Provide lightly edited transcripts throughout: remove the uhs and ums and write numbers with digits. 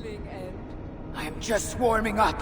thrilling end. I am just warming up.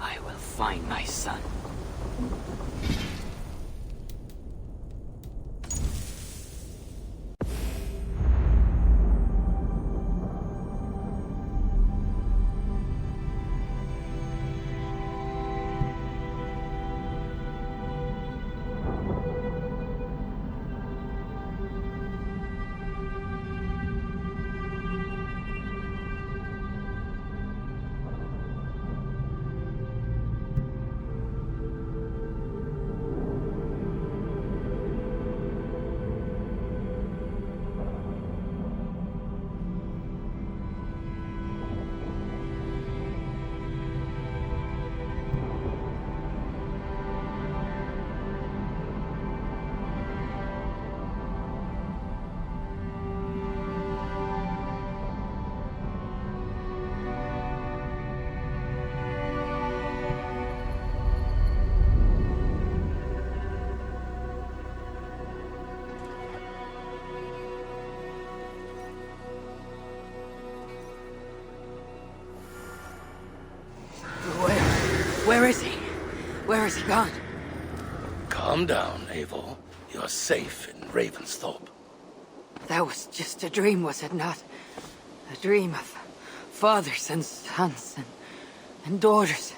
I will find my son. Where is he? Where is he gone? Calm down, Eivor. You're safe in Ravensthorpe. That was just a dream, was it not? A dream of fathers and sons and daughters.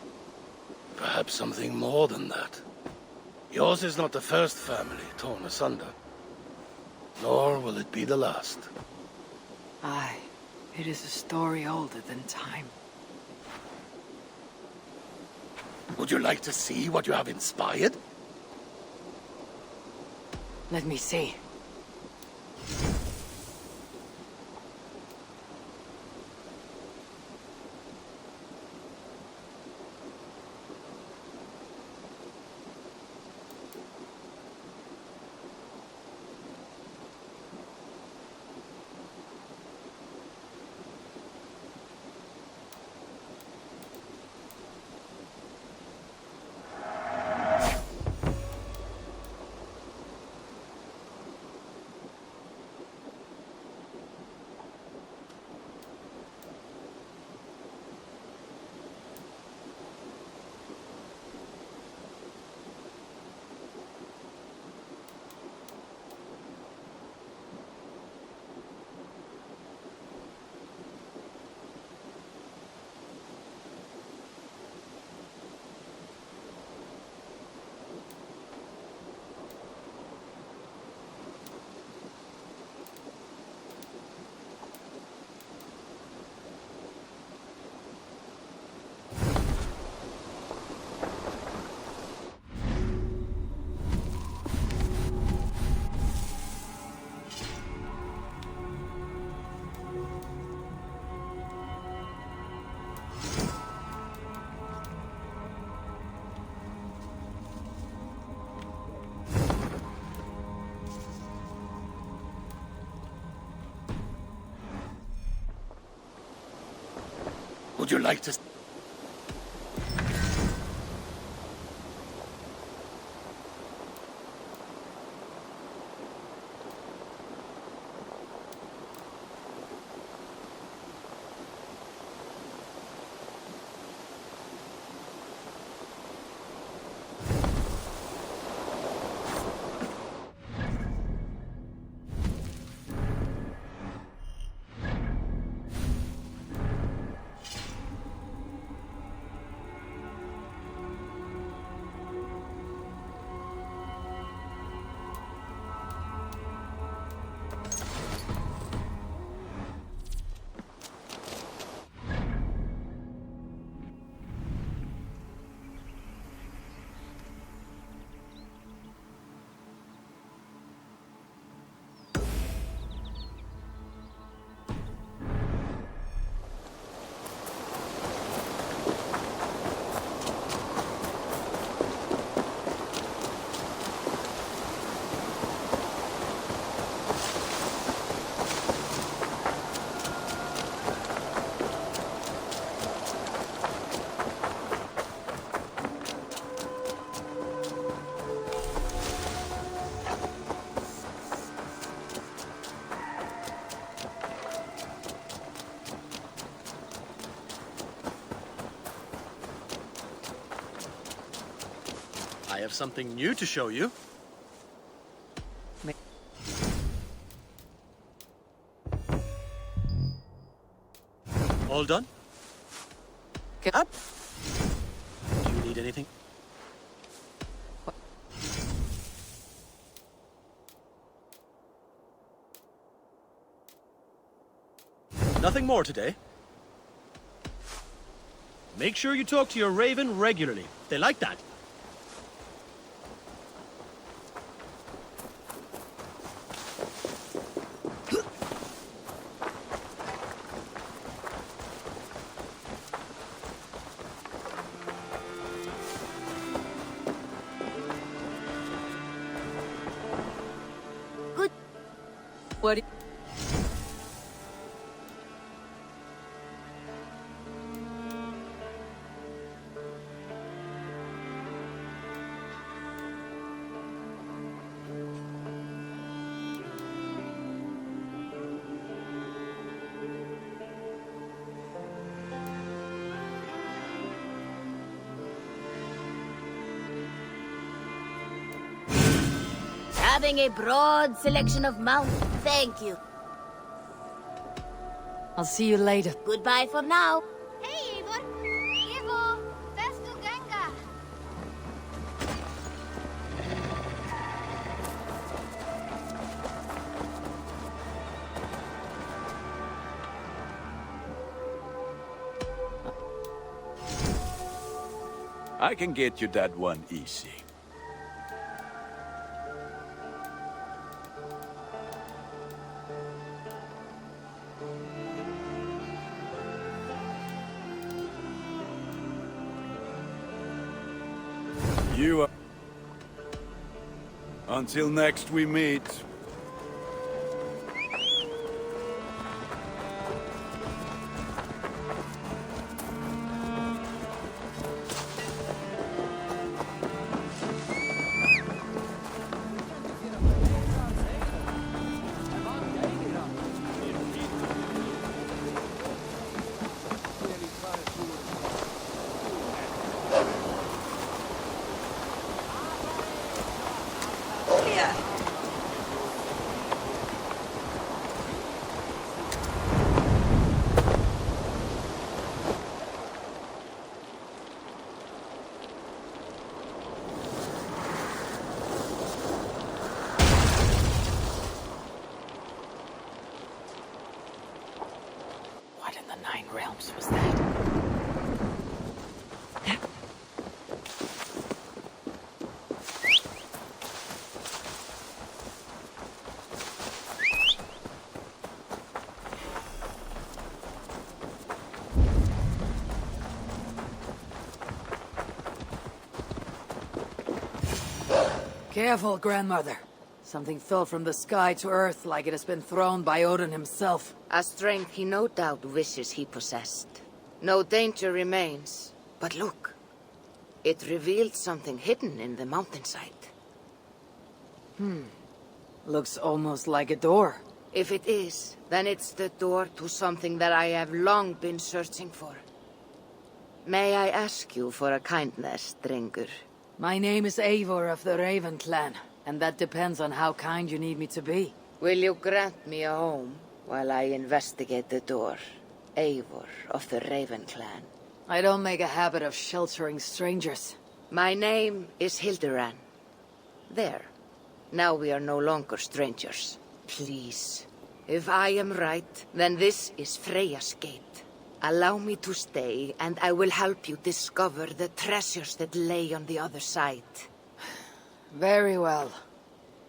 Perhaps something more than that. Yours is not the first family torn asunder. Nor will it be the last. Aye, it is a story older than time. Would you like to see what you have inspired? Let me see. Would you like to... have something new to show you. All done? Get up. Do you need anything? Nothing more today. Make sure you talk to your raven regularly. They like that. Good. What? Having a broad selection of mounts. Thank you. I'll see you later. Goodbye for now. Hej Ivor! Ivo! Festo Ganga! I can get you that one easy. You are... Until next we meet. What in the Nine Realms was that? Careful, grandmother. Something fell from the sky to earth like it has been thrown by Odin himself. A strength he no doubt wishes he possessed. No danger remains. But look. It revealed something hidden in the mountainside. Looks almost like a door. If it is, then it's the door to something that I have long been searching for. May I ask you for a kindness, Drengur? My name is Eivor of the Raven clan, and that depends on how kind you need me to be. Will you grant me a home while I investigate the door? Eivor of the Raven clan. I don't make a habit of sheltering strangers. My name is Hilderan. There. Now we are no longer strangers. Please. If I am right, then this is Freya's gate. Allow me to stay, and I will help you discover the treasures that lay on the other side. Very well.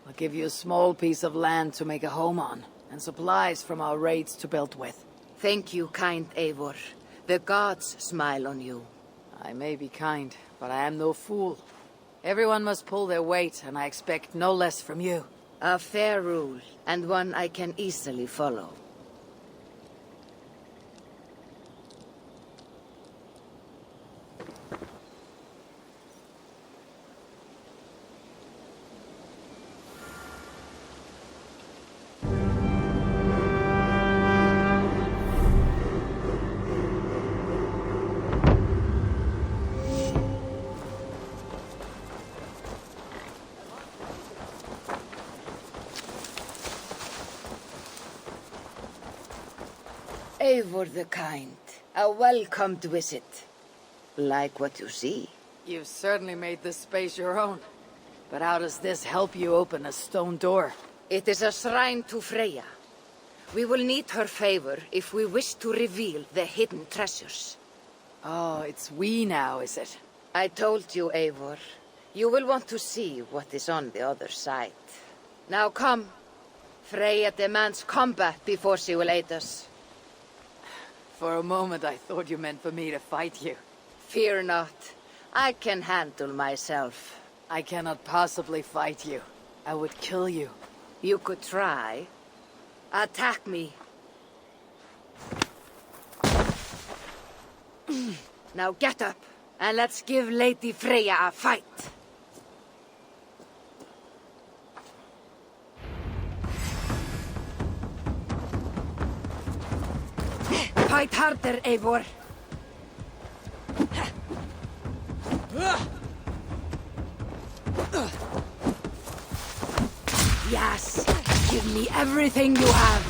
I'll give you a small piece of land to make a home on, and supplies from our raids to build with. Thank you, kind Eivor. The gods smile on you. I may be kind, but I am no fool. Everyone must pull their weight, and I expect no less from you. A fair rule, and one I can easily follow. Eivor the Kind, a welcomed visit. Like what you see. You've certainly made this space your own. But how does this help you open a stone door? It is a shrine to Freya. We will need her favor if we wish to reveal the hidden treasures. Oh, it's we now, is it? I told you, Eivor. You will want to see what is on the other side. Now come. Freya demands combat before she will aid us. For a moment I thought you meant for me to fight you. Fear not. I can handle myself. I cannot possibly fight you. I would kill you. You could try. Attack me. Now get up, and let's give Lady Freya a fight. Fight harder, Eivor. Yes, give me everything you have.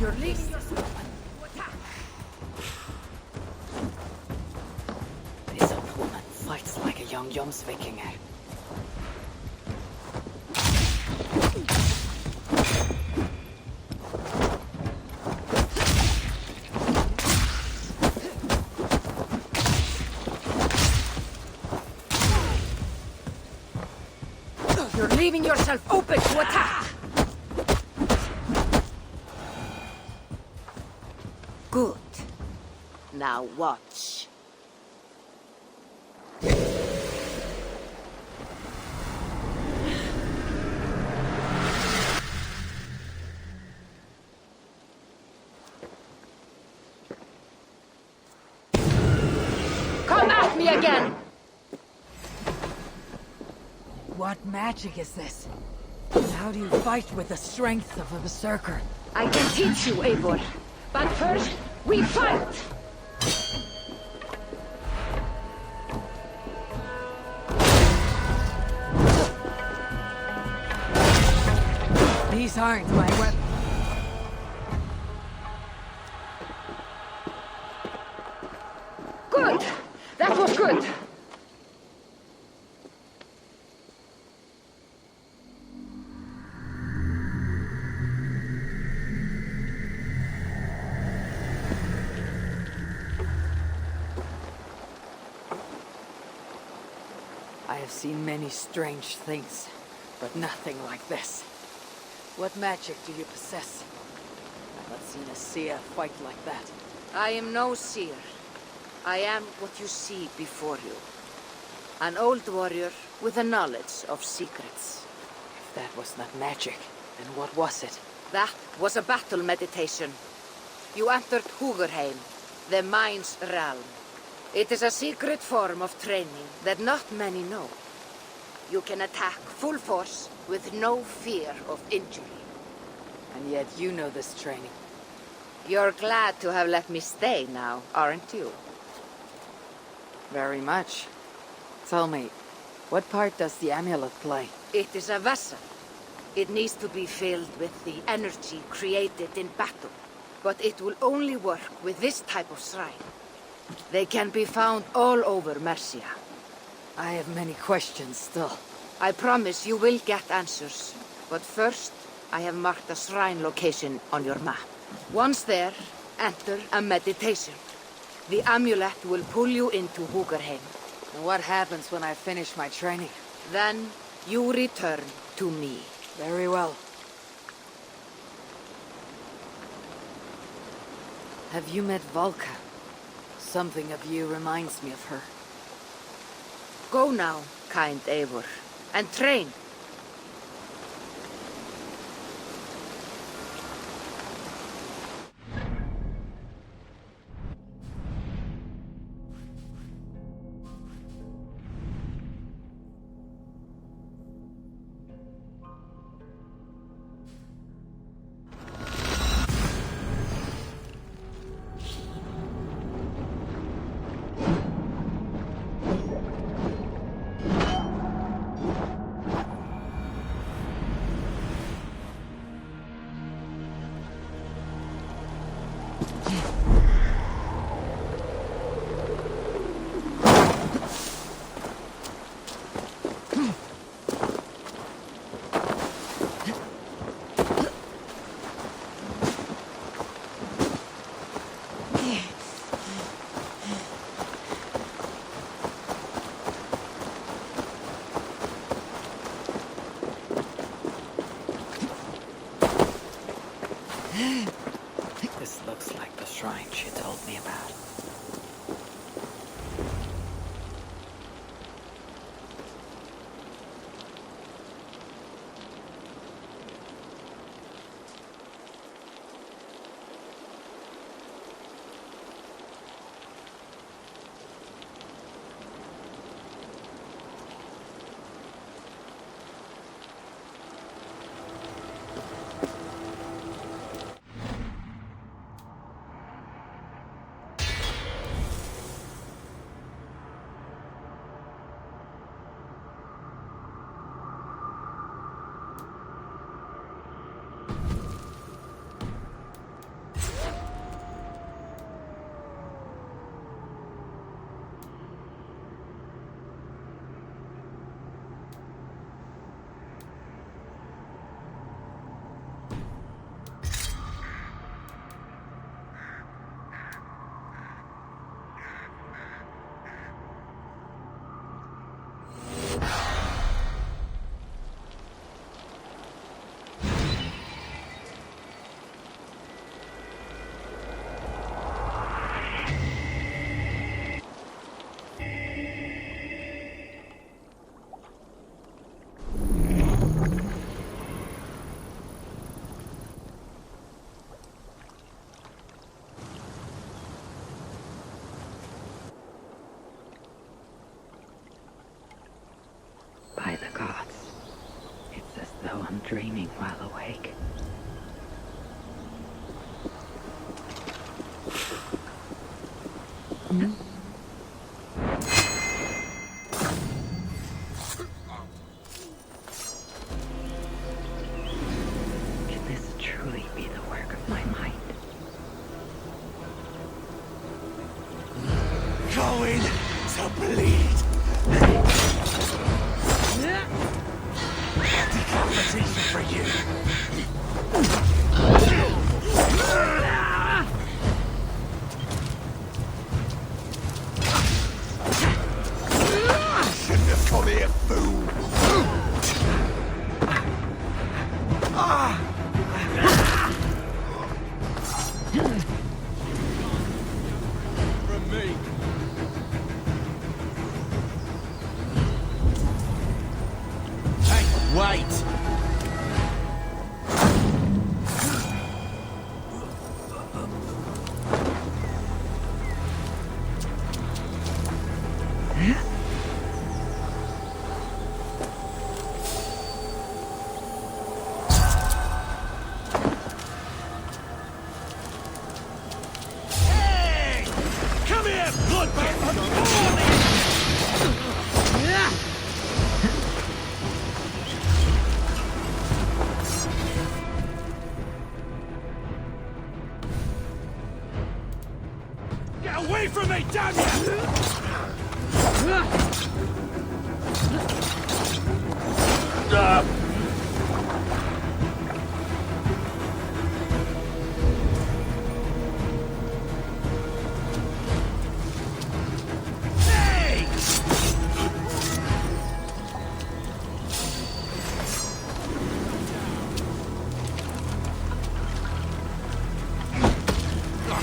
You're leaving yourself. This old woman fights like a young Jomsvikinger. You're leaving yourself open to attack. Good. Now watch. Come at me again! What magic is this? How do you fight with the strength of a berserker? I can teach you, Eivor. But first, we fight! These aren't my weapons. Good! That was good! I have seen many strange things, but nothing like this. What magic do you possess? I've not seen a seer fight like that. I am no seer. I am what you see before you. An old warrior with a knowledge of secrets. If that was not magic, then what was it? That was a battle meditation. You entered Hugerheim, the mind's realm. It is a secret form of training that not many know. You can attack full force with no fear of injury. And yet you know this training. You're glad to have let me stay now, aren't you? Very much. Tell me, what part does the amulet play? It is a vessel. It needs to be filled with the energy created in battle. But it will only work with this type of shrine. They can be found all over Mercia. I have many questions still. I promise you will get answers. But first, I have marked a shrine location on your map. Once there, enter a meditation. The amulet will pull you into Hugerheim. And what happens when I finish my training? Then, you return to me. Very well. Have you met Valka? Something of you reminds me of her. Go now, kind Eivor, and train. This looks like the shrine she told me about. By the gods, it's as though I'm dreaming while awake. Can this truly be the work of my mind? Going to bleed. Decapitation for you. Shouldn't have come here, fool. From me. Hey, wait! Hey! Come here, bloodbath! Get away from me, damn you! Hey!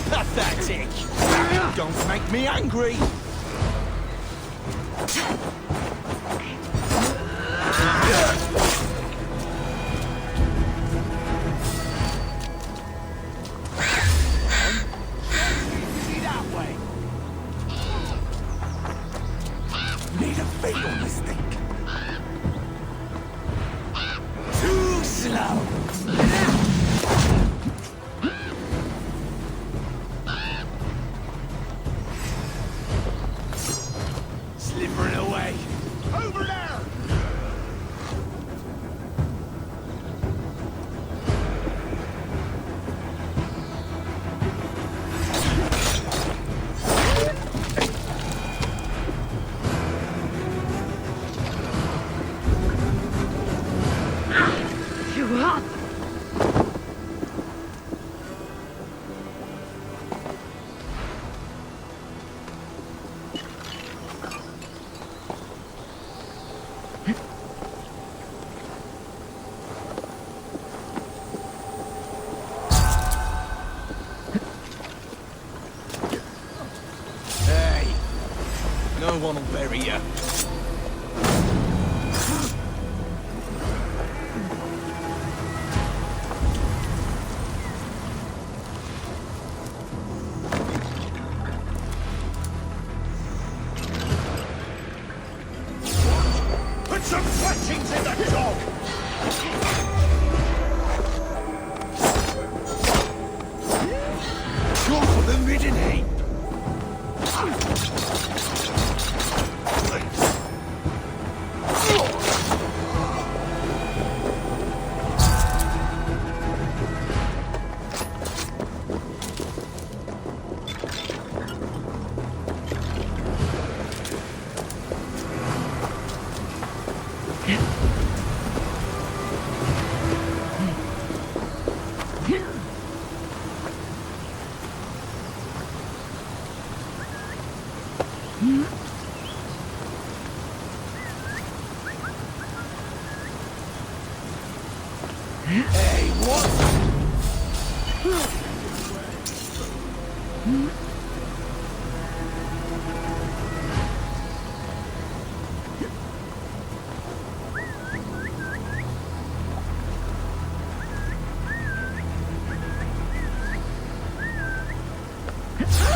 Pathetic! Don't make me angry! That way. Need a fate on this thing. Too slow. Slithering away. No one will bury you. Put some fletchings in the dog! Go for the midden heap! Hey, what?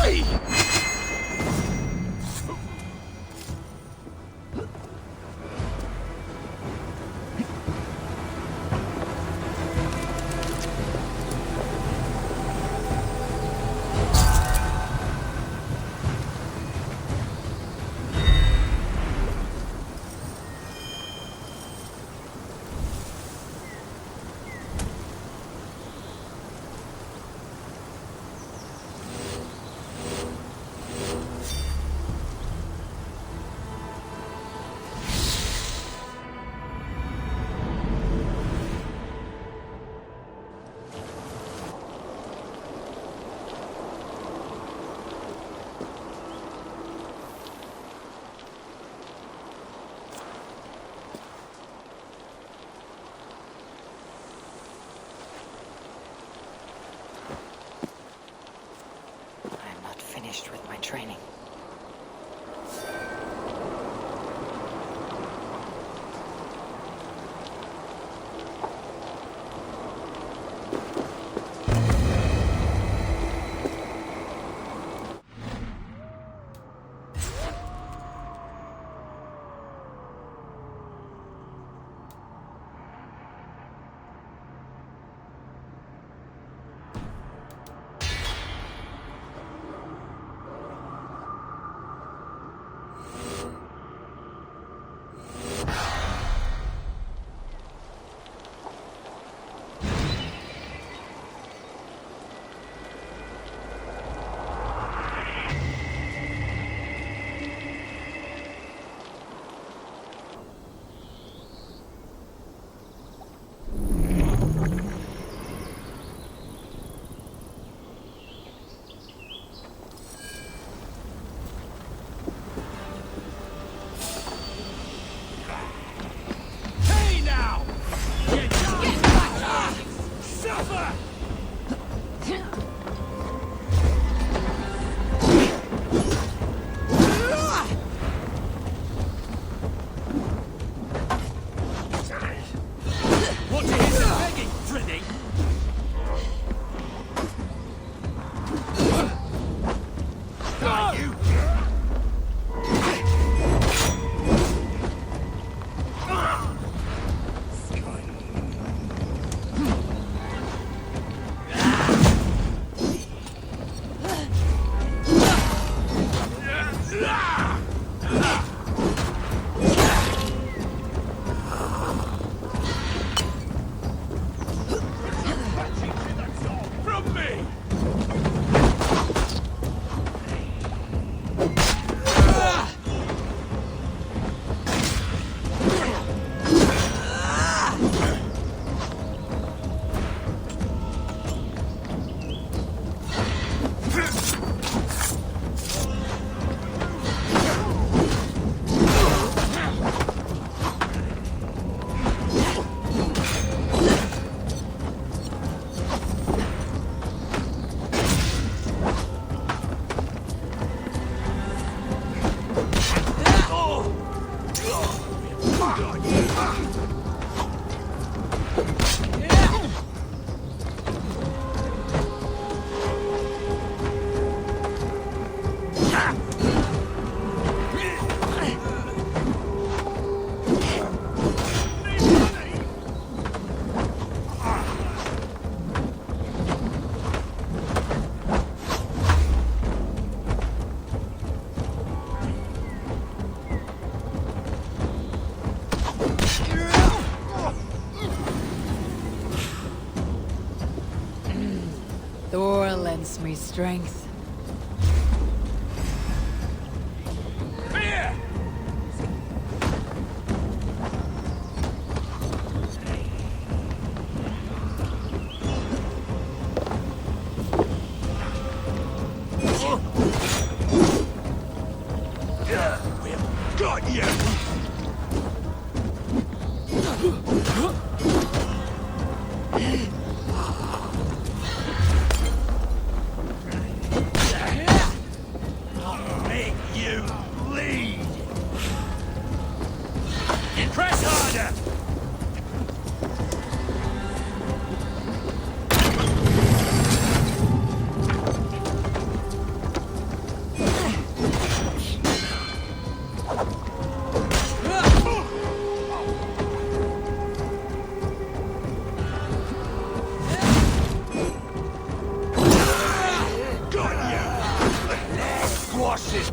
Hey! I'm not finished with my training. lends me strength. Here! We've got you! I'll make you bleed! Press harder! Got you! Let's squash this!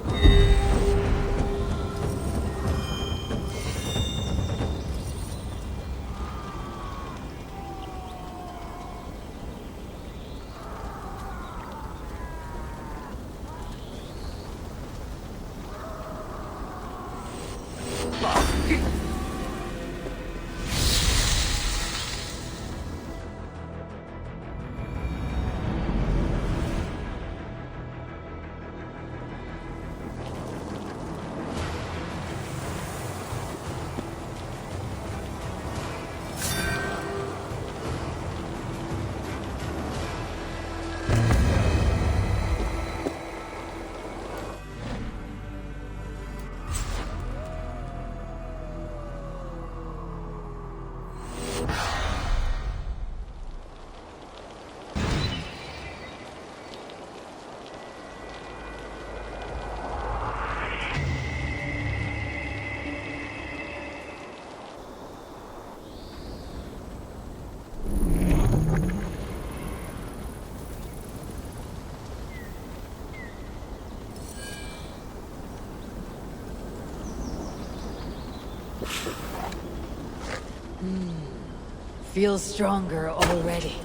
Feels stronger already.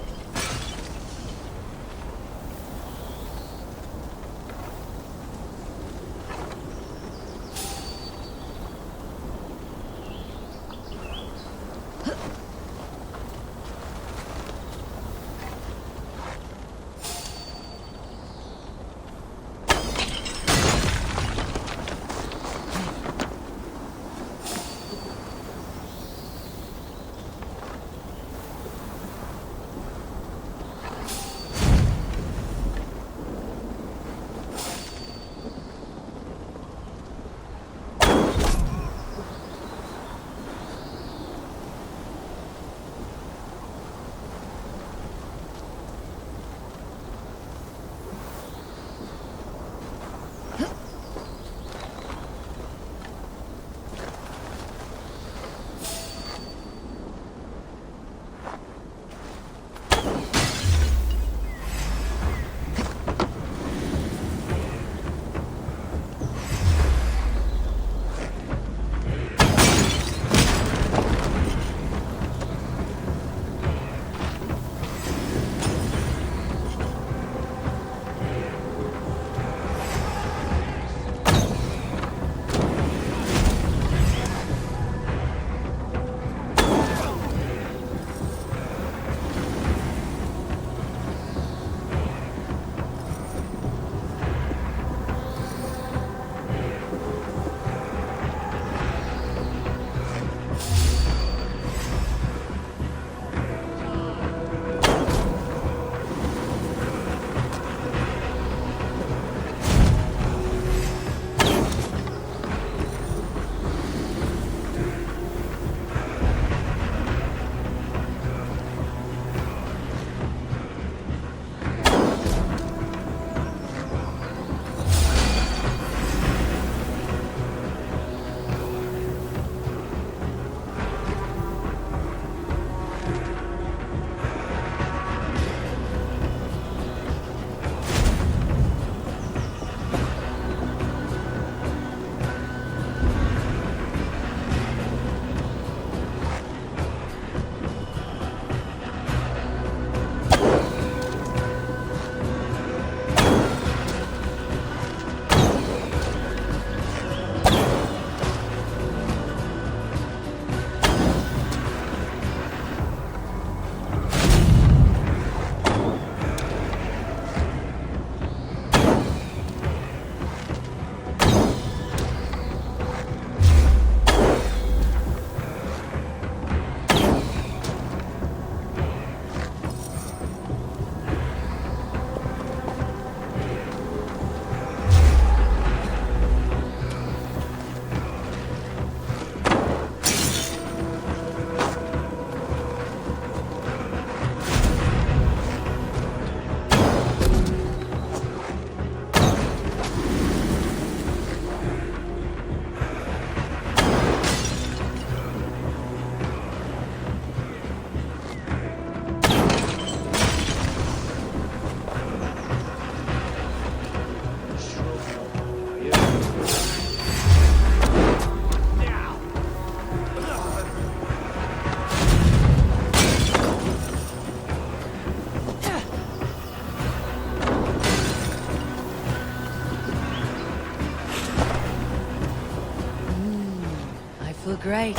great.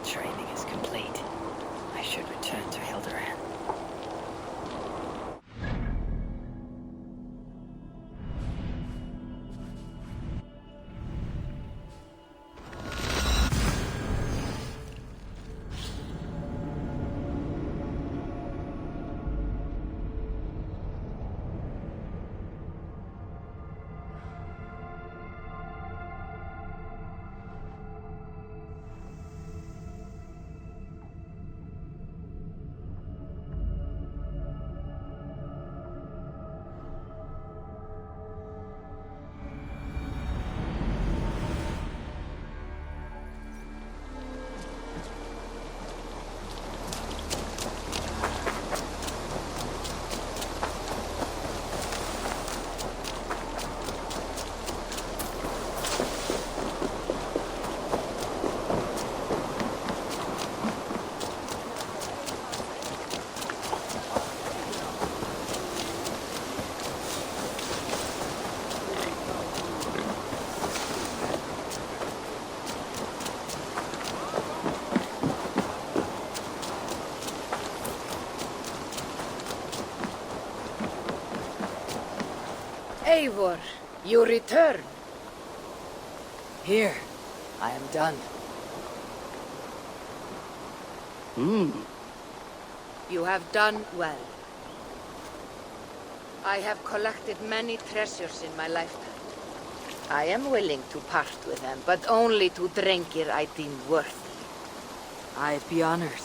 Training is complete. I should return to Hilderan. Eivor, you return. Here, I am done. You have done well. I have collected many treasures in my lifetime. I am willing to part with them, but only to Drengir I deem worthy. I'd be honored.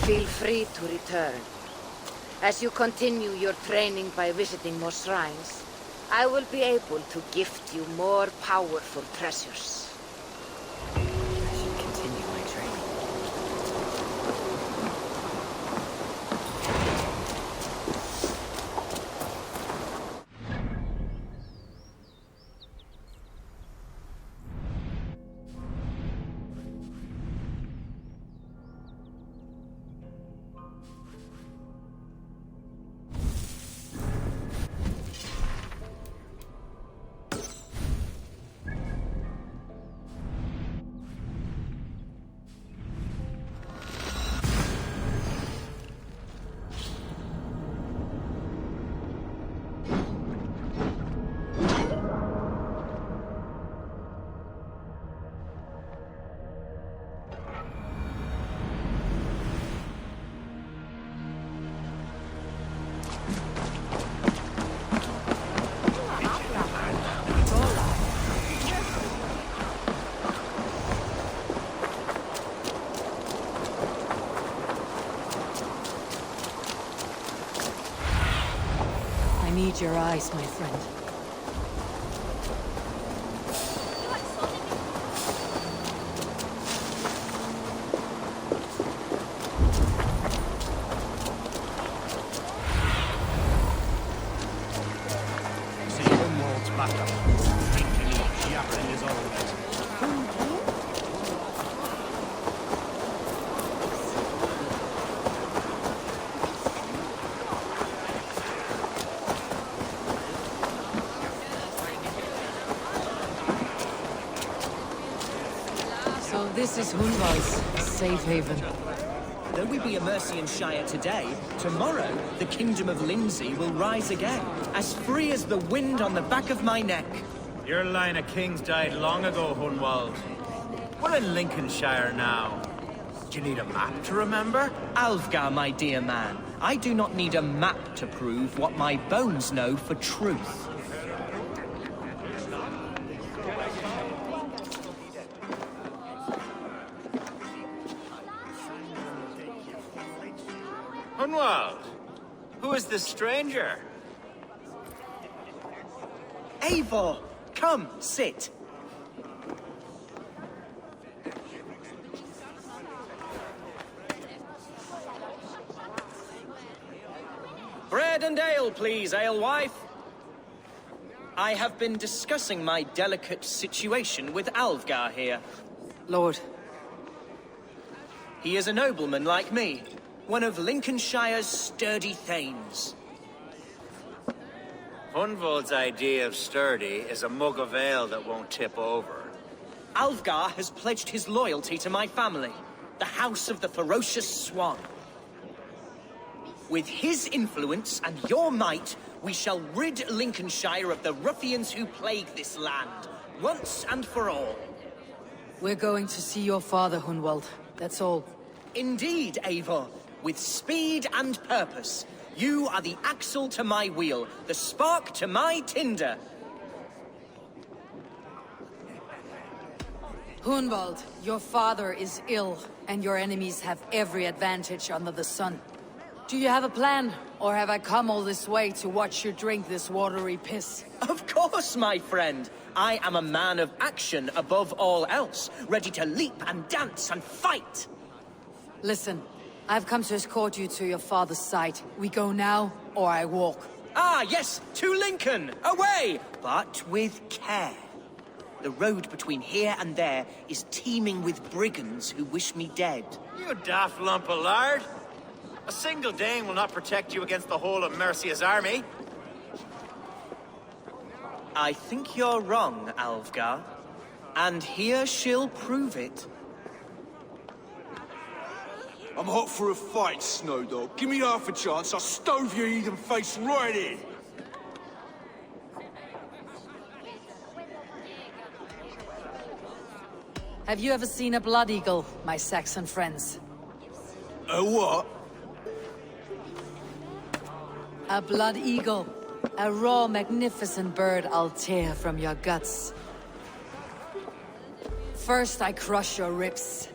Feel free to return. As you continue your training by visiting more shrines, I will be able to gift you more powerful treasures. I should continue my training. need your eyes, my friend. See Hunwald's back up. Drinking and yapping his own mate. So this is Hunwald's safe haven. Though we be a Mercian Shire today, tomorrow the Kingdom of Lindsey will rise again, as free as the wind on the back of my neck. Your line of kings died long ago, Hunwald. We're in Lincolnshire now. Do you need a map to remember? Alfgar, my dear man, I do not need a map to prove what my bones know for truth. Hunwald, who is this stranger? Eivor, come, sit. Bread and ale, please, alewife. I have been discussing my delicate situation with Alfgar here. Lord, He is a nobleman like me, one of Lincolnshire's sturdy thanes. Hunwald's idea of sturdy is a mug of ale that won't tip over. Alfgar has pledged his loyalty to my family, the House of the Ferocious Swan. With his influence and your might, we shall rid Lincolnshire of the ruffians who plague this land, once and for all. we're going to see your father, Hunwald. That's all. Indeed, Eivor, with speed and purpose. You are the axle to my wheel, the spark to my tinder. Hunwald, your father is ill, and your enemies have every advantage under the sun. Do you have a plan, or have I come all this way to watch you drink this watery piss? Of course, my friend. I am a man of action above all else, ready to leap and dance and fight. Listen, I've come to escort you to your father's side. We go now, or I walk. Ah, yes, to Lincoln! Away! But with care. The road between here and there is teeming with brigands who wish me dead. You daft lump of lard! A single Dane will not protect you against the whole of Mercia's army. I think you're wrong, Alfgar. And here she'll prove it. I'm hot for a fight, Snowdog. Give me half a chance, I'll stove your heathen face right in. Have you ever seen a blood eagle, my Saxon friends? A what? A blood eagle. A raw, magnificent bird I'll tear from your guts. First I crush your ribs.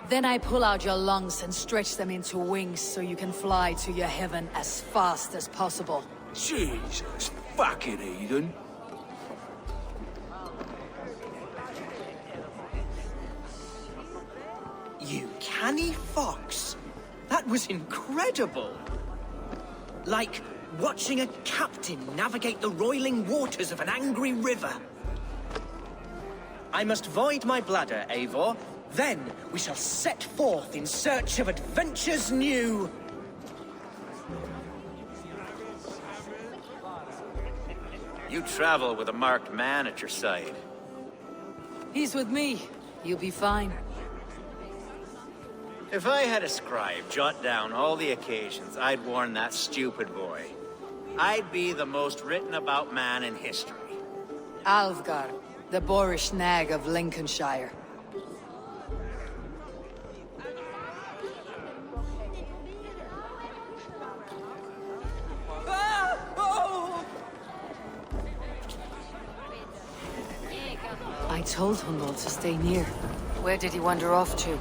Then I pull out your lungs and stretch them into wings so you can fly to your heaven as fast as possible. Jesus, fucking heathen. You canny fox. That was incredible. Like watching a captain navigate the roiling waters of an angry river. I must void my bladder, Eivor. Then we shall set forth in search of adventures new. You travel with a marked man at your side. He's with me. You'll be fine. If I had a scribe jot down all the occasions I'd warn that stupid boy, I'd be the most written about man in history. Alfgar, the boorish nag of Lincolnshire. Ah! Oh! I told Hunwald to stay near. Where did he wander off to?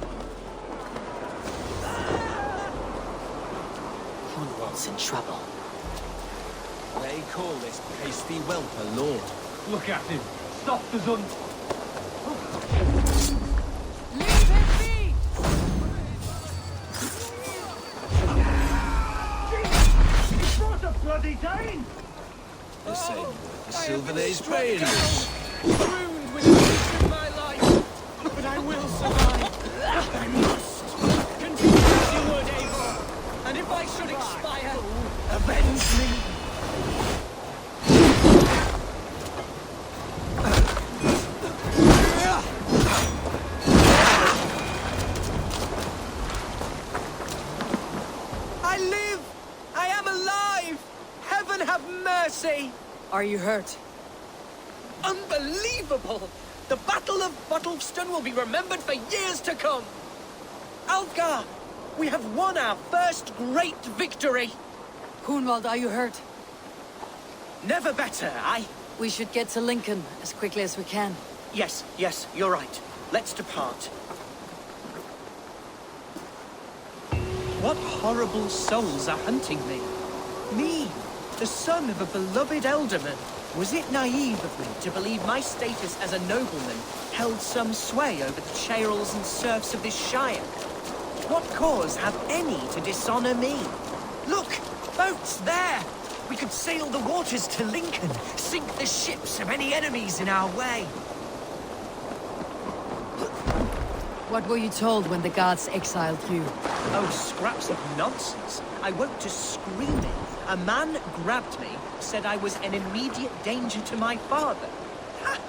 Hunwald's in trouble. They call this pasty whelp a lord. Look at him. Soft as un... Leave him be! He brought a bloody Dane! This ain't worth the silver that he's paying you. Ruined with a piece of my life. But I will survive. I must. Continue as you would, Eivor. And if I should expire, avenge me. I live! I am alive! Heaven have mercy! Are you hurt? Unbelievable! The Battle of Bottleston will be remembered for years to come! Alfgar! We have won our first great victory! Hunwald, are you hurt? Never better, aye? We should get to Lincoln as quickly as we can. Yes, you're right. Let's depart. What horrible souls are hunting me? Me, the son of a beloved elderman. Was it naive of me to believe my status as a nobleman held some sway over the churls and serfs of this shire? What cause have any to dishonor me? Look! Boats there! We could sail the waters to Lincoln, sink the ships of any enemies in our way. What were you told when the gods exiled you? Oh, scraps of nonsense. I woke to screaming. A man grabbed me, said I was an immediate danger to my father. Ha!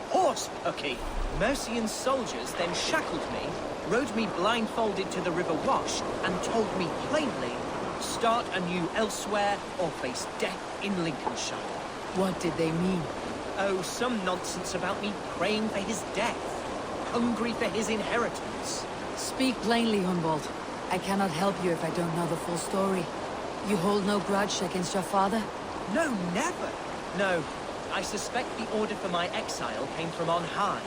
Horse pucky. Mercian soldiers then shackled me, rode me blindfolded to the River Wash, and told me plainly, start anew elsewhere or face death in Lincolnshire. What did they mean? Oh, some nonsense about me praying for his death, hungry for his inheritance. Speak plainly, Hunwald. I cannot help you if I don't know the full story. You hold no grudge against your father? No, never. No, I suspect the order for my exile came from on high.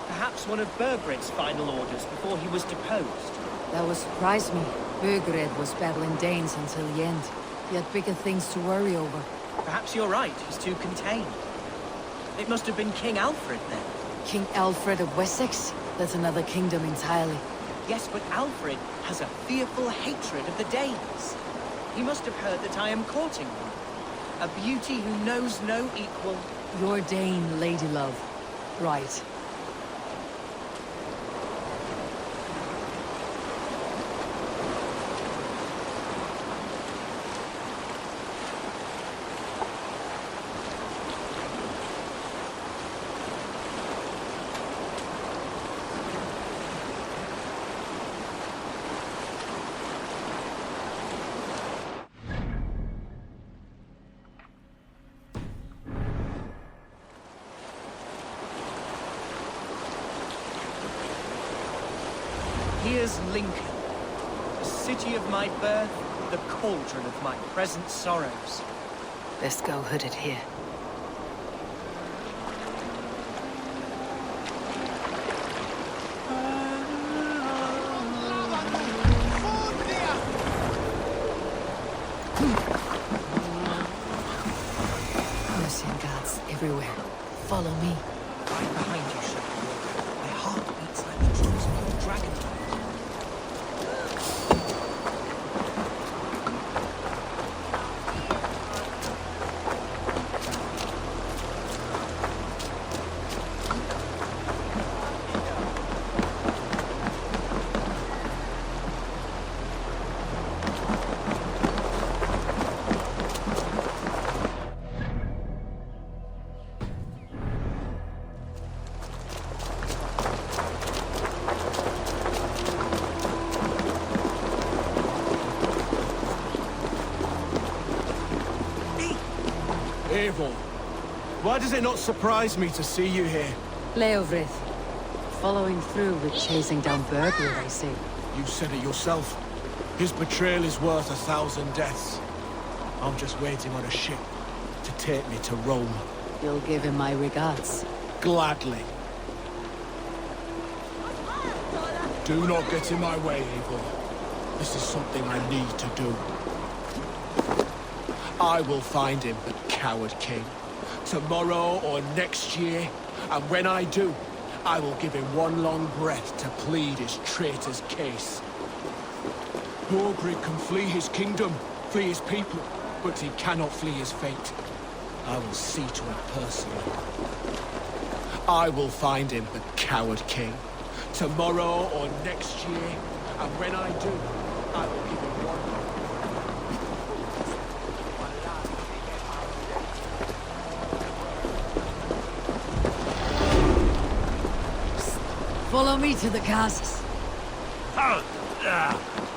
Perhaps one of Burgred's final orders before he was deposed. That would surprise me. Burgred was battling Danes until the end. He had bigger things to worry over. Perhaps you're right, he's too contained. It must have been King Alfred then. King Alfred of Wessex? That's another kingdom entirely. Yes, but Alfred has a fearful hatred of the Danes. He must have heard that I am courting one. A beauty who knows no equal. Your Dane, ladylove. Right. Here's Lincoln, the city of my birth, the cauldron of my present sorrows. Best go hooded here. Mercian gods everywhere. Follow me. Right behind you, Shadow. My heart beats like the drums of a dragon. Eivor, why does it not surprise me to see you here? Leovrith. Following through with chasing down Burgred, I see. You said it yourself. His betrayal is worth 1,000 deaths. I'm just waiting on a ship to take me to Rome. You'll give him my regards. Gladly. Do not get in my way, Eivor. This is something I need to do. I will find him, the coward king. Tomorrow or next year. And when I do, I will give him one long breath to plead his traitor's case. Borgrig can flee his kingdom, flee his people, but he cannot flee his fate. I will see to it personally. I will find him, the coward king. Tomorrow or next year. And when I do, I will give him one... Follow me to the casks. Oh,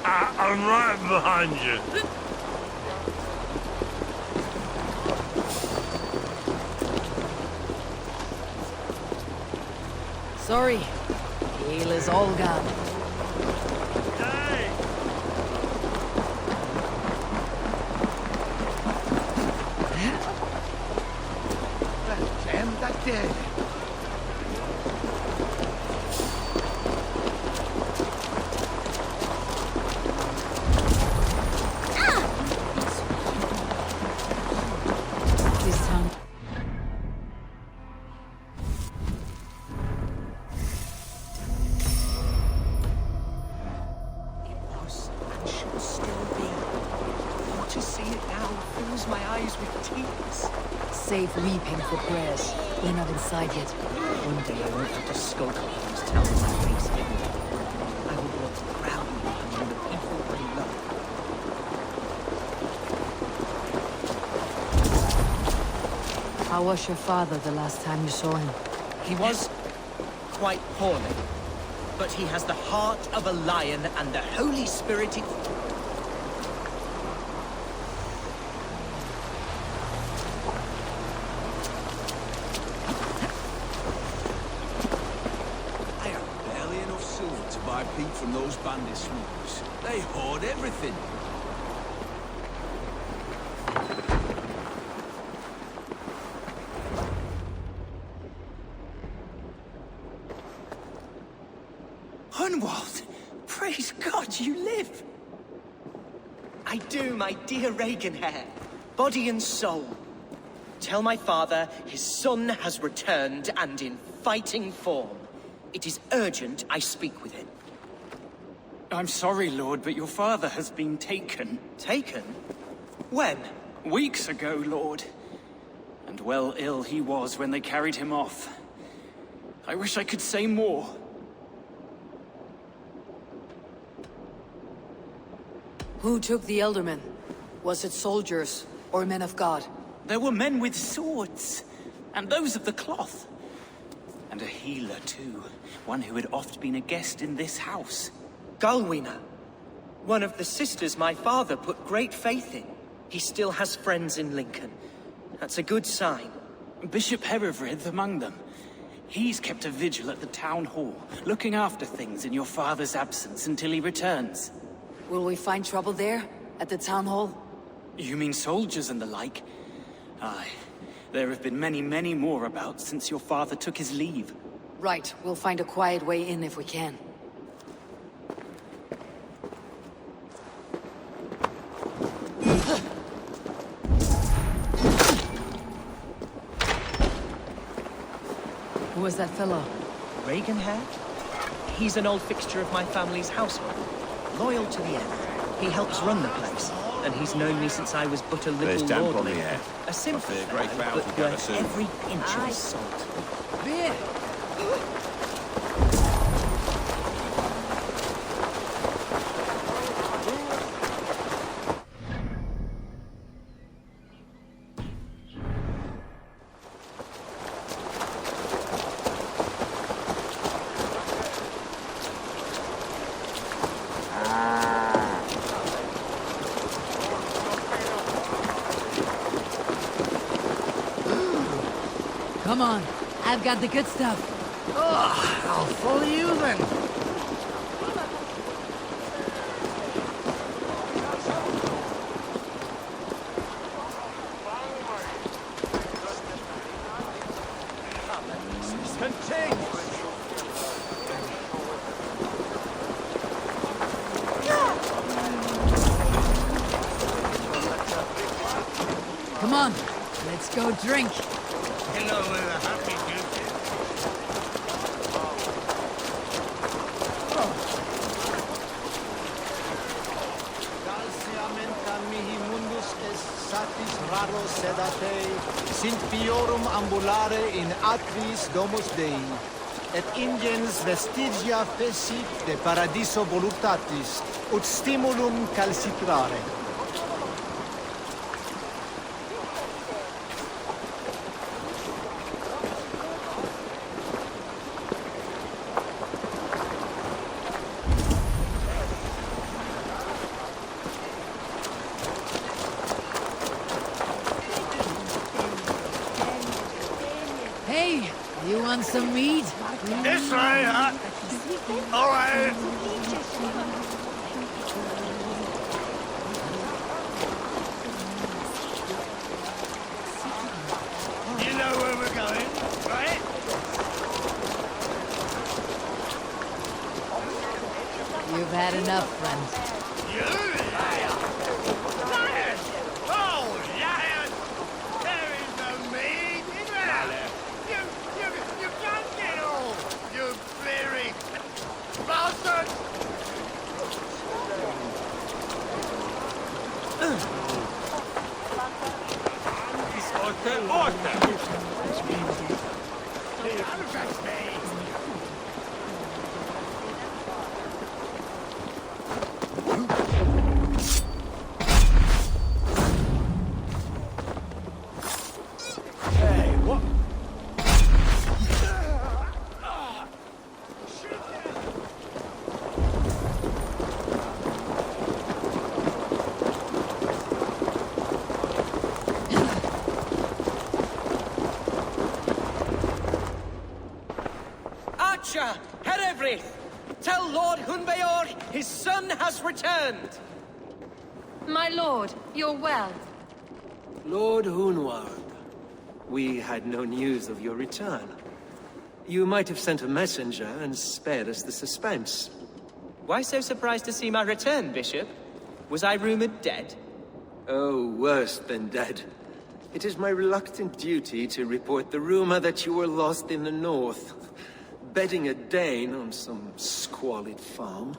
I'm right behind you. Sorry, ale is all gone. Hey! Damn that dead. This time. It was and should still be. Oh, to see it now fills my eyes with tears. Save weeping for prayers. We're not inside yet. One day I won't have to skulk up those towns my face hidden. I will walk proudly among the people I love. How was your father the last time you saw him? He was quite poorly, but he has the heart of a lion and the Holy Spirit. I have barely enough silver to buy peat from those bandit smugglers. They hoard everything. Hunwald! Praise God you live! I do, my dear Reaganhair. Body and soul. Tell my father his son has returned and in fighting form. It is urgent I speak with him. I'm sorry, Lord, but your father has been taken. Taken? When? Weeks ago, Lord. And well ill he was when they carried him off. I wish I could say more. Who took the Eldermen? Was it soldiers or men of God? There were men with swords, and those of the cloth. And a healer, too. One who had oft been a guest in this house. Galwina. One of the sisters my father put great faith in. He still has friends in Lincoln. That's a good sign. Bishop Herefrith among them. He's kept a vigil at the town hall, looking after things in your father's absence until he returns. Will we find trouble there? At the town hall? You mean soldiers and the like? Aye. There have been many, many more about since your father took his leave. Right, we'll find a quiet way in if we can. Who was that fellow? Reaganhair? He's an old fixture of my family's household. Loyal to the end. He helps run the place, and he's known me since I was but a There's little damp on lordling. the air. A simple I fear great fellow, vows but will gather worth soon. every inch of salt. Beer! Come on, I've got the good stuff. I'll follow you then. go drink. Hello, happy beauty. Dalsiamenta mihi mundus est satis raro sedate, sint piorum ambulare in atris domus Dei, et ingens vestigia fecit de paradiso voluptatis, ut stimulum calcitrare. Hey, you want some meat? This way, huh? All right. You know where we're going, right? You've had enough, friend. You liar! Liar! Oh, liar! There is no meat in there! You can't get all! You very bastard! Hey, what? Archer, Herevri, tell Lord Hunbeor his son has returned. My lord, you're well. Lord Hunward, we had no news of your return. You might have sent a messenger and spared us the suspense. Why so surprised to see my return, Bishop? Was I rumored dead? Oh, worse than dead. It is my reluctant duty to report the rumor that you were lost in the north, bedding a Dane on some squalid farm.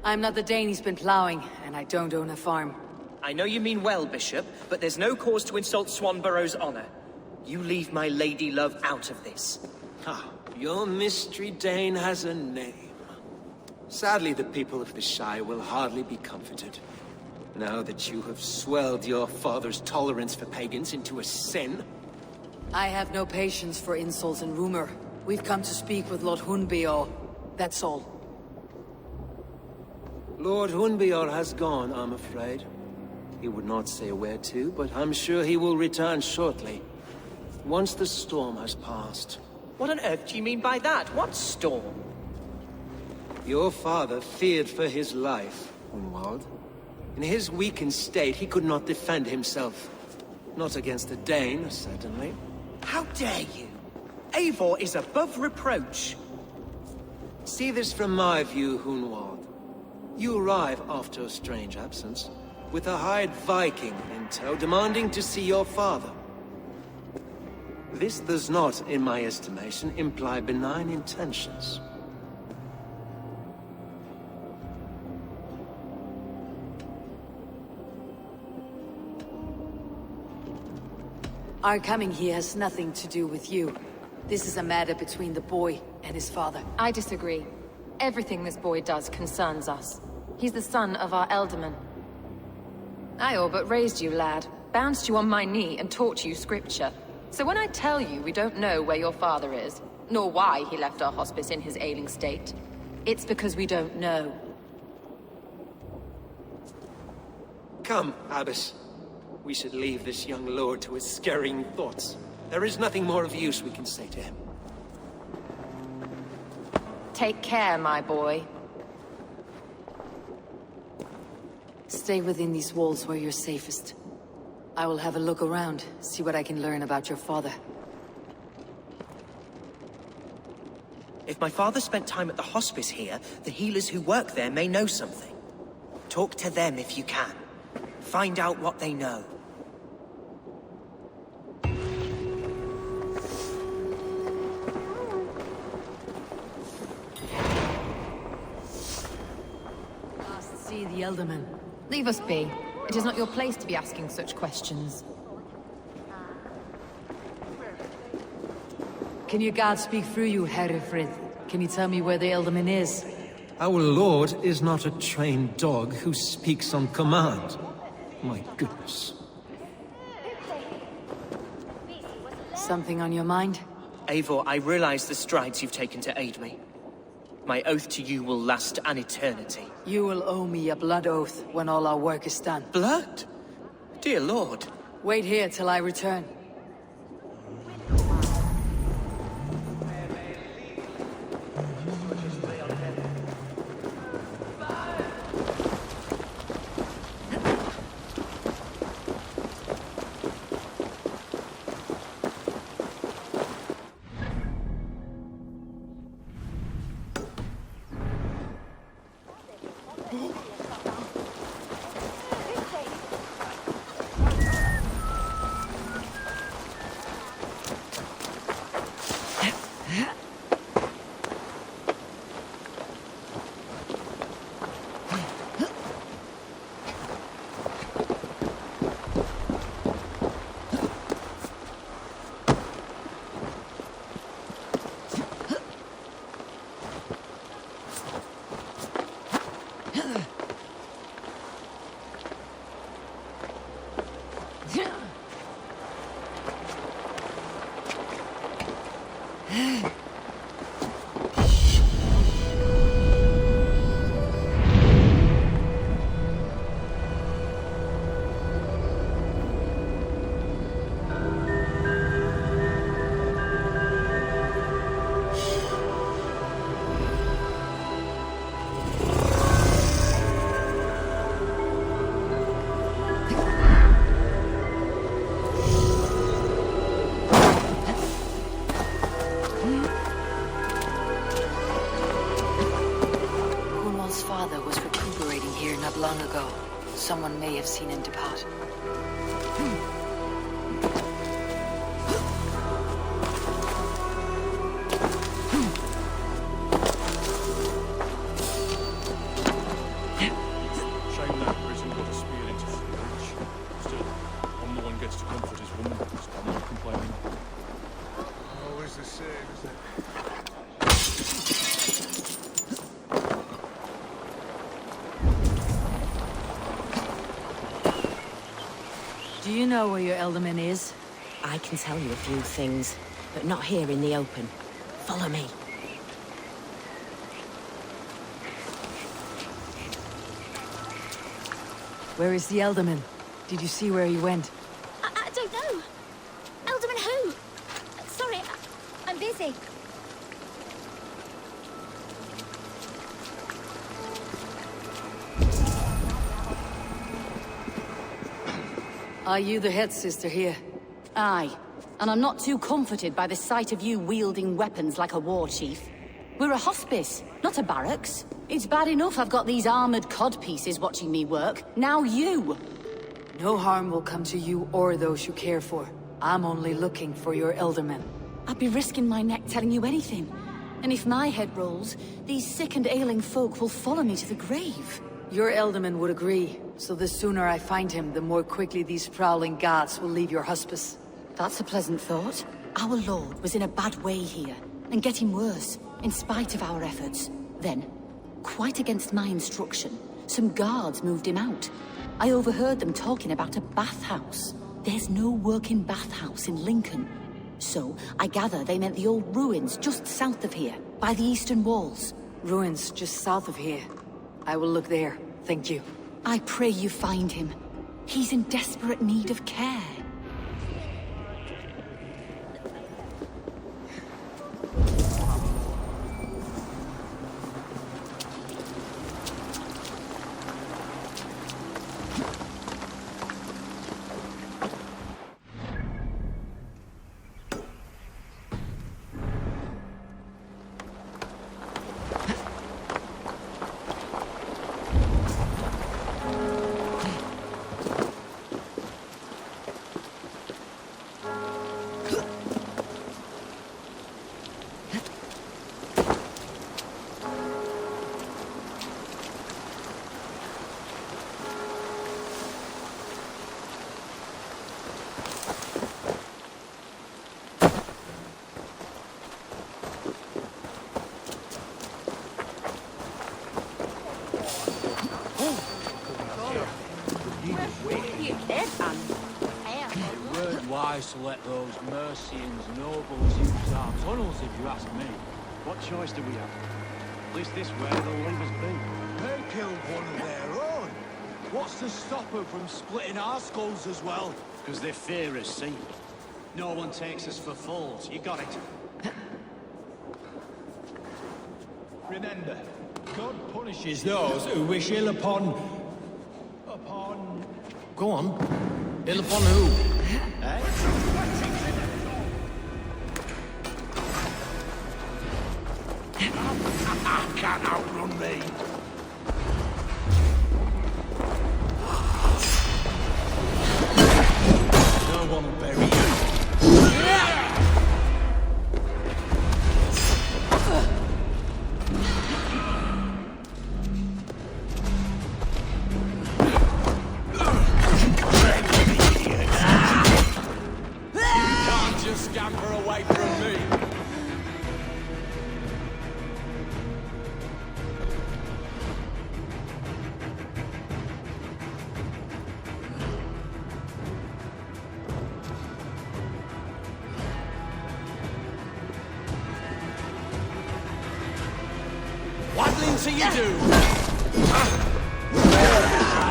I'm not the Dane he's been plowing, and I don't own a farm. I know you mean well, Bishop, but there's no cause to insult Swanborough's honor. You leave my lady love out of this. Ah, your mystery Dane has a name. Sadly, the people of the Shire will hardly be comforted. Now that you have swelled your father's tolerance for pagans into a sin. I have no patience for insults and rumor. We've come to speak with Lord Hunbeor. That's all. Lord Hunbeor has gone, I'm afraid. He would not say where to, but I'm sure he will return shortly. Once the storm has passed. What on earth do you mean by that? What storm? Your father feared for his life, Hunwald. In his weakened state, he could not defend himself. Not against a Dane, certainly. How dare you? Eivor is above reproach. See this from my view, Hunwald. You arrive after a strange absence, with a hired Viking in tow demanding to see your father. This does not, in my estimation, imply benign intentions. Our coming here has nothing to do with you. This is a matter between the boy and his father. I disagree. Everything this boy does concerns us. He's the son of our elderman. I all but raised you, lad. Bounced you on my knee and taught you scripture. So when I tell you we don't know where your father is, nor why he left our hospice in his ailing state, it's because we don't know. Come, Abbess. We should leave this young lord to his scurrying thoughts. There is nothing more of use we can say to him. Take care, my boy. Stay within these walls where you're safest. I will have a look around, see what I can learn about your father. If my father spent time at the hospice here, the healers who work there may know something. Talk to them if you can. Find out what they know. Must see the Elderman. Leave us be. It is not your place to be asking such questions. Can your god speak through you, Herefrith? Can you tell me where the Elderman is? Our lord is not a trained dog who speaks on command. My goodness. Something on your mind? Eivor, I realize the strides you've taken to aid me. My oath to you will last an eternity. You will owe me a blood oath when all our work is done. Blood? Dear lord. Wait here till I return. Long ago, someone may have seen him depart. Shame that prison got a spear into the village. Still, I'm the one gets to comfort his woman, so I'm not complaining. Always the same, isn't it? Do you know where your Elderman is? I can tell you a few things, but not here in the open. Follow me. Where is the Elderman? Did you see where he went? I don't know. Elderman who? Sorry, I'm busy. Are you the head sister here? Aye, and I'm not too comforted by the sight of you wielding weapons like a war chief. We're a hospice, not a barracks. It's bad enough I've got these armored codpieces watching me work. Now you! No harm will come to you or those you care for. I'm only looking for your Elderman. I'd be risking my neck telling you anything. And if my head rolls, these sick and ailing folk will follow me to the grave. Your Elderman would agree, so the sooner I find him, the more quickly these prowling gods will leave your hospice. That's a pleasant thought. Our lord was in a bad way here, and getting worse, in spite of our efforts. Then, quite against my instruction, some guards moved him out. I overheard them talking about a bathhouse. There's no working bathhouse in Lincoln. So, I gather they meant the old ruins just south of here, by the eastern walls. Ruins just south of here. I will look there, thank you. I pray you find him. He's in desperate need of care. choice to let those Mercians nobles use our tunnels, if you ask me. What choice do we have? At least this way they'll leave us be. They killed one of their own. What's to stop them from splitting our skulls as well? Because they fear us, see? No one takes us for fools. You got it. Remember, God punishes those who wish ill upon... Go on. Ill upon who? Eh? Can't outrun me. No one will bury you. You can't just scamper away from me. Waddling till you do.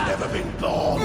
Never been born.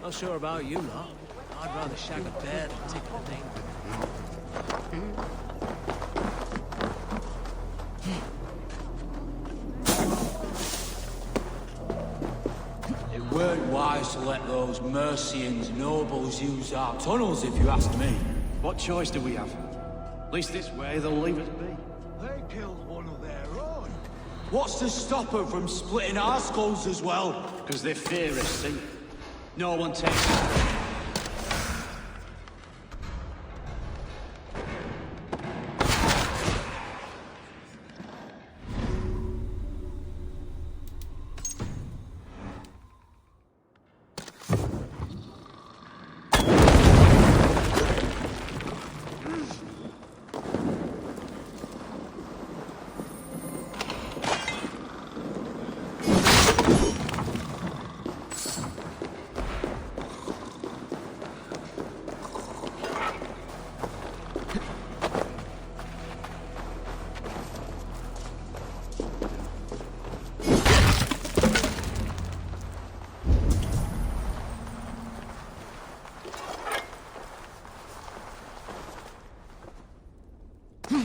Not sure about you lot. I'd rather shag a bear than tickle a name. It weren't wise to let those Mercians nobles use our tunnels, if you ask me. What choice do we have? At least this way they'll leave us be. They killed one of their own. What's to stop them from splitting our skulls as well? Because they fear us, see? No one takes it.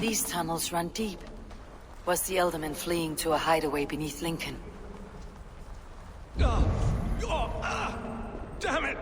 These tunnels run deep. Was the Elderman fleeing to a hideaway beneath Lincoln? Damn it!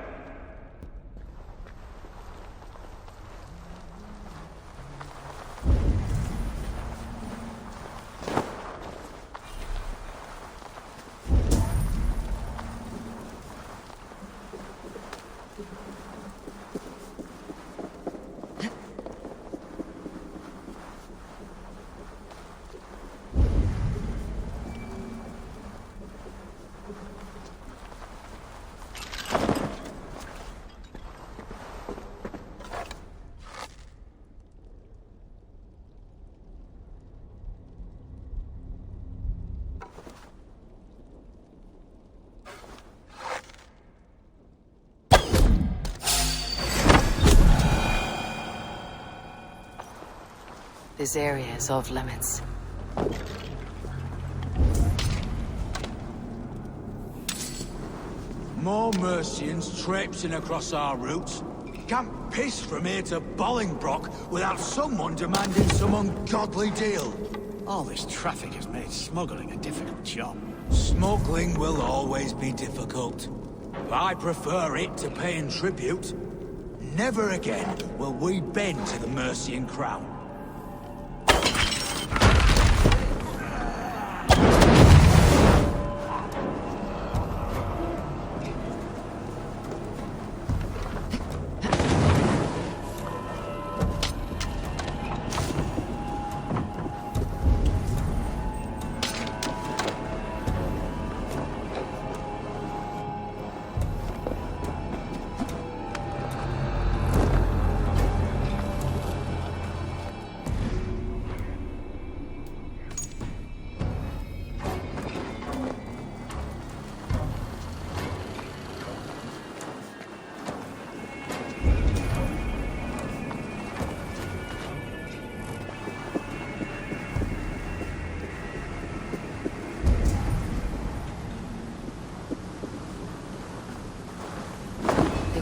This area is off limits. More Mercians traipsing across our routes. Can't piss from here to Bolingbroke without someone demanding some ungodly deal. All this traffic has made smuggling a difficult job. Smuggling will always be difficult. I prefer it to paying tribute. Never again will we bend to the Mercian crown.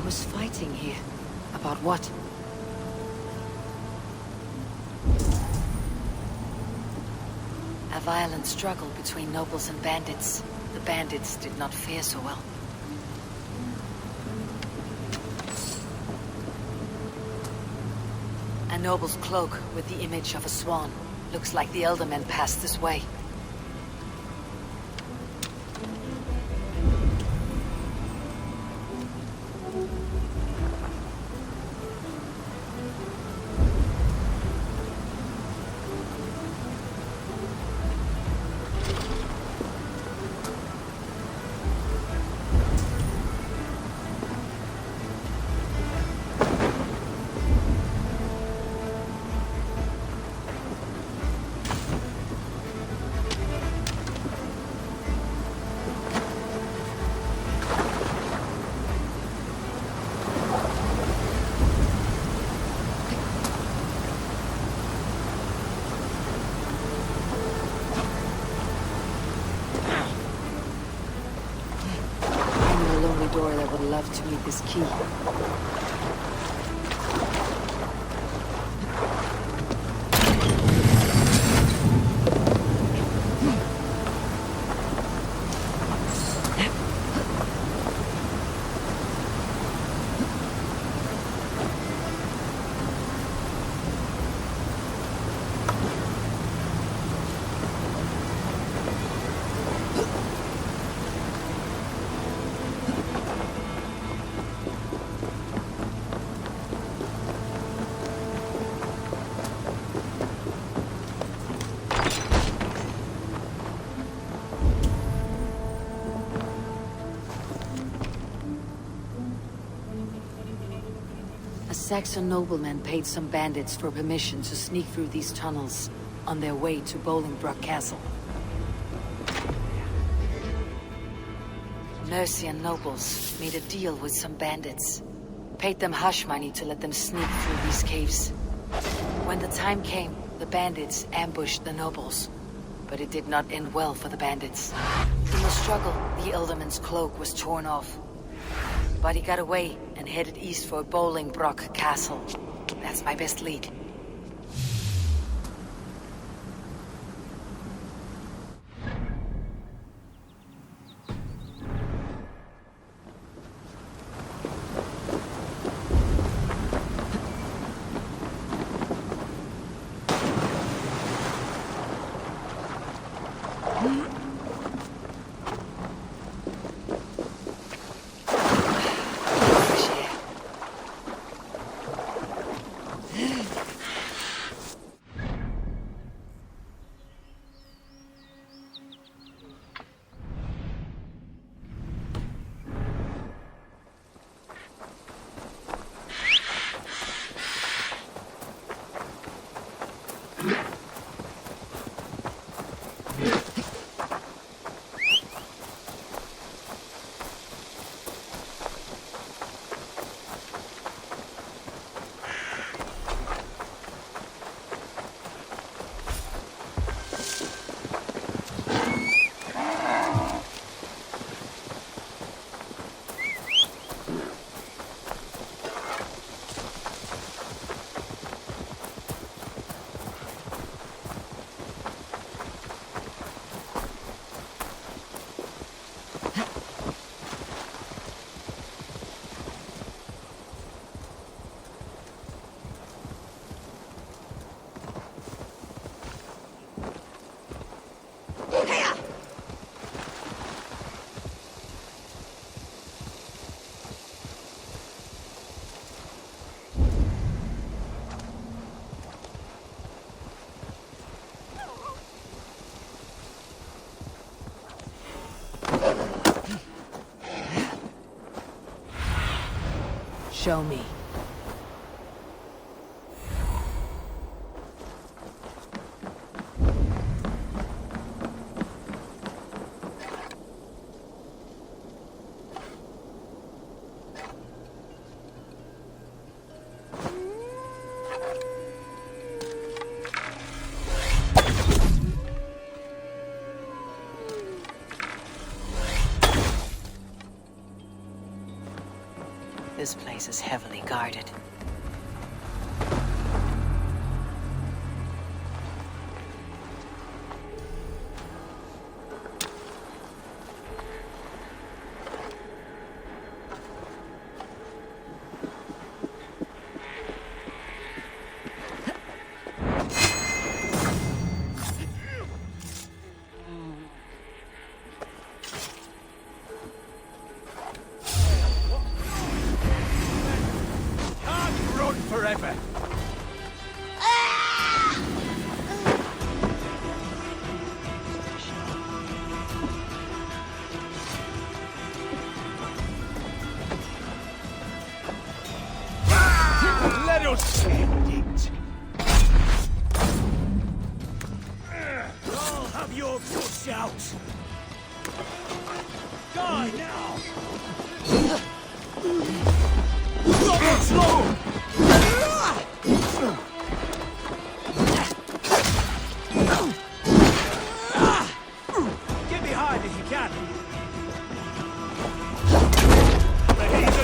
Was fighting here. About what? A violent struggle between nobles and bandits. The bandits did not fare so well. A noble's cloak with the image of a swan. Looks like the Eldermen passed this way. love to meet this key. Saxon noblemen paid some bandits for permission to sneak through these tunnels on their way to Bolingbroke Castle. Mercian nobles made a deal with some bandits. Paid them hush money to let them sneak through these caves. When the time came, the bandits ambushed the nobles. But it did not end well for the bandits. In the struggle, the Elderman's cloak was torn off. But he got away and headed east for Bolingbroke Castle. That's my best lead. Show me. This place is heavily guarded. Forever. Let us end it. I'll have your guts out. Die now. Not slow. Get behind if you can. The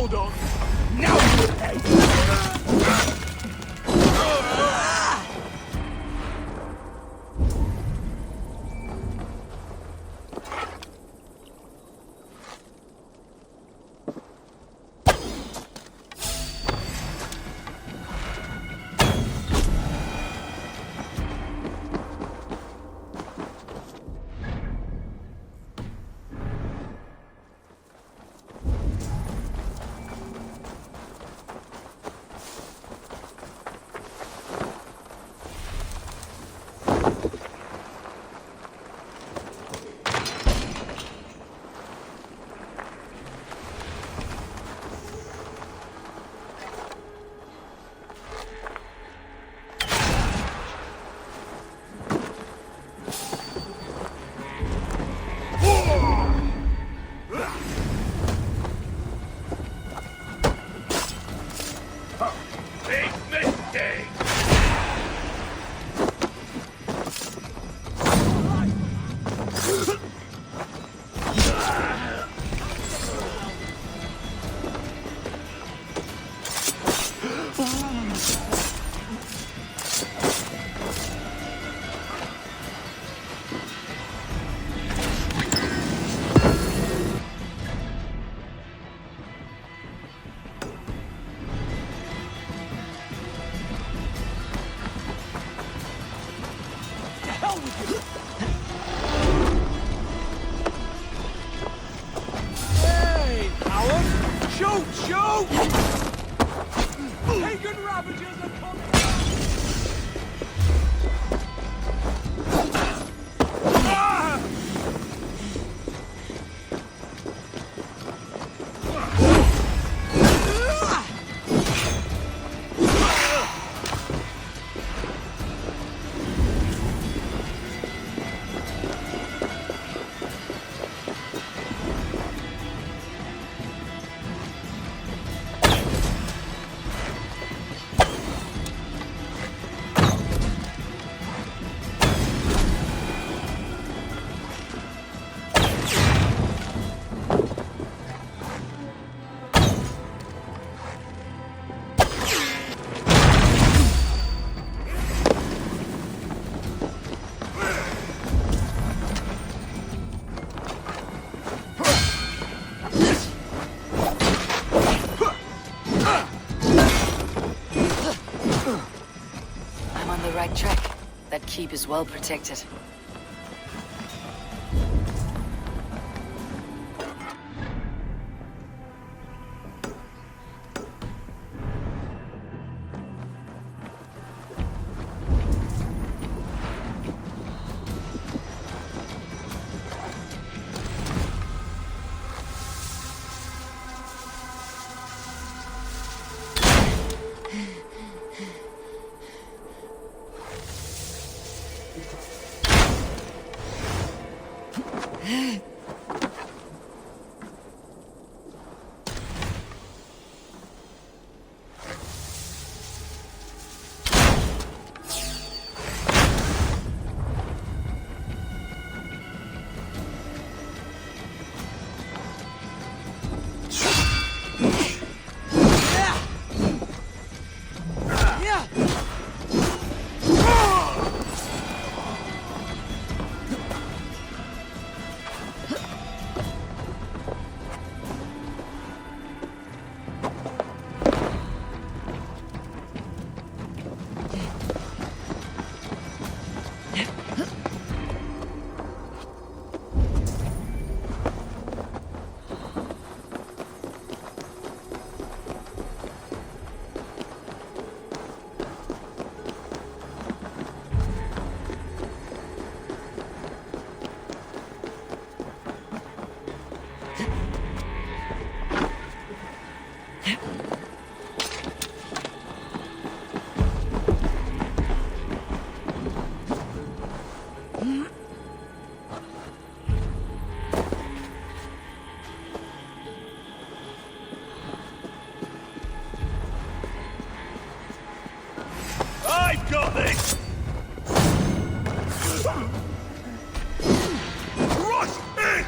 Hold on. Now you pay! That keep is well protected. Got this! Rush it!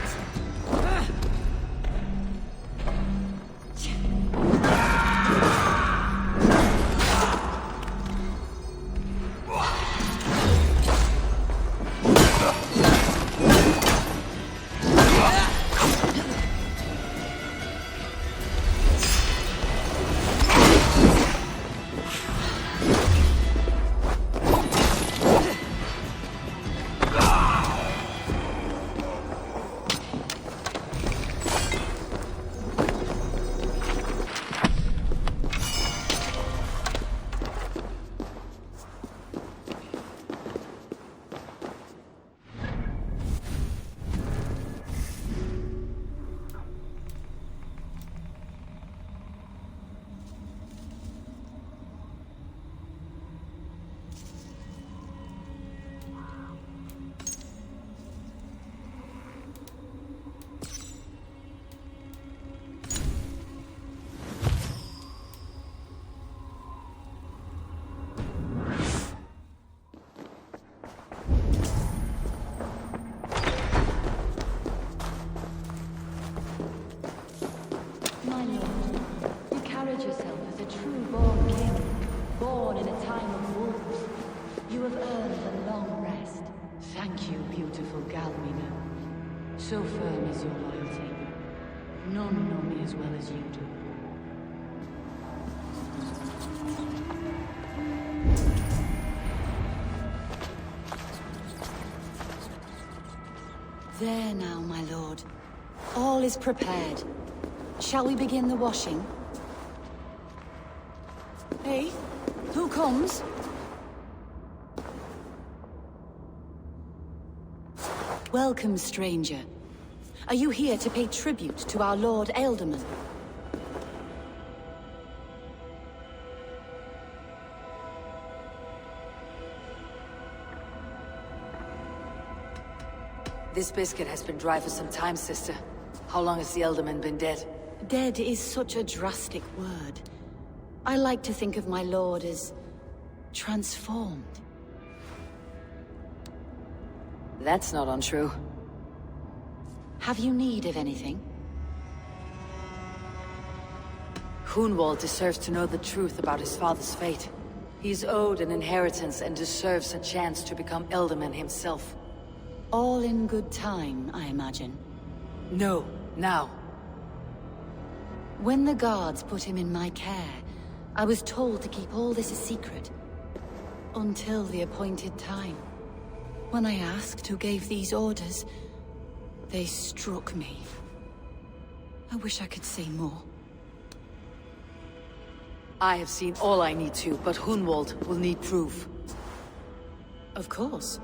My lord, you carried yourself as a true-born king, born in a time of wolves. You have earned a long rest. Thank you, beautiful Galmina. So firm is your loyalty. None know me as well as you do. There now, my lord. All is prepared. Shall we begin the washing? Hey, who comes? Welcome, stranger. Are you here to pay tribute to our Lord Ealdorman? This biscuit has been dry for some time, sister. How long has the Ealdorman been dead? Dead is such a drastic word. I like to think of my lord as transformed. That's not untrue. Have you need of anything? Hunwald deserves to know the truth about his father's fate. He's owed an inheritance and deserves a chance to become Ealdorman himself. All in good time, I imagine. No, now. When the guards put him in my care, I was told to keep all this a secret. Until the appointed time. When I asked who gave these orders, they struck me. I wish I could say more. I have seen all I need to, but Hunwald will need proof. Of course.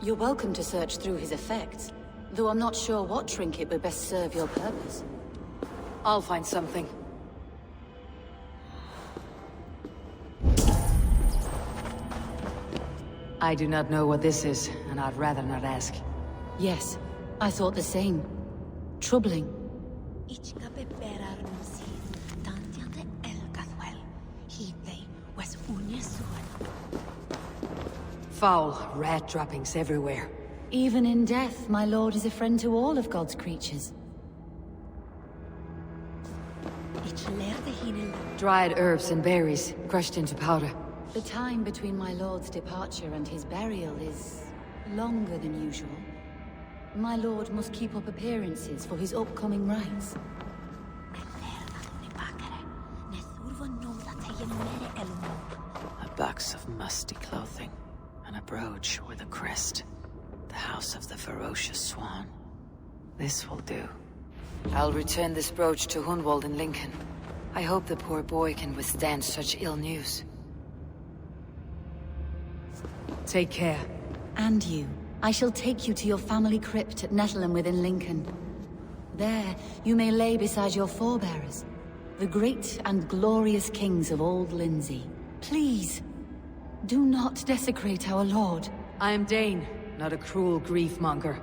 You're welcome to search through his effects, though I'm not sure what trinket would best serve your purpose. I'll find something. I do not know what this is, and I'd rather not ask. Yes, I thought the same. Troubling. Foul rat droppings everywhere. Even in death, my lord is a friend to all of God's creatures. Dried herbs and berries, crushed into powder. The time between my lord's departure and his burial is longer than usual. My lord must keep up appearances for his upcoming rites. A box of musty clothing, and a brooch with a crest. The house of the ferocious swan. This will do. I'll return this brooch to Hunwald in Lincoln. I hope the poor boy can withstand such ill news. Take care. And you. I shall take you to your family crypt at Nettleton within Lincoln. There, you may lay beside your forebearers, the great and glorious kings of Old Lindsey. Please, do not desecrate our lord. I am Dane, not a cruel grief-monger.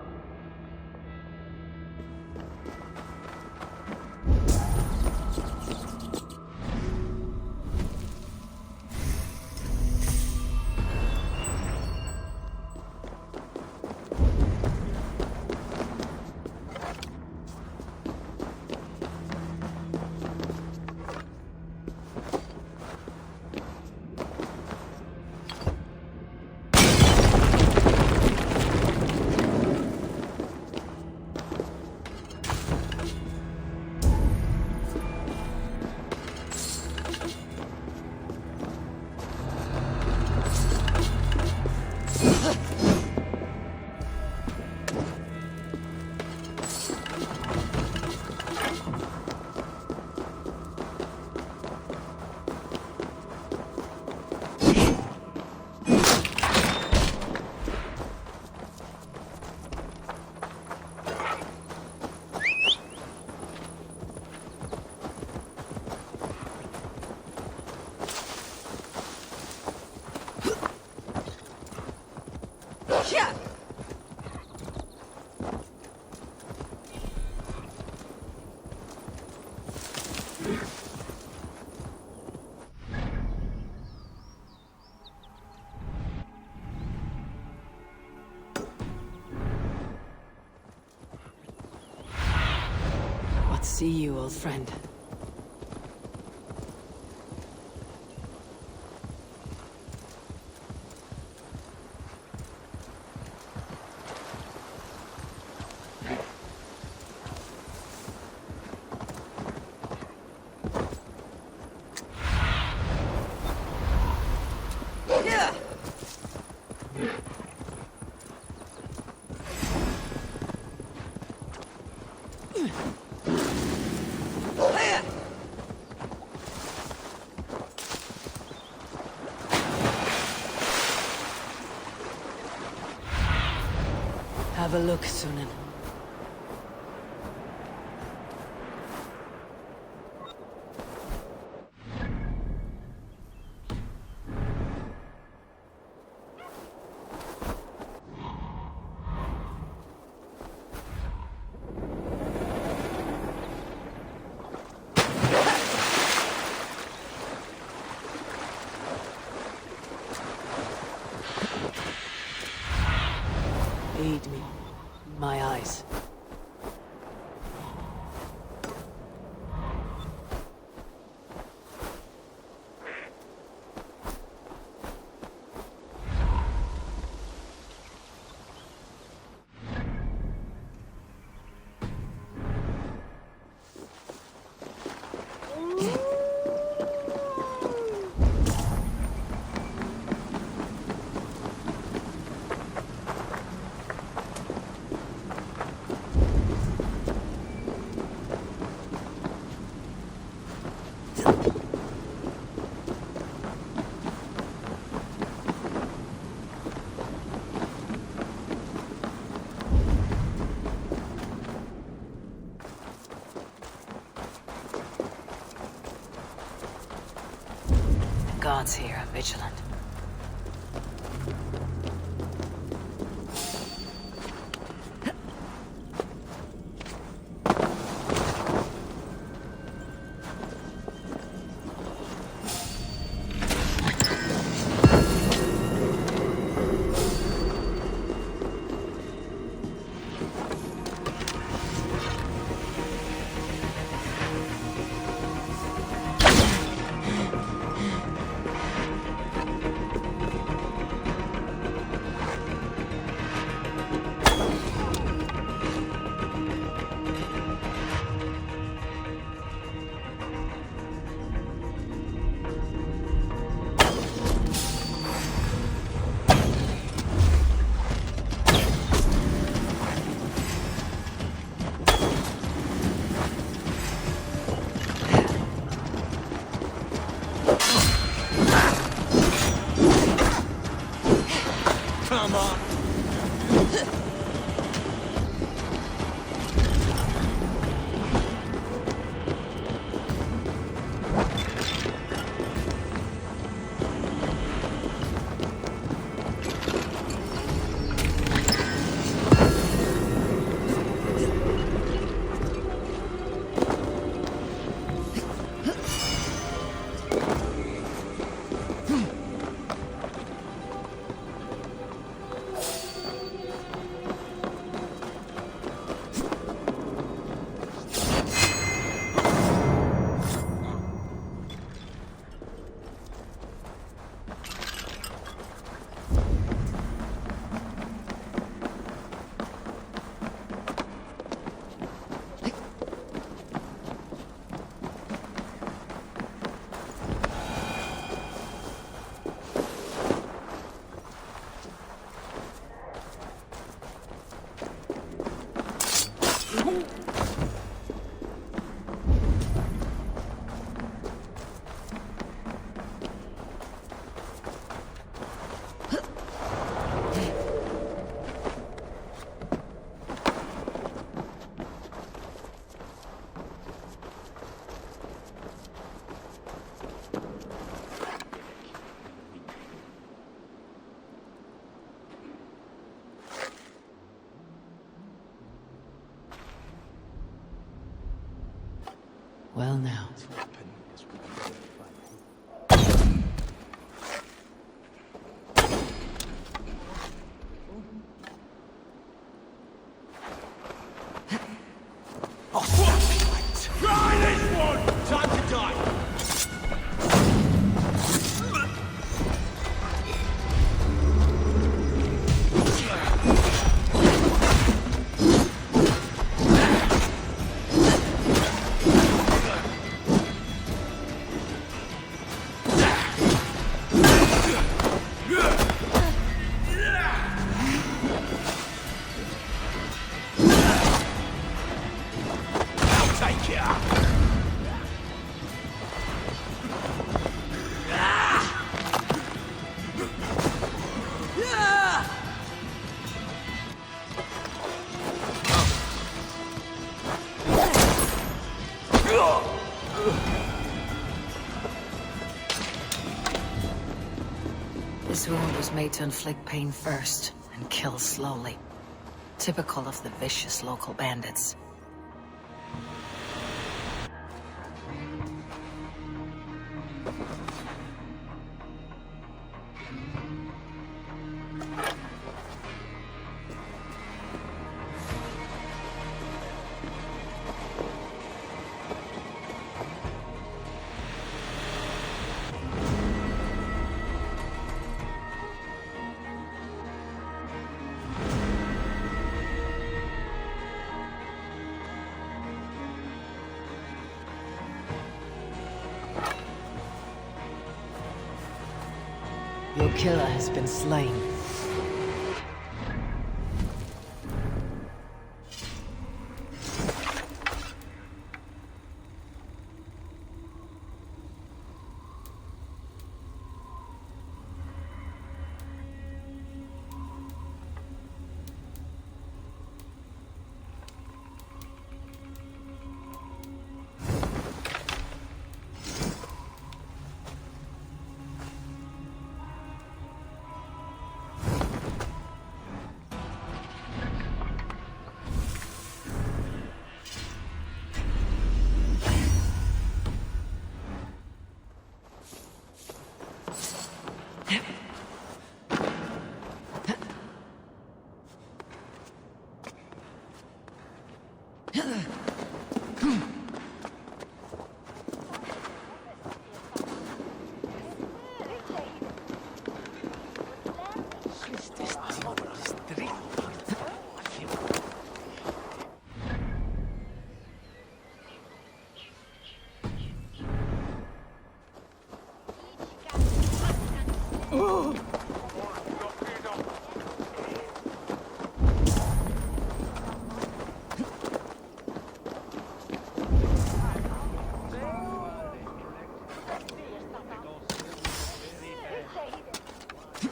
See you, old friend. Have a look, Sunan. Aid me. My eyes. guards here are vigilant. Come on! Well now. Try this one! Time to die! This wound was made to inflict pain first, and kill slowly. Typical of the vicious local bandits. Your killer has been slain.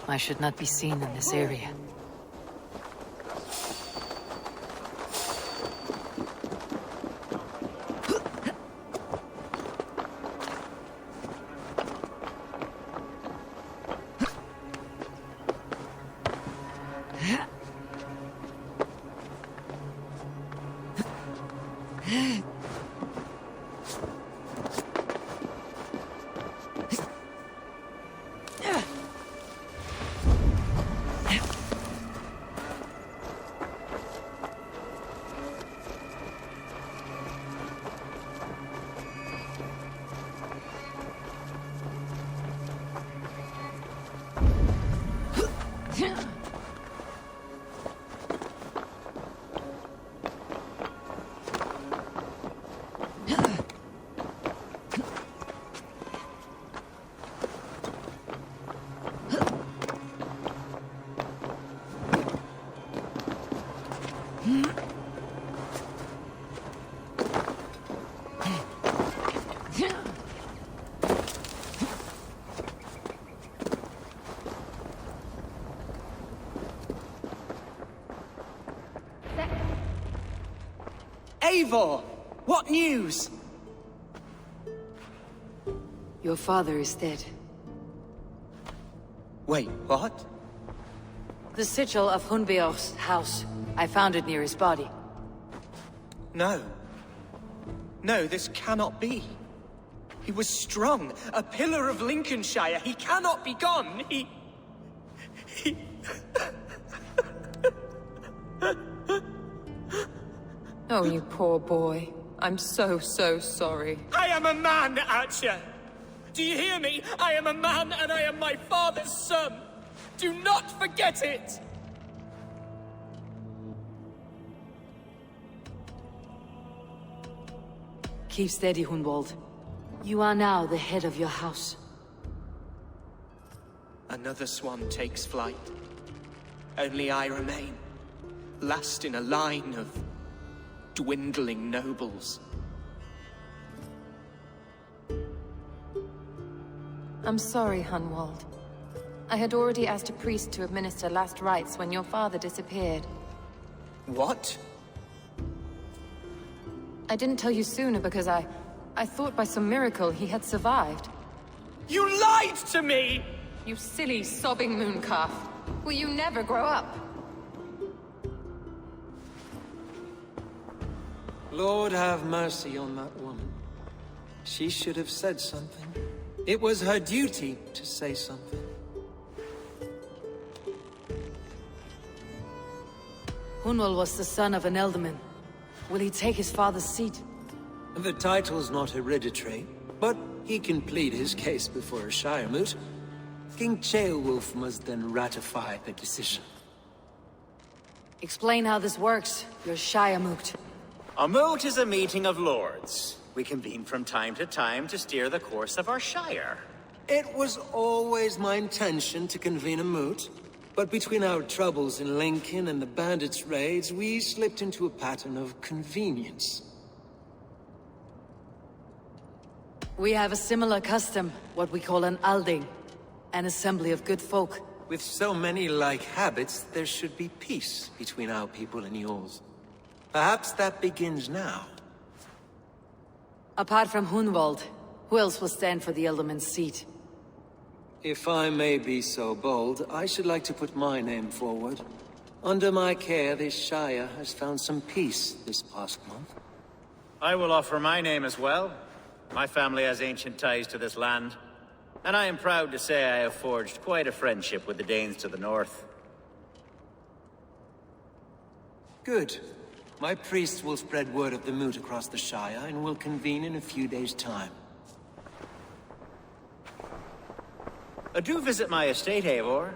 I should not be seen in this area. Eivor! What news? Your father is dead. Wait, what? The sigil of Hunbeor's house. I found it near his body. No. No, this cannot be. He was strong, a pillar of Lincolnshire. He cannot be gone. He... Oh, you poor boy. I'm so sorry. I am a man, Archer! Do you hear me? I am a man and I am my father's son! Do not forget it! Keep steady, Hunwald. You are now the head of your house. Another swan takes flight. Only I remain. Last in a line of dwindling nobles. I'm sorry, Hunwald. I had already asked a priest to administer last rites when your father disappeared. What? I didn't tell you sooner because I thought by some miracle he had survived. You lied to me! You silly, sobbing mooncalf. Will you never grow up? Lord have mercy on that woman. She should have said something. It was her duty to say something. Hunwald was the son of an ealdorman. Will he take his father's seat? The title's not hereditary, but he can plead his case before a Shire moot. King Ceolwulf must then ratify the decision. Explain how this works, your Shire moot. A moot is a meeting of lords. We convene from time to time to steer the course of our shire. It was always my intention to convene a moot, but between our troubles in Lincoln and the bandits' raids, we slipped into a pattern of convenience. We have a similar custom, what we call an alding, an assembly of good folk. With so many like habits, there should be peace between our people and yours. Perhaps that begins now. Apart from Hunwald, who else will stand for the ealdorman's seat? If I may be so bold, I should like to put my name forward. Under my care, this Shire has found some peace this past month. I will offer my name as well. My family has ancient ties to this land, and I am proud to say I have forged quite a friendship with the Danes to the north. Good. My priests will spread word of the moot across the Shire, and will convene in a few days' time. Do visit my estate, Eivor.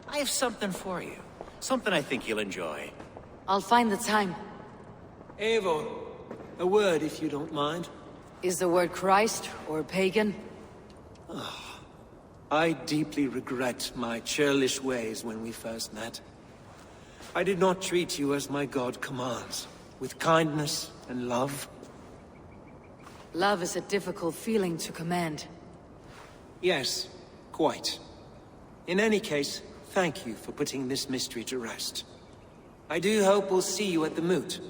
I have something for you. Something I think you'll enjoy. I'll find the time. Eivor, a word if you don't mind. Is the word Christ or pagan? I deeply regret my churlish ways when we first met. I did not treat you as my god commands, with kindness and love. Love is a difficult feeling to command. Yes, quite. In any case, thank you for putting this mystery to rest. I do hope we'll see you at the moot.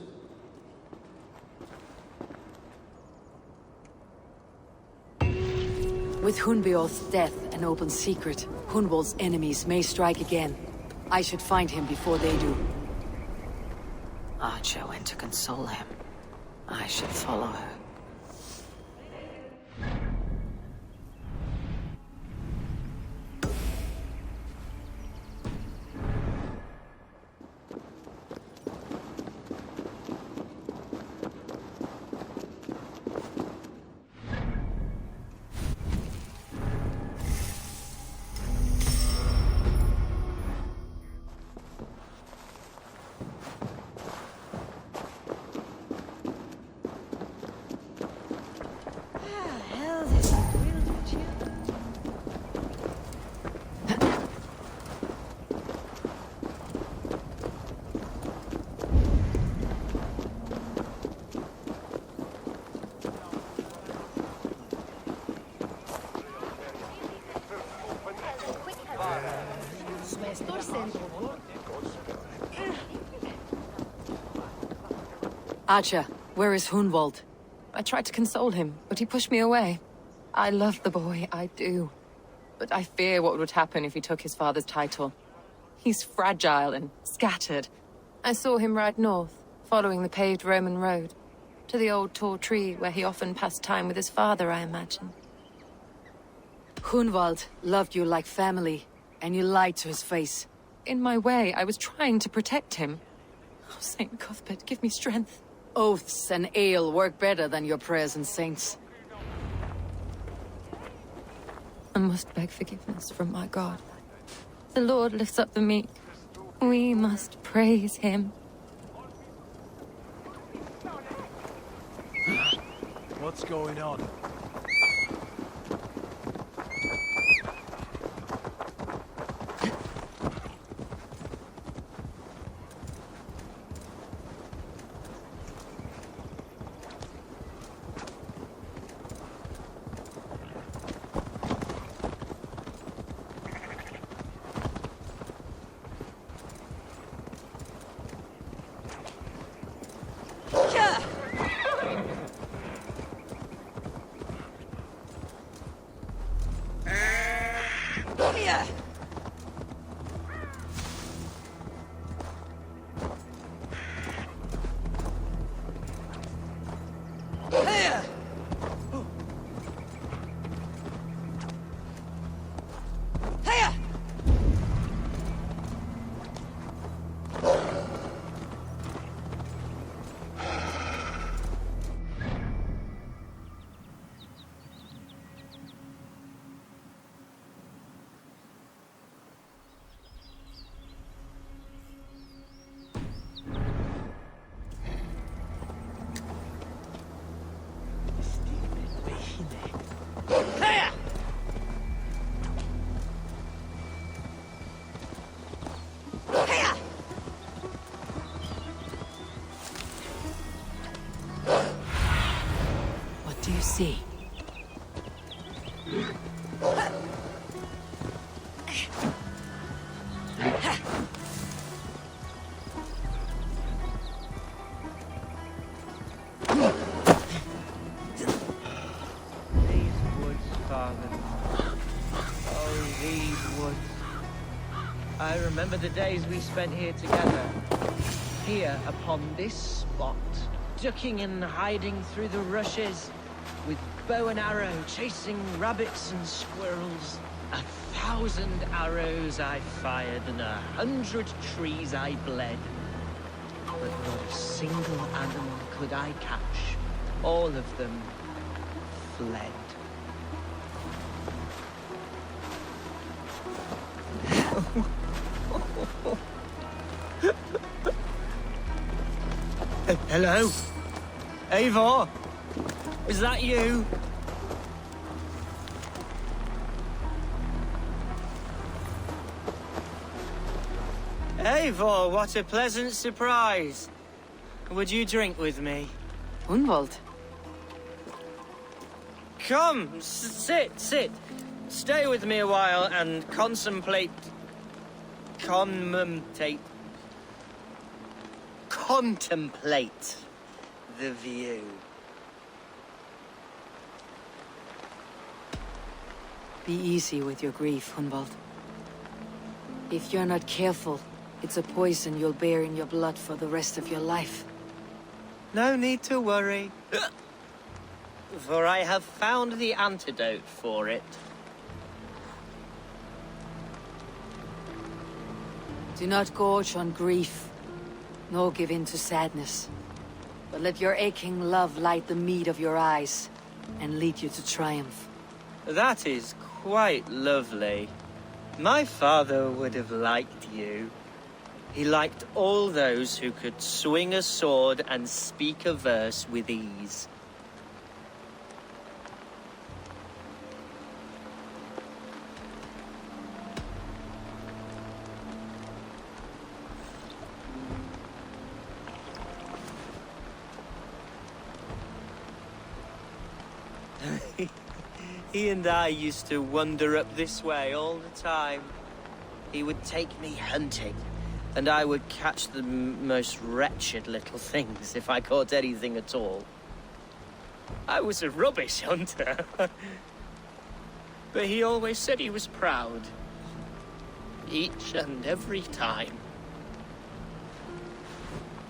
With Hunbeorth's death an open secret, Hunwald's enemies may strike again. I should find him before they do. Archer went to console him. I should follow her. Archer, where is Hunwald? I tried to console him, but he pushed me away. I love the boy, I do. But I fear what would happen if he took his father's title. He's fragile and scattered. I saw him ride north, following the paved Roman road. To the old tall tree where he often passed time with his father, I imagine. Hunwald loved you like family, and you lied to his face. In my way, I was trying to protect him. Oh, Saint Cuthbert, give me strength. Oaths and ale work better than your prayers and saints. I must beg forgiveness from my God. The Lord lifts up the meek. We must praise him. What's going on? What do you see? I remember the days we spent here together. Here, upon this spot. Ducking and hiding through the rushes. With bow and arrow, chasing rabbits and squirrels. 1,000 arrows I fired and 100 trees I bled. But not a single animal could I catch. All of them fled. Hello? Eivor? Is that you? Eivor, what a pleasant surprise. Would you drink with me? Hunwald? Come, sit. Stay with me a while and contemplate the view. Be easy with your grief, Hunwald. If you're not careful, it's a poison you'll bear in your blood for the rest of your life. No need to worry. For I have found the antidote for it. Do not gorge on grief, nor give in to sadness. But let your aching love light the mead of your eyes, and lead you to triumph. That is quite lovely. My father would have liked you. He liked all those who could swing a sword and speak a verse with ease. He and I used to wander up this way all the time. He would take me hunting, and I would catch the most wretched little things if I caught anything at all. I was a rubbish hunter. But he always said he was proud. Each and every time.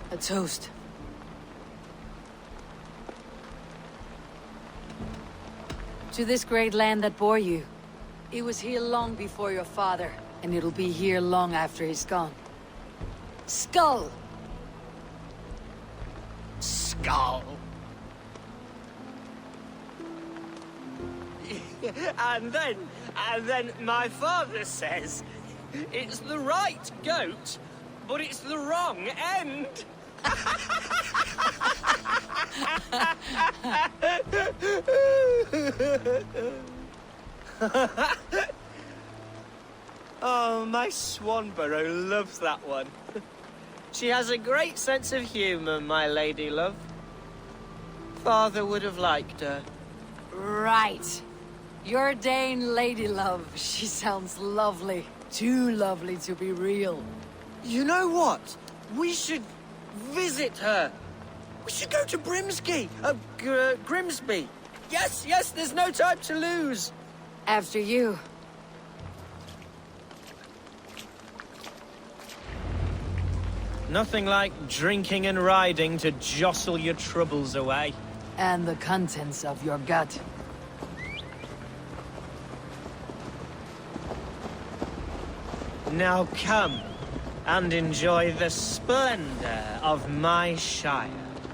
A toast. To this great land that bore you. It was here long before your father, and it'll be here long after he's gone. Skull! Skull! and then my father says, it's the right goat, but it's the wrong end. Oh, my Swanborough loves that one. She has a great sense of humor, my lady love. Father would have liked her. Right. Your Dane lady love. She sounds lovely. Too lovely to be real. You know what? We should visit her. We should go to Grimsby. Yes, there's no time to lose. After you. Nothing like drinking and riding to jostle your troubles away. And the contents of your gut. Now come and enjoy the splendor of my shire.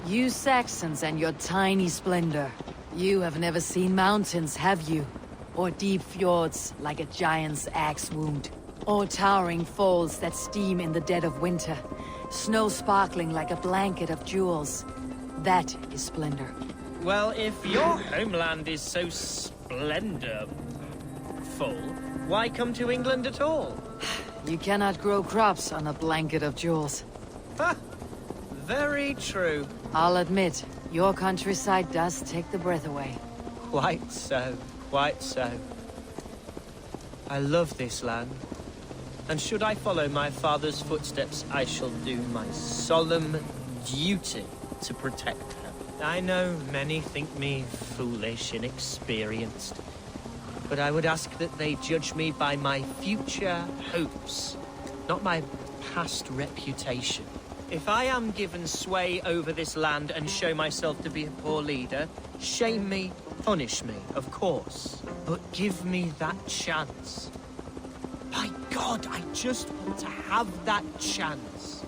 You Saxons and your tiny splendor. You have never seen mountains, have you? Or deep fjords like a giant's axe wound. Or towering falls that steam in the dead of winter. Snow sparkling like a blanket of jewels. That is splendor. Well, if your homeland is so splendorful, why come to England at all? You cannot grow crops on a blanket of jewels. Ha! Very true. I'll admit, your countryside does take the breath away. Quite so, quite so. I love this land. And should I follow my father's footsteps, I shall do my solemn duty to protect her. I know many think me foolish, inexperienced. But I would ask that they judge me by my future hopes, not my past reputation. If I am given sway over this land and show myself to be a poor leader, shame me, punish me, of course. But give me that chance. By God, I just want to have that chance.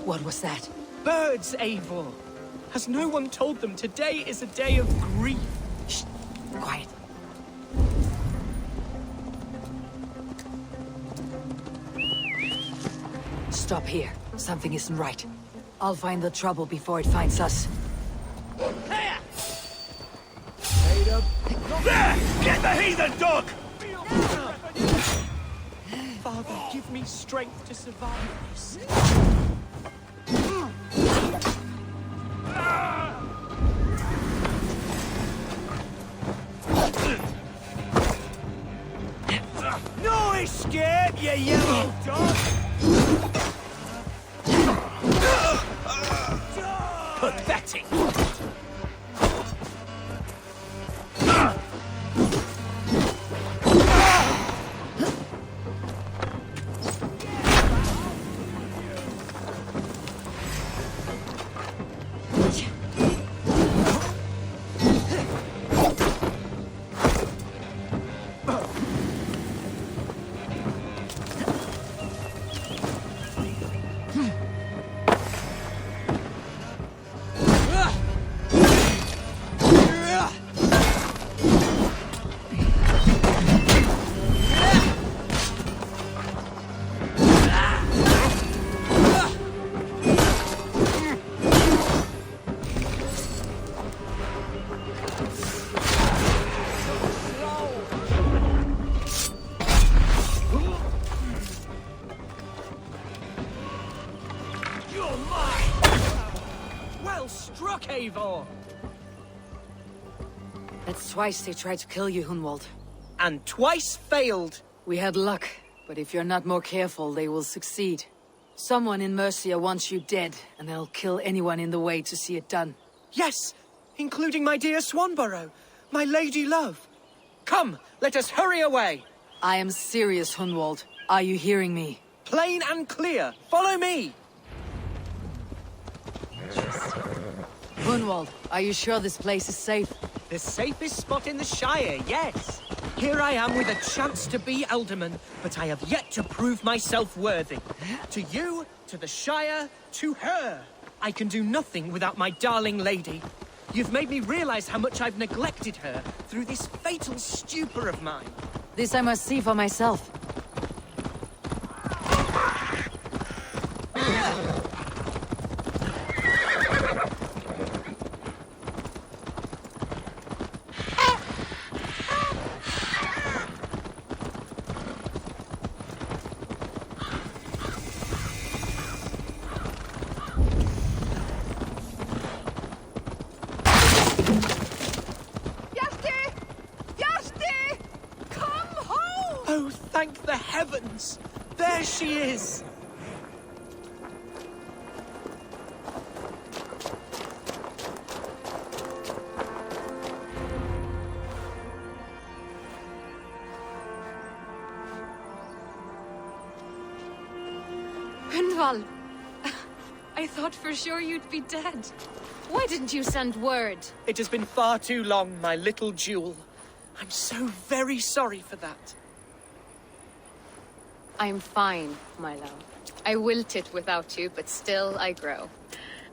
What was that? Birds, Eivor! Has no one told them today is a day of grief? Shh! Quiet. stop here. Something isn't right. I'll find the trouble before it finds us. There! Get the heathen dog! Father, give me strength to survive this. No escape, you yellow dog! Pathetic! You're mine! Well struck, Eivor! That's twice they tried to kill you, Hunwald. And twice failed. We had luck, but if you're not more careful, they will succeed. Someone in Mercia wants you dead, and they'll kill anyone in the way to see it done. Yes, including my dear Swanborough, my lady love. Come, let us hurry away. I am serious, Hunwald. Are you hearing me? Plain and clear. Follow me. Hunwald, are you sure this place is safe? The safest spot in the Shire, yes. Here I am with a chance to be Alderman, but I have yet to prove myself worthy. To you, to the Shire, to her. I can do nothing without my darling lady. You've made me realize how much I've neglected her through this fatal stupor of mine. This I must see for myself. Oh, thank the heavens! There she is! Hunwald! I thought for sure you'd be dead. Why didn't you send word? It has been far too long, my little jewel. I'm so very sorry for that. I'm fine, my love. I wilted without you, but still I grow.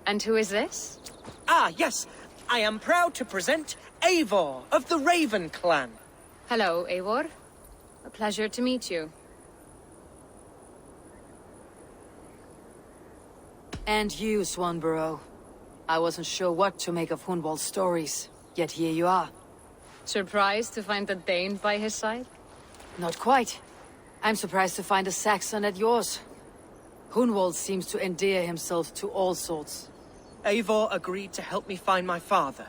And who is this? Ah, yes. I am proud to present Eivor of the Raven clan. Hello, Eivor. A pleasure to meet you. And you, Swanborough. I wasn't sure what to make of Hunwald's stories, yet here you are. Surprised to find the Dane by his side? Not quite. I'm surprised to find a Saxon at yours. Hunwald seems to endear himself to all sorts. Eivor agreed to help me find my father.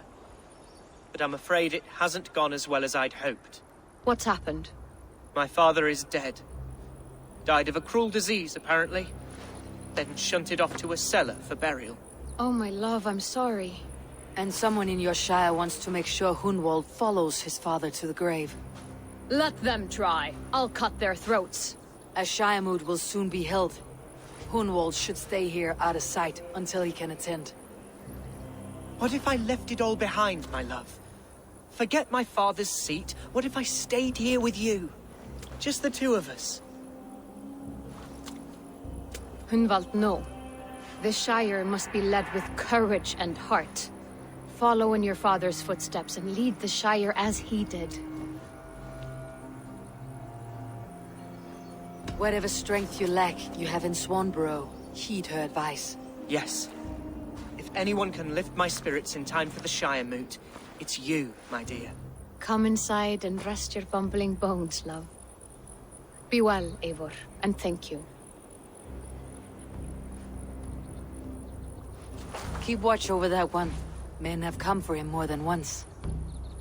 But I'm afraid it hasn't gone as well as I'd hoped. What's happened? My father is dead. Died of a cruel disease, apparently. Then shunted off to a cellar for burial. Oh, my love, I'm sorry. And someone in your shire wants to make sure Hunwald follows his father to the grave. Let them try. I'll cut their throats. A shire moot will soon be held. Hunwald should stay here out of sight until he can attend. What if I left it all behind, my love? Forget my father's seat. What if I stayed here with you? Just the two of us. Hunwald, no. The Shire must be led with courage and heart. Follow in your father's footsteps and lead the Shire as he did. Whatever strength you lack, you have in Swanborough. Heed her advice. Yes. If anyone can lift my spirits in time for the Shire moot, it's you, my dear. Come inside and rest your bumbling bones, love. Be well, Eivor, and thank you. Keep watch over that one. Men have come for him more than once.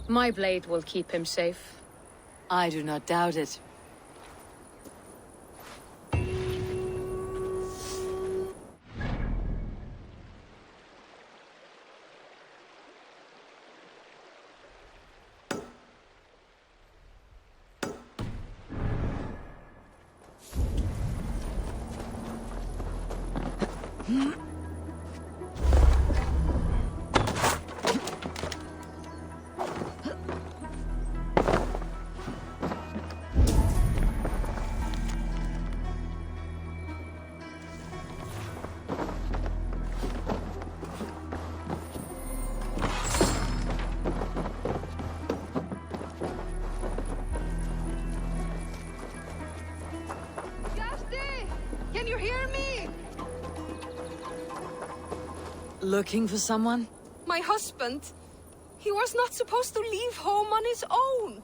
My blade will keep him safe. I do not doubt it. Can you hear me? Looking for someone? My husband. He was not supposed to leave home on his own.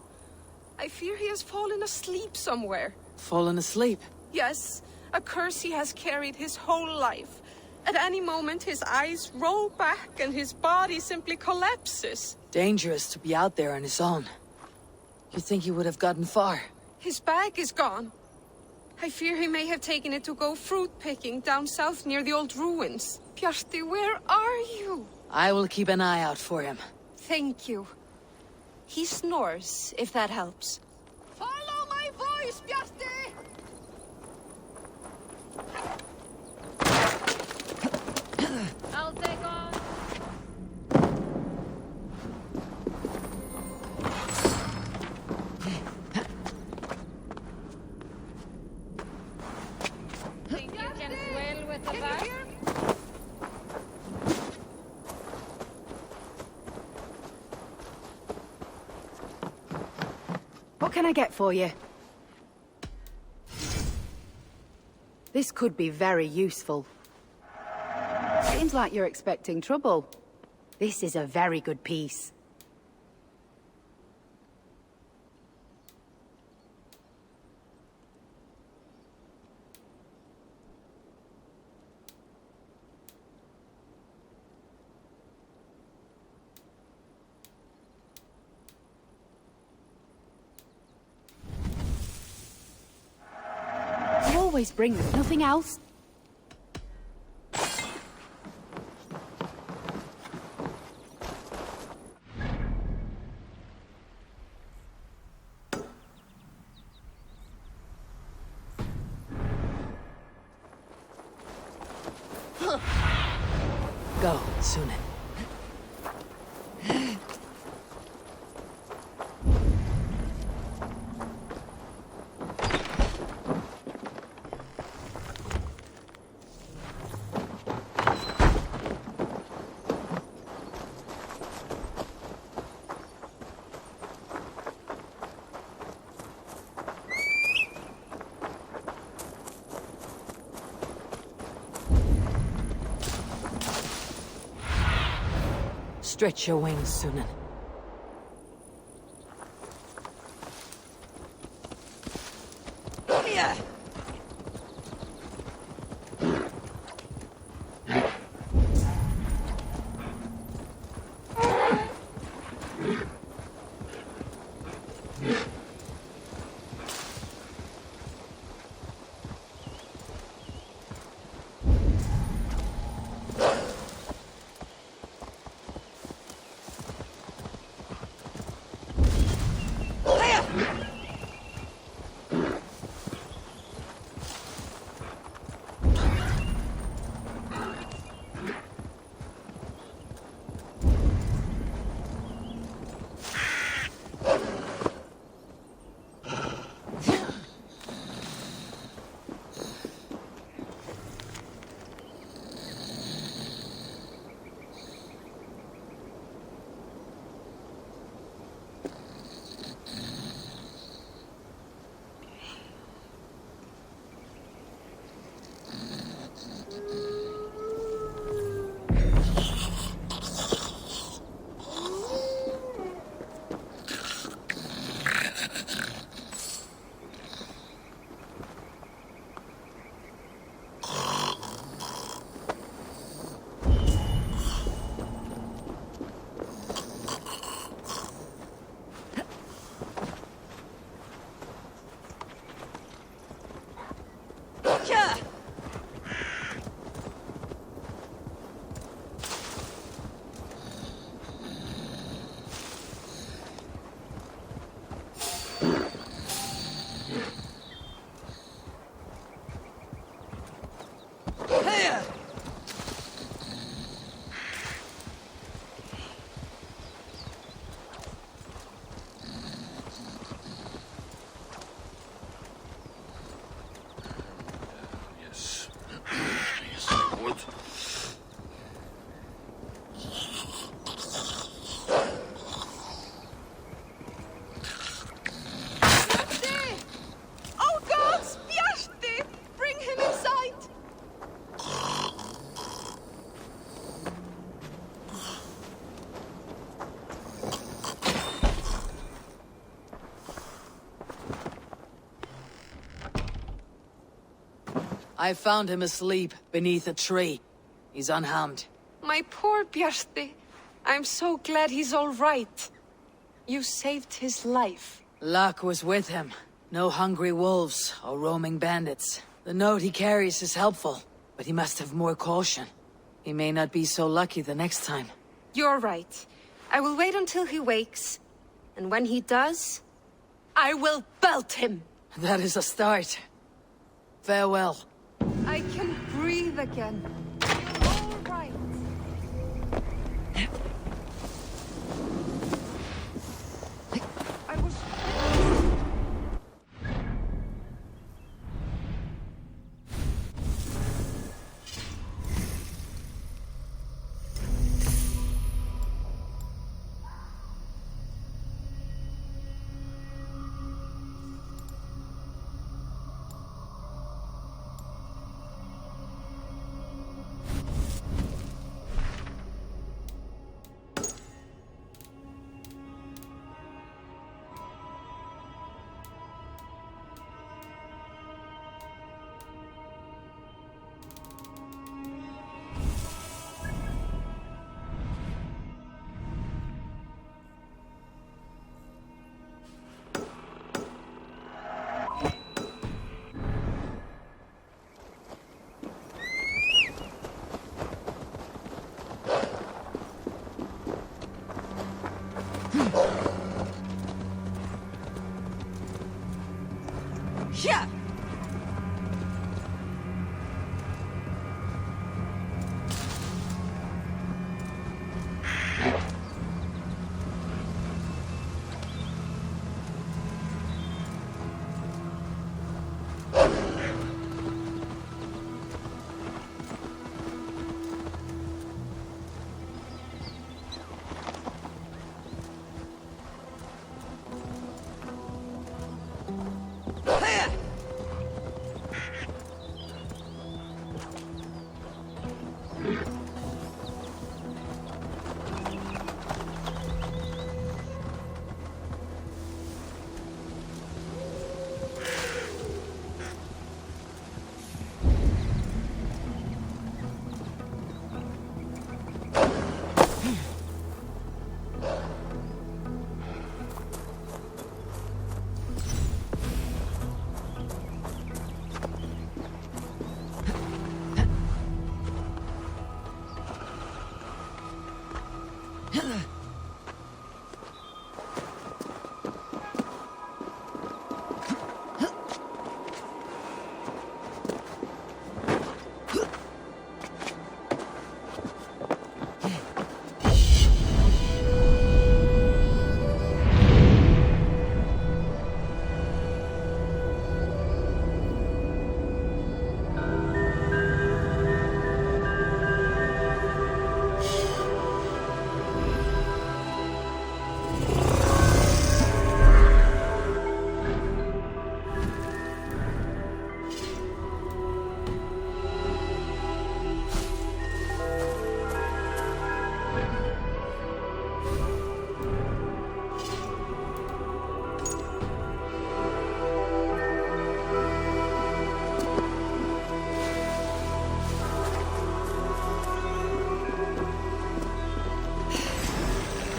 I fear he has fallen asleep somewhere. Fallen asleep? Yes, a curse he has carried his whole life. At any moment, his eyes roll back and his body simply collapses. Dangerous to be out there on his own. You think he would have gotten far? His bag is gone. I fear he may have taken it to go fruit picking down south near the old ruins. Bjarti, where are you? I will keep an eye out for him. Thank you. He snores, if that helps. Follow my voice, Bjarti! I'll take on. Think you can swell with the back? What can I get for you? This could be very useful. Seems like you're expecting trouble. This is a very good piece. You always bring this, nothing else? Go, Sunan. Stretch your wings, Sunan. Yeah. I found him asleep beneath a tree. He's unharmed. My poor Bjarti. I'm so glad he's all right. You saved his life. Luck was with him. No hungry wolves or roaming bandits. The note he carries is helpful, but he must have more caution. He may not be so lucky the next time. You're right. I will wait until he wakes. And when he does, I will belt him! That is a start. Farewell. I can breathe again. You're all right. I was... Yeah!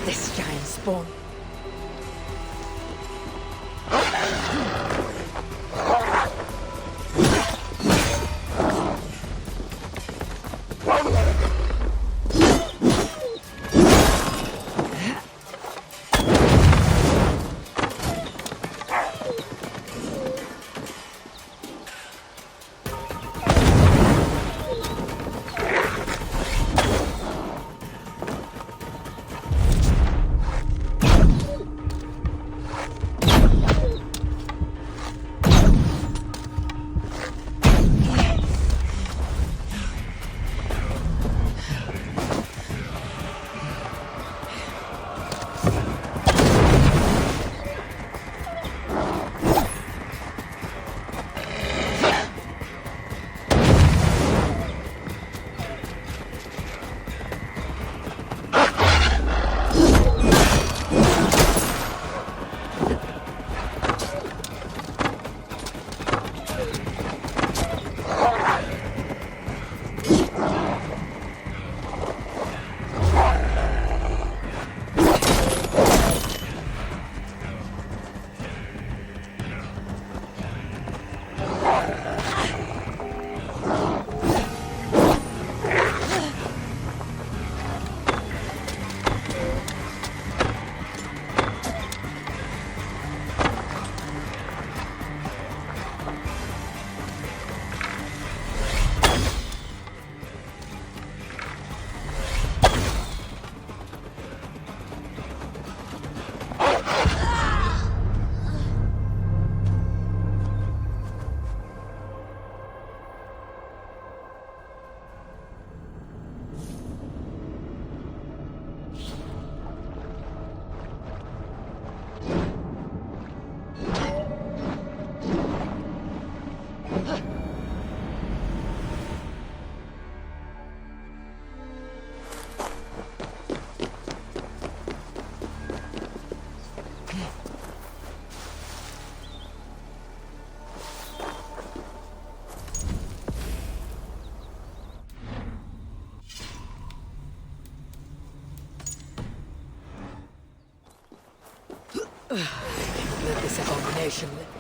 This giant spawn. Let this abomination live.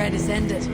thread is ended.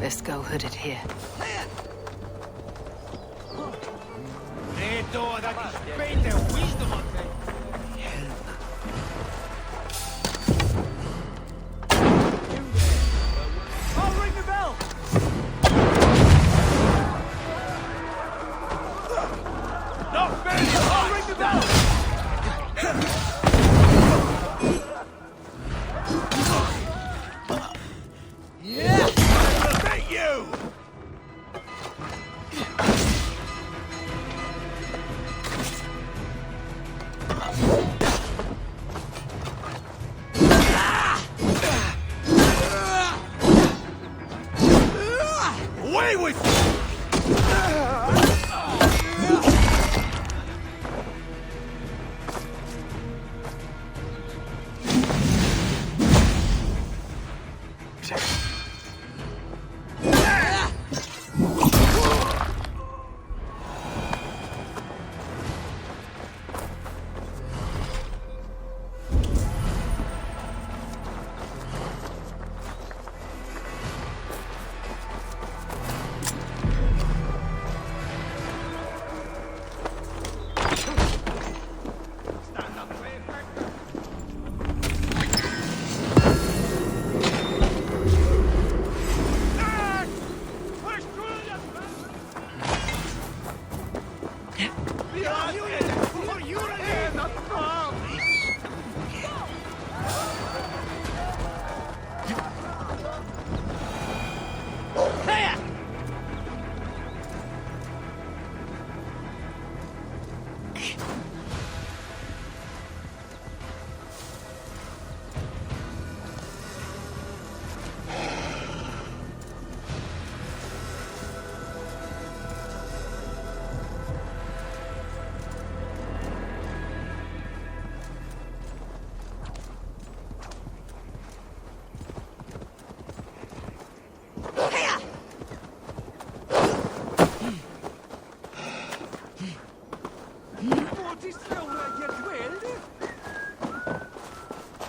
Let's go hooded here. Away with you!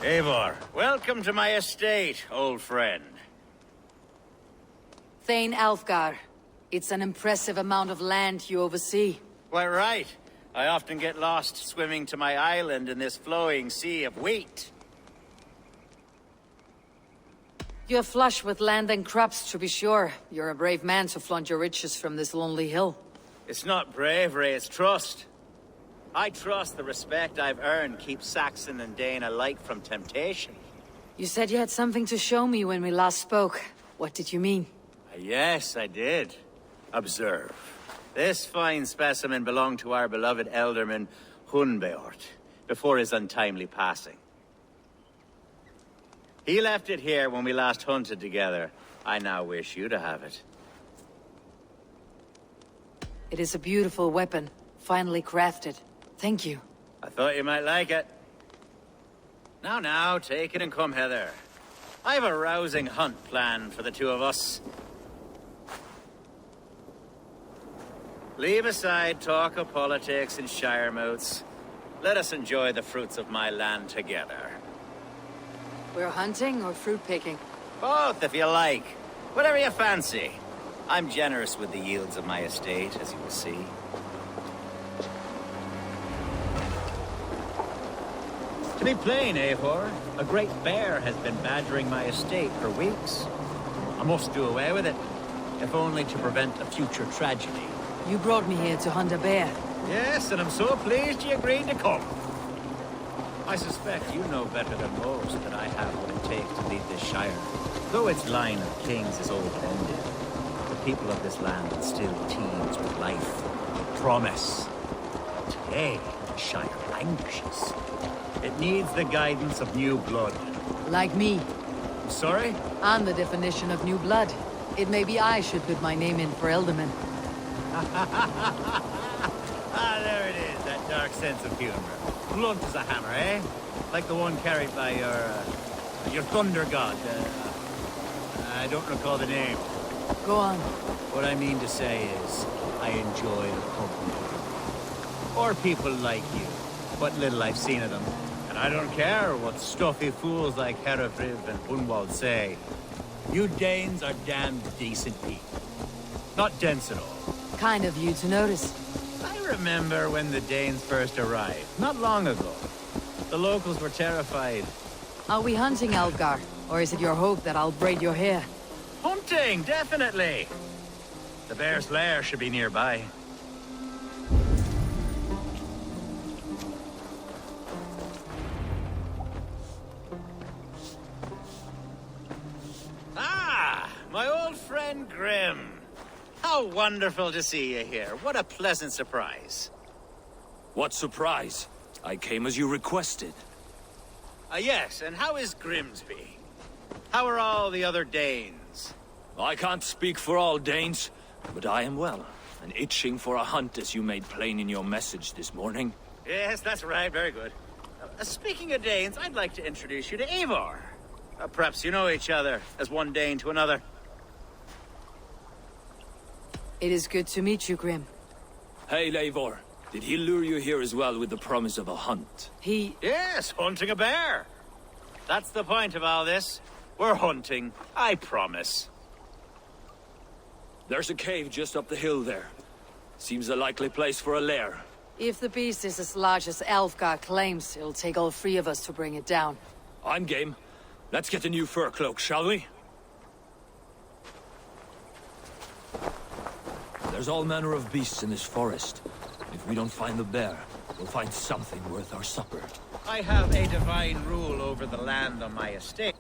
Eivor, welcome to my estate, old friend. Thane Alfgar. It's an impressive amount of land you oversee. Quite right. I often get lost swimming to my island in this flowing sea of wheat. You're flush with land and crops, to be sure. You're a brave man to flaunt your riches from this lonely hill. It's not bravery, it's trust. I trust the respect I've earned keeps Saxon and Dane alike from temptation. You said you had something to show me when we last spoke. What did you mean? Yes, I did. Observe. This fine specimen belonged to our beloved Elderman Hunbeort, before his untimely passing. He left it here when we last hunted together. I now wish you to have it. It is a beautiful weapon, finely crafted. Thank you. I thought you might like it. Now, take it and come hither. I have a rousing hunt planned for the two of us. Leave aside talk of politics and shire moats. Let us enjoy the fruits of my land together. We're hunting or fruit picking? Both, if you like. Whatever you fancy. I'm generous with the yields of my estate, as you will see. To be plain, Eivor, a great bear has been badgering my estate for weeks. I must do away with it, if only to prevent a future tragedy. You brought me here to hunt a bear. Yes, and I'm so pleased you agreed to come. I suspect you know better than most that I have what it takes to lead this shire. Though its line of kings is old-ended, the people of this land still teems with life, promise. Today, the shire languishes. It needs the guidance of new blood. Like me. Sorry? I'm the definition of new blood. It may be I should put my name in for Elderman. There it is, that dark sense of humor. Blunt as a hammer, eh? Like the one carried by your thunder god. I don't recall the name. Go on. What I mean to say is, I enjoy the company. Or people like you. What little I've seen of them. And I don't care what stuffy fools like Herefriv and Hunwald say. You Danes are damned decent people. Not dense at all. Kind of you to notice. I remember when the Danes first arrived, not long ago. The locals were terrified. Are we hunting, Alfgar? Or is it your hope that I'll braid your hair? Hunting, definitely! The bear's lair should be nearby. Ah! My old friend Grim. How wonderful to see you here. What a pleasant surprise. What surprise? I came as you requested. Yes, and how is Grimsby? How are all the other Danes? I can't speak for all Danes, but I am well, and itching for a hunt as you made plain in your message this morning. Yes, that's right, very good. Speaking of Danes, I'd like to introduce you to Eivor. Perhaps you know each other, as one Dane to another. It is good to meet you, Grim. Hey, Eivor. Did he lure you here as well with the promise of a hunt? Yes, hunting a bear. That's the point of all this. We're hunting, I promise. There's a cave just up the hill there. Seems a likely place for a lair. If the beast is as large as Elfgar claims, it'll take all three of us to bring it down. I'm game. Let's get a new fur cloak, shall we? There's all manner of beasts in this forest. If we don't find the bear, we'll find something worth our supper. I have a divine rule over the land on my estate.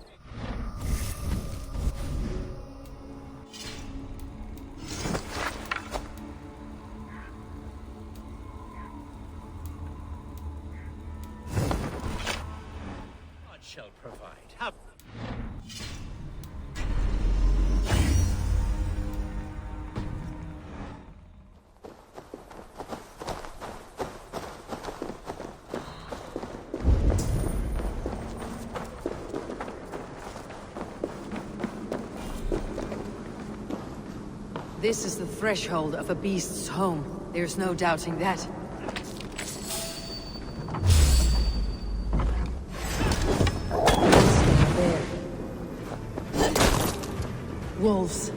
God shall provide. Have This is the threshold of a beast's home. There's no doubting that. There. Wolves.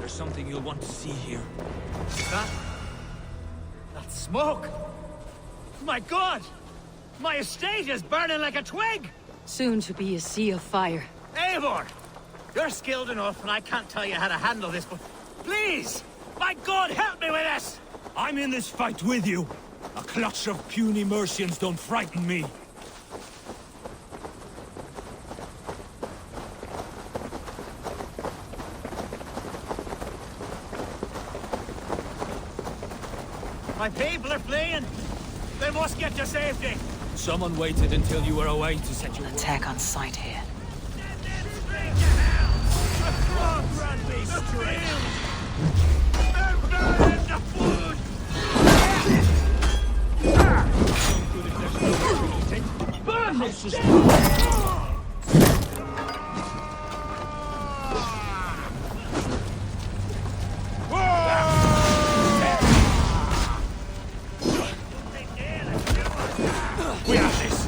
Something you'll want to see here. that smoke! My God! My estate is burning like a twig! Soon to be a sea of fire. Eivor! You're skilled enough, and I can't tell you how to handle this, but please! My God, help me with this! I'm in this fight with you. A clutch of puny Mercians don't frighten me. My people are fleeing! They must get to safety! Someone waited until you were away to set your attack on sight here. Burn this! We have this!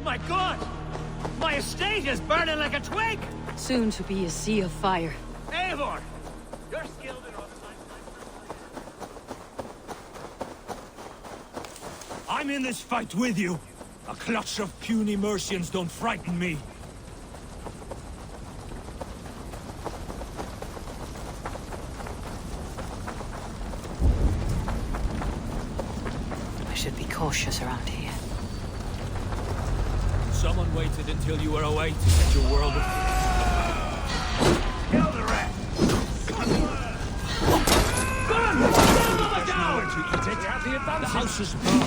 My God! My estate is burning like a twig! Soon to be a sea of fire. Eivor! You're skilled in all I'm in this fight with you. A clutch of puny Mercians don't frighten me. I should be cautious around here. Someone waited until you were away to set your world afire. Kill the rat! The house is burned.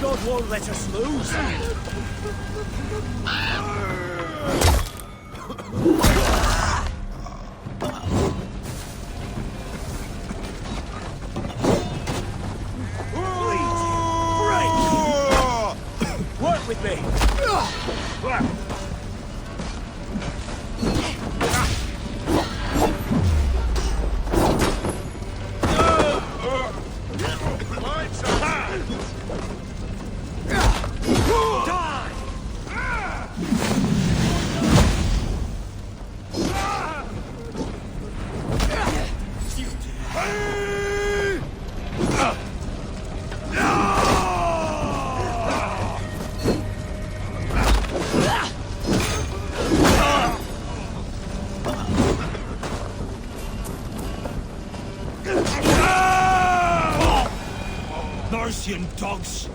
God won't let us lose. Work with me. Mercian dogs!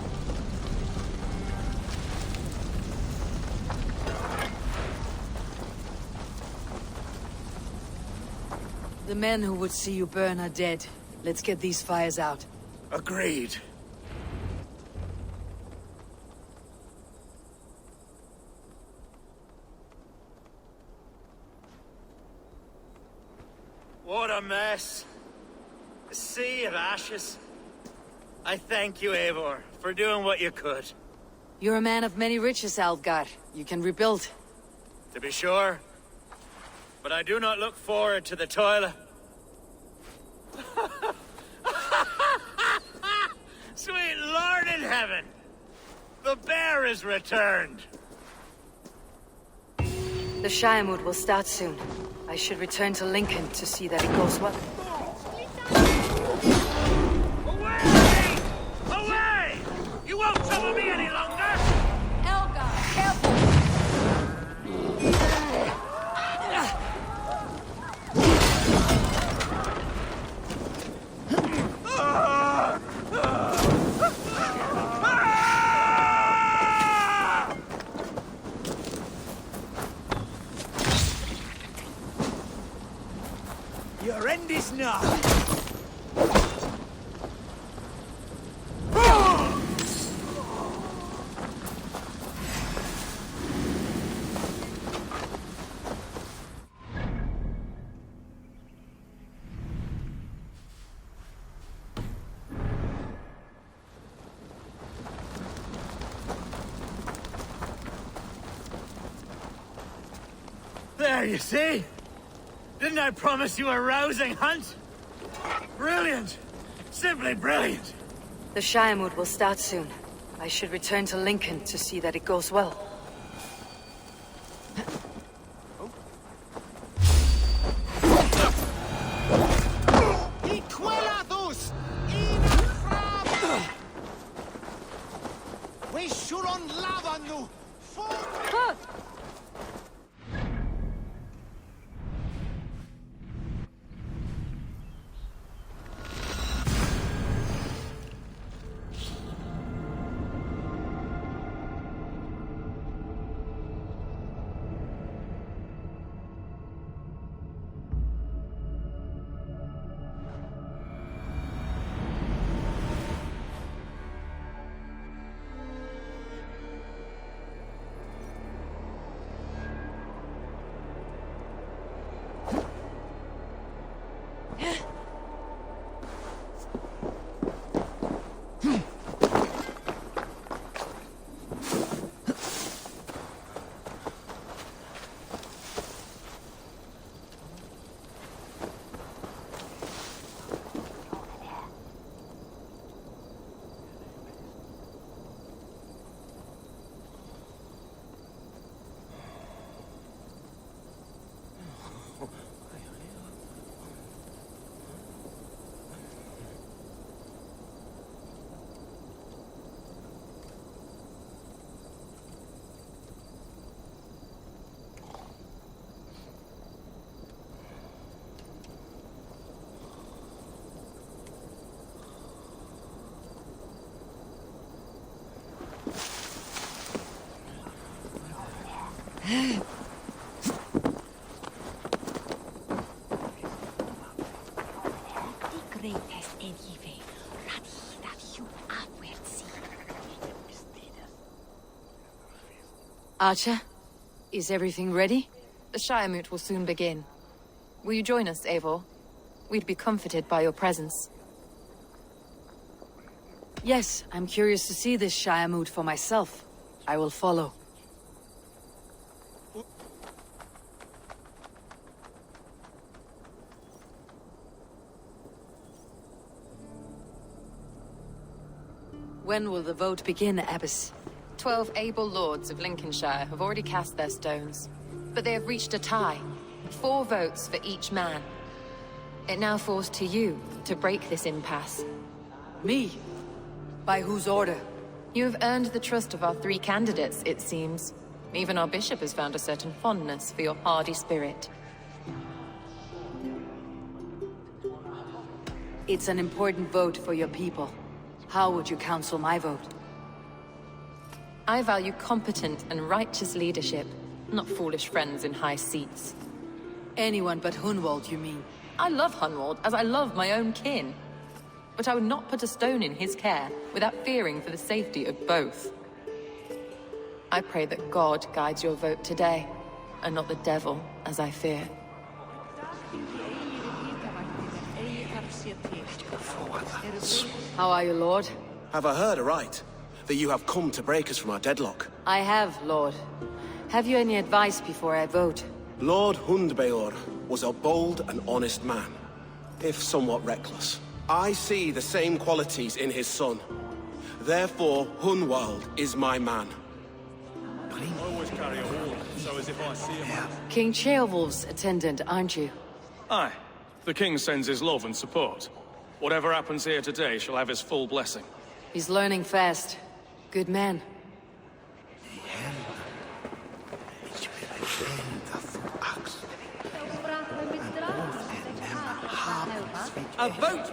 The men who would see you burn are dead. Let's get these fires out. Agreed. What a mess. A sea of ashes. I thank you, Eivor, for doing what you could. You're a man of many riches, Algar. You can rebuild. To be sure. But I do not look forward to the toil. Sweet Lord in heaven! The bear is returned! The Shiremood will start soon. I should return to Lincoln to see that it goes well. Away! Away! You won't trouble me any longer! Elgar, careful! Your end is nigh. There, you see? Didn't I promise you a rousing hunt? Brilliant! Simply brilliant! The Shiremood will start soon. I should return to Lincoln to see that it goes well. Archer, is everything ready? The Shire Moot will soon begin. Will you join us, Eivor? We'd be comforted by your presence. Yes, I'm curious to see this Shire Moot for myself. I will follow. When will the vote begin, Abbess? 12 able lords of Lincolnshire have already cast their stones, but they have reached a tie. 4 votes for each man. It now falls to you to break this impasse. Me? By whose order? You have earned the trust of our 3 candidates, it seems. Even our bishop has found a certain fondness for your hardy spirit. It's an important vote for your people. How would you counsel my vote? I value competent and righteous leadership, not foolish friends in high seats. Anyone but Hunwald, you mean? I love Hunwald as I love my own kin. But I would not put a stone in his care without fearing for the safety of both. I pray that God guides your vote today, and not the devil, as I fear. How are you, Lord? Have I heard aright? That you have come to break us from our deadlock? I have, Lord. Have you any advice before I vote? Lord Hundbeor was a bold and honest man, if somewhat reckless. I see the same qualities in his son. Therefore, Hunwald is my man. I always carry a horn, so as if I see a man. King Ceolwulf's attendant, aren't you? Aye. The king sends his love and support. Whatever happens here today shall have his full blessing. He's learning fast. Good man. A vote!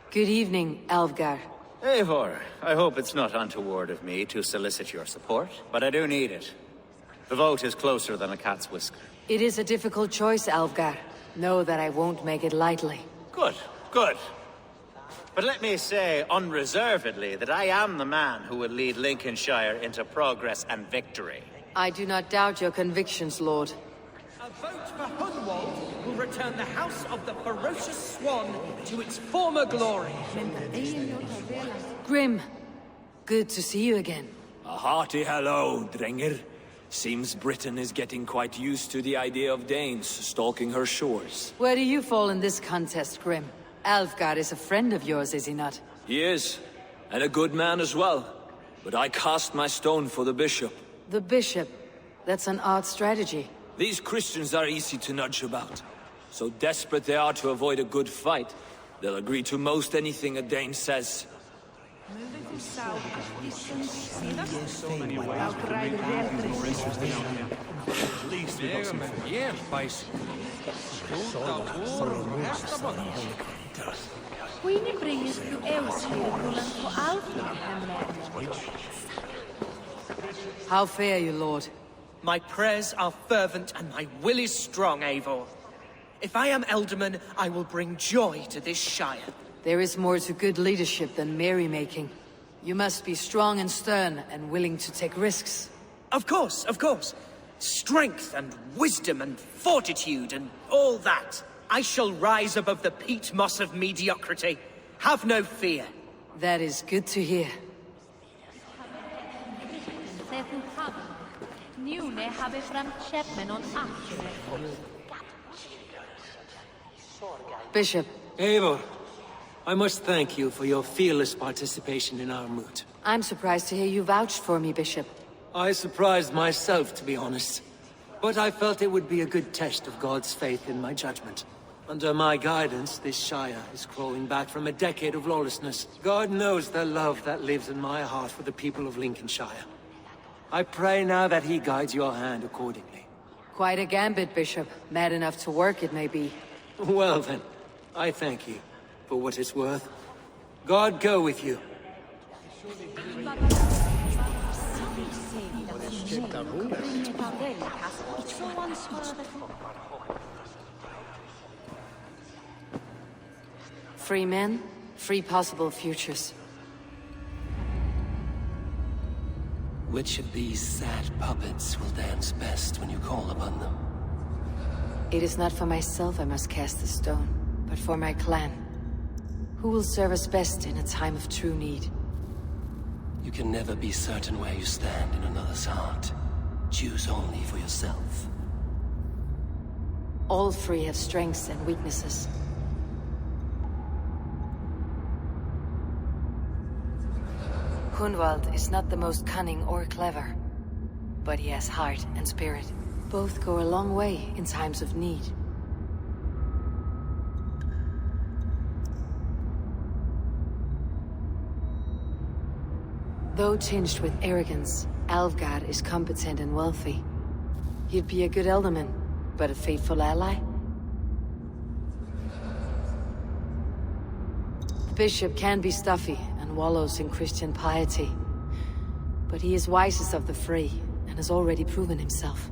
Good evening, Alvgar. Eivor, I hope it's not untoward of me to solicit your support, but I do need it. The vote is closer than a cat's whisker. It is a difficult choice, Alvgar. Know that I won't make it lightly. Good, good. But let me say unreservedly that I am the man who will lead Lincolnshire into progress and victory. I do not doubt your convictions, Lord. A vote for Hunwald will return the House of the Ferocious Swan to its former glory. Grim, good to see you again. A hearty hello, Drenger. Seems Britain is getting quite used to the idea of Danes stalking her shores. Where do you fall in this contest, Grim? Alvgar is a friend of yours, is he not? He is, and a good man as well. But I cast my stone for the bishop. The bishop? That's an odd strategy. These Christians are easy to nudge about. So desperate they are to avoid a good fight, they'll agree to most anything a Dane says. So many ways to make things more interesting out here. At least we've got some food. How fare you, Lord? My prayers are fervent and my will is strong, Eivor. If I am Elderman, I will bring joy to this Shire. There is more to good leadership than merrymaking. You must be strong and stern and willing to take risks. Of course, of course. Strength and wisdom and fortitude and all that. I shall rise above the peat moss of mediocrity. Have no fear. That is good to hear. Bishop. Eivor, I must thank you for your fearless participation in our moot. I'm surprised to hear you vouched for me, Bishop. I surprised myself, to be honest. But I felt it would be a good test of God's faith in my judgment. Under my guidance, this Shire is crawling back from a decade of lawlessness. God knows the love that lives in my heart for the people of Lincolnshire. I pray now that he guides your hand accordingly. Quite a gambit, Bishop. Mad enough to work, it may be. Well then, I thank you for what it's worth. God go with you. Free men, free possible futures. Which of these sad puppets will dance best when you call upon them? It is not for myself I must cast the stone, but for my clan. Who will serve us best in a time of true need? You can never be certain where you stand in another's heart. Choose only for yourself. All three have strengths and weaknesses. Hunwald is not the most cunning or clever, but he has heart and spirit. Both go a long way in times of need. Though tinged with arrogance, Alvgard is competent and wealthy. He'd be a good elderman, but a faithful ally? The bishop can be stuffy and wallows in Christian piety, but he is wisest of the three and has already proven himself.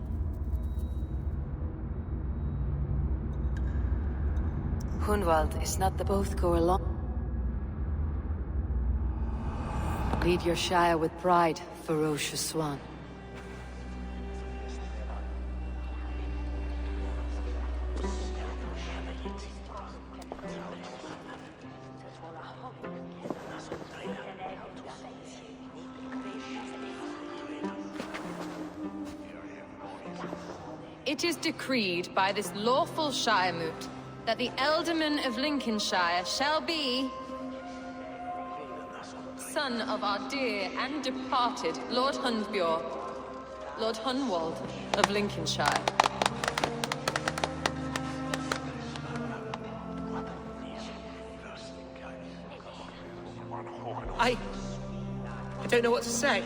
Hunwald is not the both go along. Lead your Shire with pride, ferocious swan. It is decreed by this lawful Shire moot that the Alderman of Lincolnshire shall be son of our dear and departed Lord Hundbjorn, Lord Hunwald of Lincolnshire. I don't know what to say.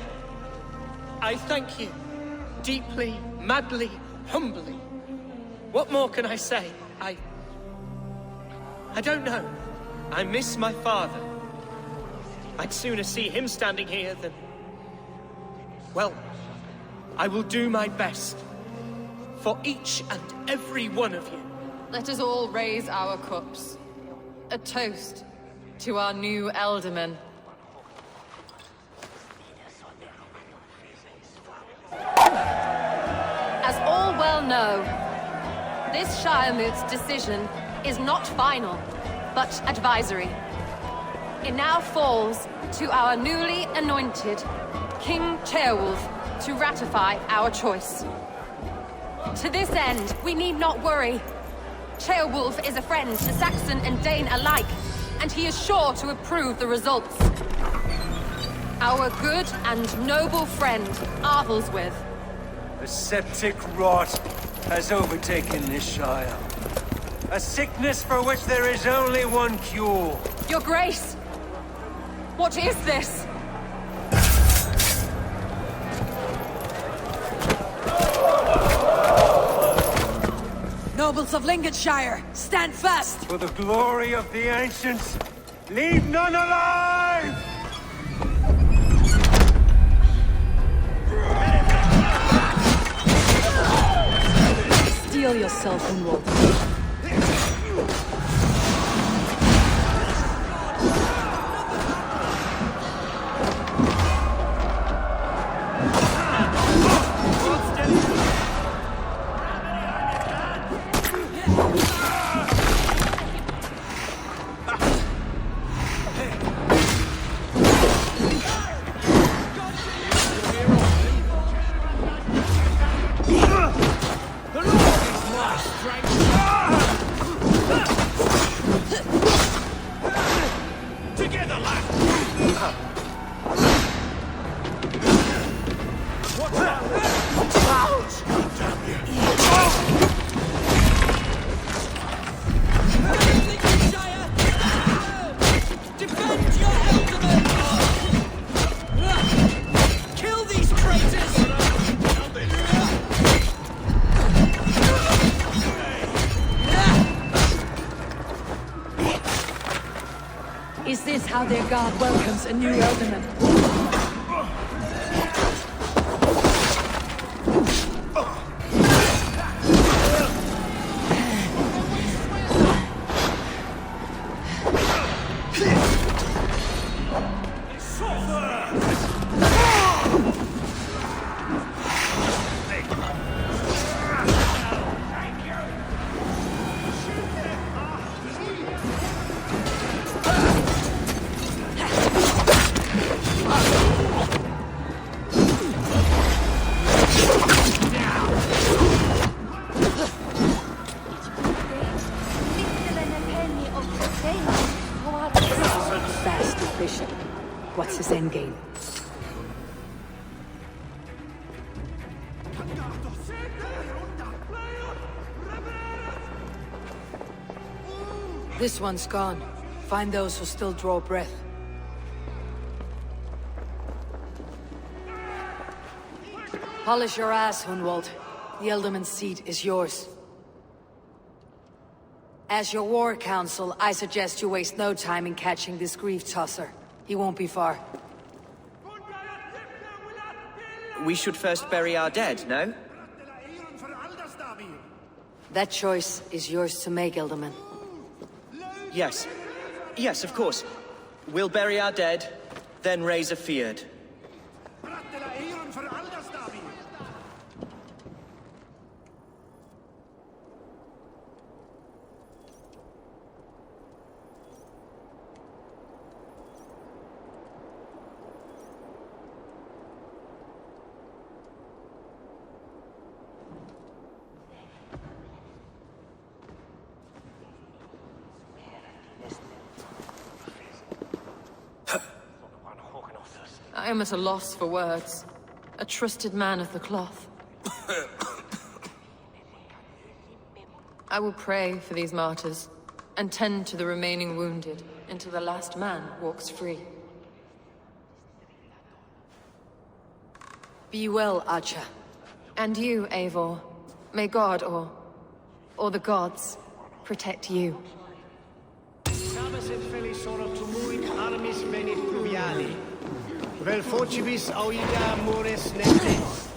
I thank you. Deeply, madly, humbly. What more can I say? I don't know. I miss my father. I'd sooner see him standing here than... Well, I will do my best. For each and every one of you. Let us all raise our cups. A toast to our new Alderman. As all well know, this Shire moot's decision is not final, but advisory. It now falls to our newly anointed King Ceolwulf to ratify our choice. To this end, we need not worry. Ceolwulf is a friend to Saxon and Dane alike, and he is sure to approve the results. Our good and noble friend, Arthelswith. The septic rot has overtaken this Shire. A sickness for which there is only one cure. Your Grace! What is this? Nobles of Lincolnshire, stand fast! For the glory of the ancients, leave none alive! Steel yourself, Hunwald. Is this how their guard welcomes a new Elderman? bishop. What's his endgame? This one's gone. Find those who still draw breath. Polish your ass, Hunwald. The Elderman's seat is yours. As your war council, I suggest you waste no time in catching this grief tosser. He won't be far. We should first bury our dead, no? That choice is yours to make, Elderman. Yes. Yes, of course. We'll bury our dead, then raise a feard. I am at a loss for words. A trusted man of the cloth. I will pray for these martyrs, and tend to the remaining wounded, until the last man walks free. Be well, Acha. And you, Eivor. May God, or the gods, protect you. Vel focibis auida mores nectes.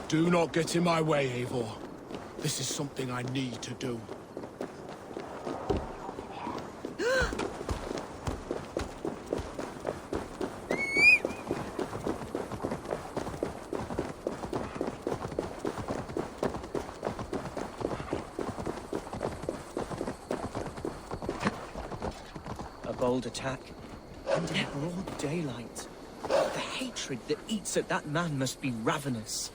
Do not get in my way, Eivor. This is something I need to do. A bold attack, and in broad daylight. The hatred that eats at that man must be ravenous.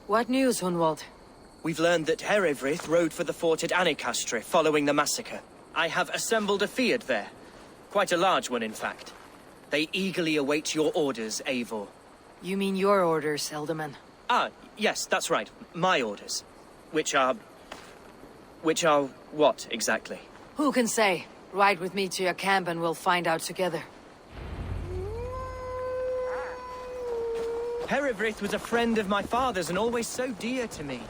What news, Hunwald? We've learned that Herewrith rode for the fort at Annikastre following the massacre. I have assembled a feard there. Quite a large one, in fact. They eagerly await your orders, Eivor. You mean your orders, Elderman? Ah, yes, that's right. My orders. Which are what, exactly? Who can say? Ride with me to your camp and we'll find out together. Herewrith was a friend of my father's and always so dear to me.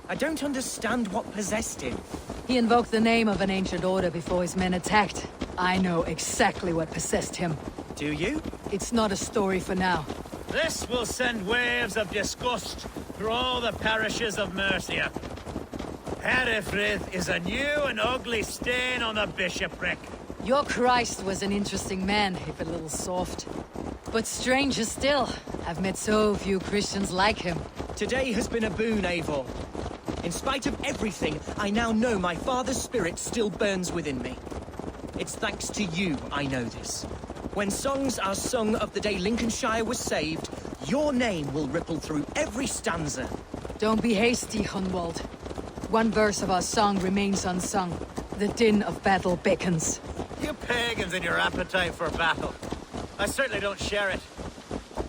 I don't understand what possessed him. He invoked the name of an ancient order before his men attacked. I know exactly what possessed him. Do you? It's not a story for now. This will send waves of disgust through all the parishes of Mercia. Herewrith is a new and ugly stain on the bishopric. Your Christ was an interesting man, if a little soft. But stranger still, I've met so few Christians like him. Today has been a boon, Eivor. In spite of everything, I now know my father's spirit still burns within me. It's thanks to you I know this. When songs are sung of the day Lincolnshire was saved, your name will ripple through every stanza. Don't be hasty, Hunwald. One verse of our song remains unsung. The din of battle beckons. You pagans and your appetite for battle. I certainly don't share it.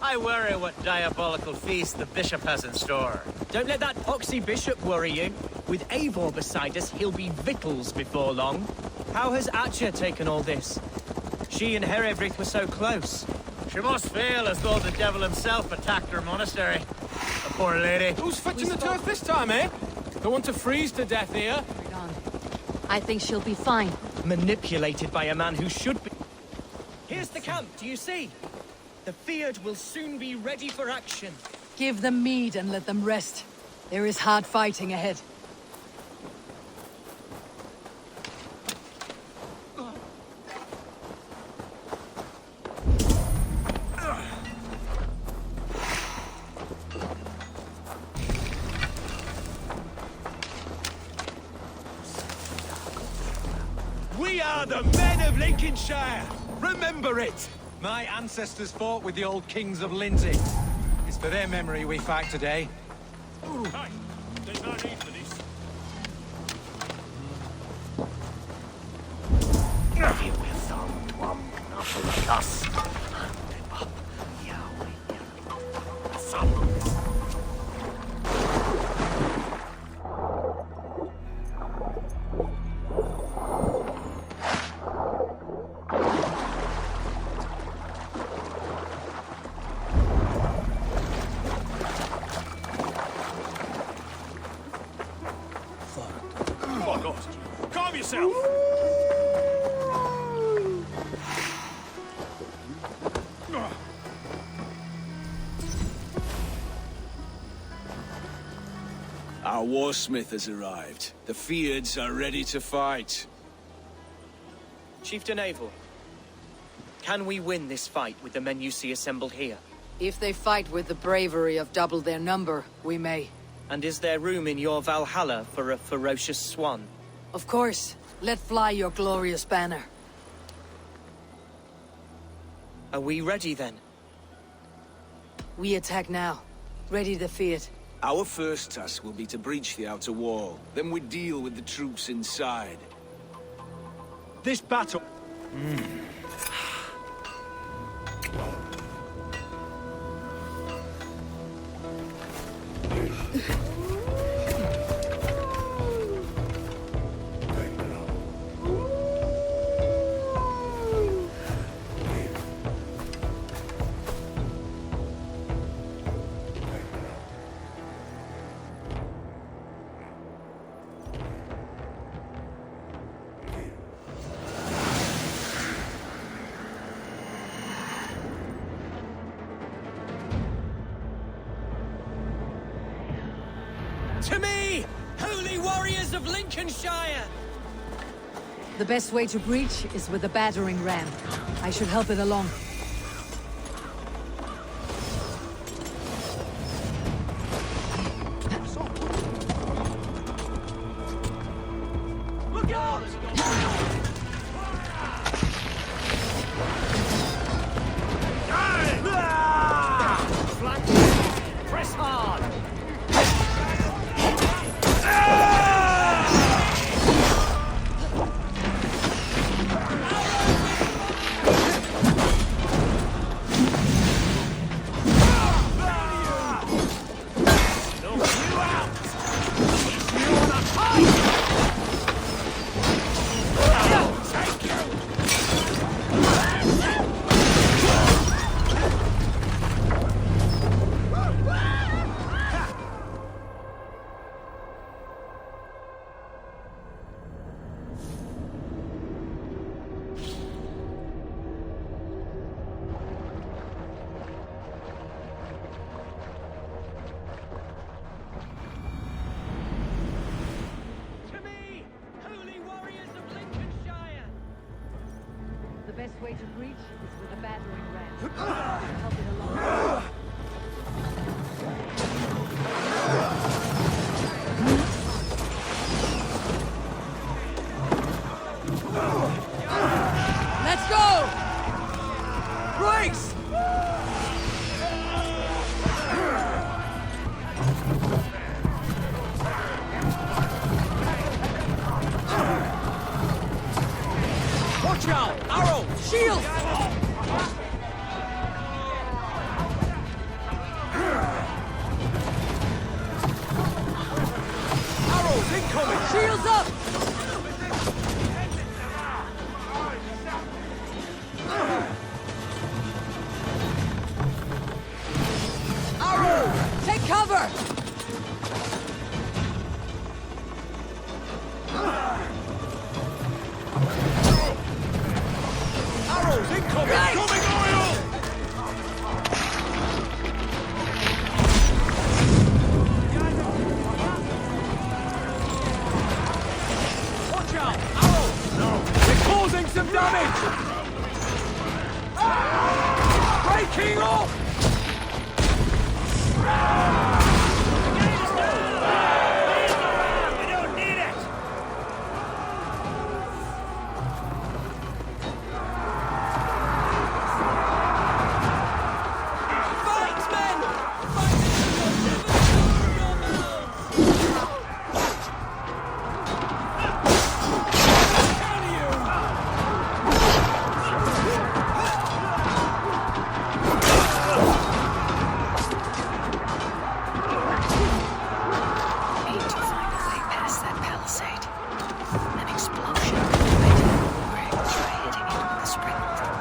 I worry what diabolical feast the bishop has in store. Don't let that poxy bishop worry you. With Eivor beside us, he'll be victuals before long. How has Atcha taken all this? She and Herevrith were so close. She must feel as though the devil himself attacked her monastery. The poor lady. Who's fetching the turf this time, eh? Don't want to freeze to death here. I think she'll be fine. Manipulated by a man who should be... Here's the camp, do you see? The Fyrd will soon be ready for action. Give them mead and let them rest. There is hard fighting ahead. We are the men of Lincolnshire! Remember it! My ancestors fought with the old kings of Lindsey. It's for their memory we fight today. Hey, there's no need for this. Calm yourself! Our warsmith has arrived. The Fyrds are ready to fight. Chieftain Eivor, can we win this fight with the men you see assembled here? If they fight with the bravery of double their number, we may. And is there room in your Valhalla for a ferocious swan? Of course. Let fly your glorious banner. Are we ready then? We attack now. Ready the Fyrd. Our first task will be to breach the outer wall. Then we deal with the troops inside. This battle... To me, holy warriors of Lincolnshire! The best way to breach is with a battering ram. I should help it along. Look out! Flank! Press hard! The best way to breach is with a battering ram. Help it along. out! Arrow! Shield! Arrows incoming! Shields up! Arrow! Take cover! Arrows incoming! Coming oil! Watch out! Arrows! No! They're causing some damage! Breaking off! We don't need it! Fight, men! Need to find a way past that palisade. An explosion prevented the boomerangs from hitting it with a spring throw.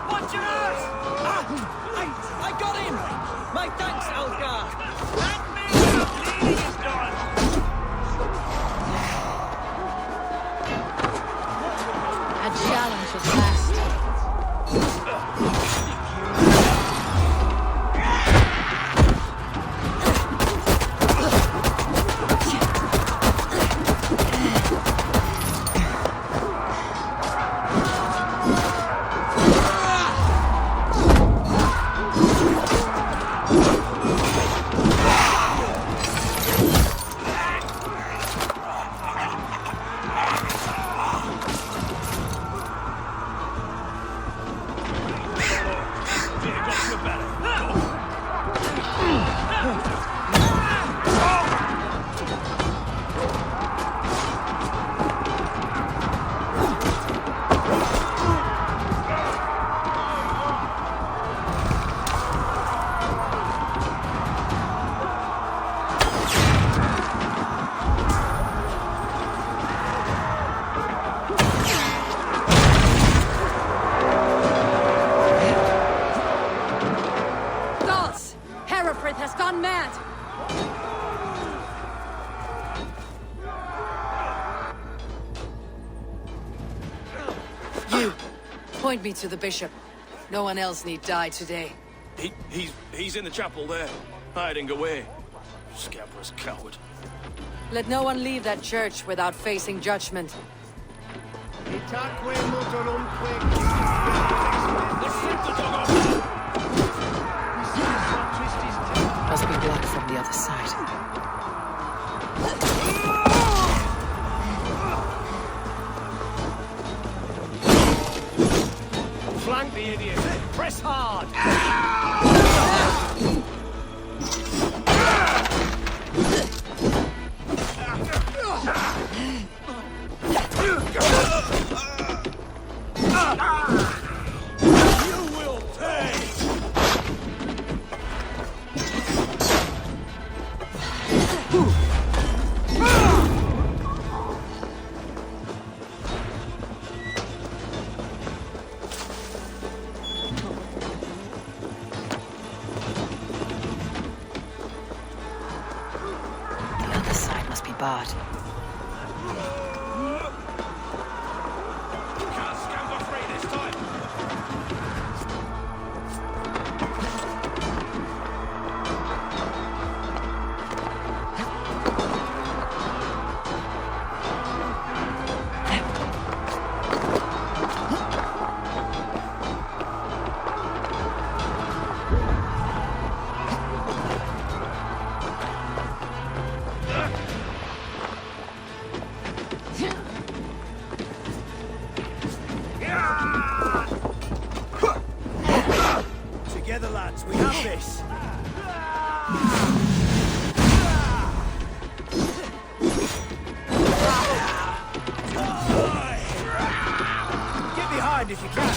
Watch your ass! I got him! My thanks, Algar! That means the bleeding is done! A challenge at last. Gods! Herefrith has gone mad! You! Point me to the bishop. No one else need die today. He's in the chapel there, hiding away. Scabrous coward. Let no one leave that church without facing judgment. Itaque motorumque. Must be blocked from the other side. Flank the idiot. Press hard. God. Can't stand for free this time. Together, lads, we have this. Get behind if you can.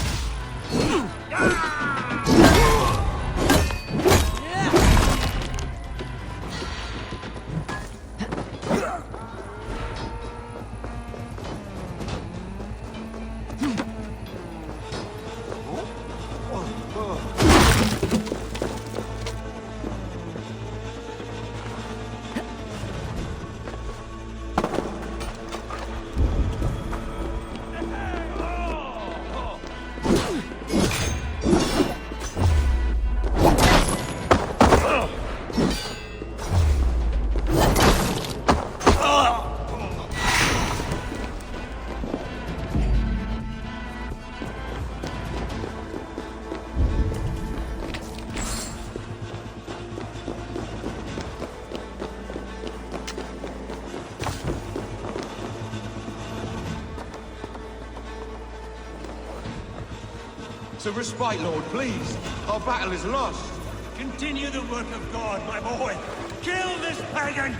It's a respite, Lord, please. Our battle is lost. Continue the work of God, my boy. Kill this pagan!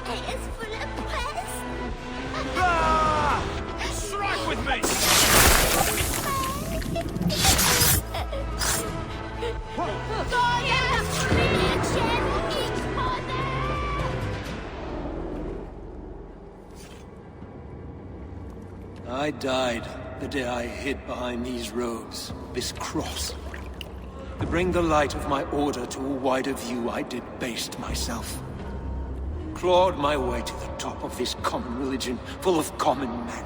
It is full of pest. Ah! Strike with me! I died the day I hid behind these robes, this cross. To bring the light of my order to a wider view, I debased myself. Clawed my way to the top of this common religion, full of common men.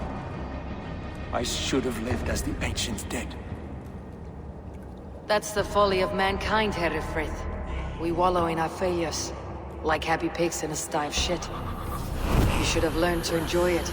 I should have lived as the ancients did. That's the folly of mankind, Herefrith. We wallow in our failures, like happy pigs in a sty of shit. You should have learned to enjoy it.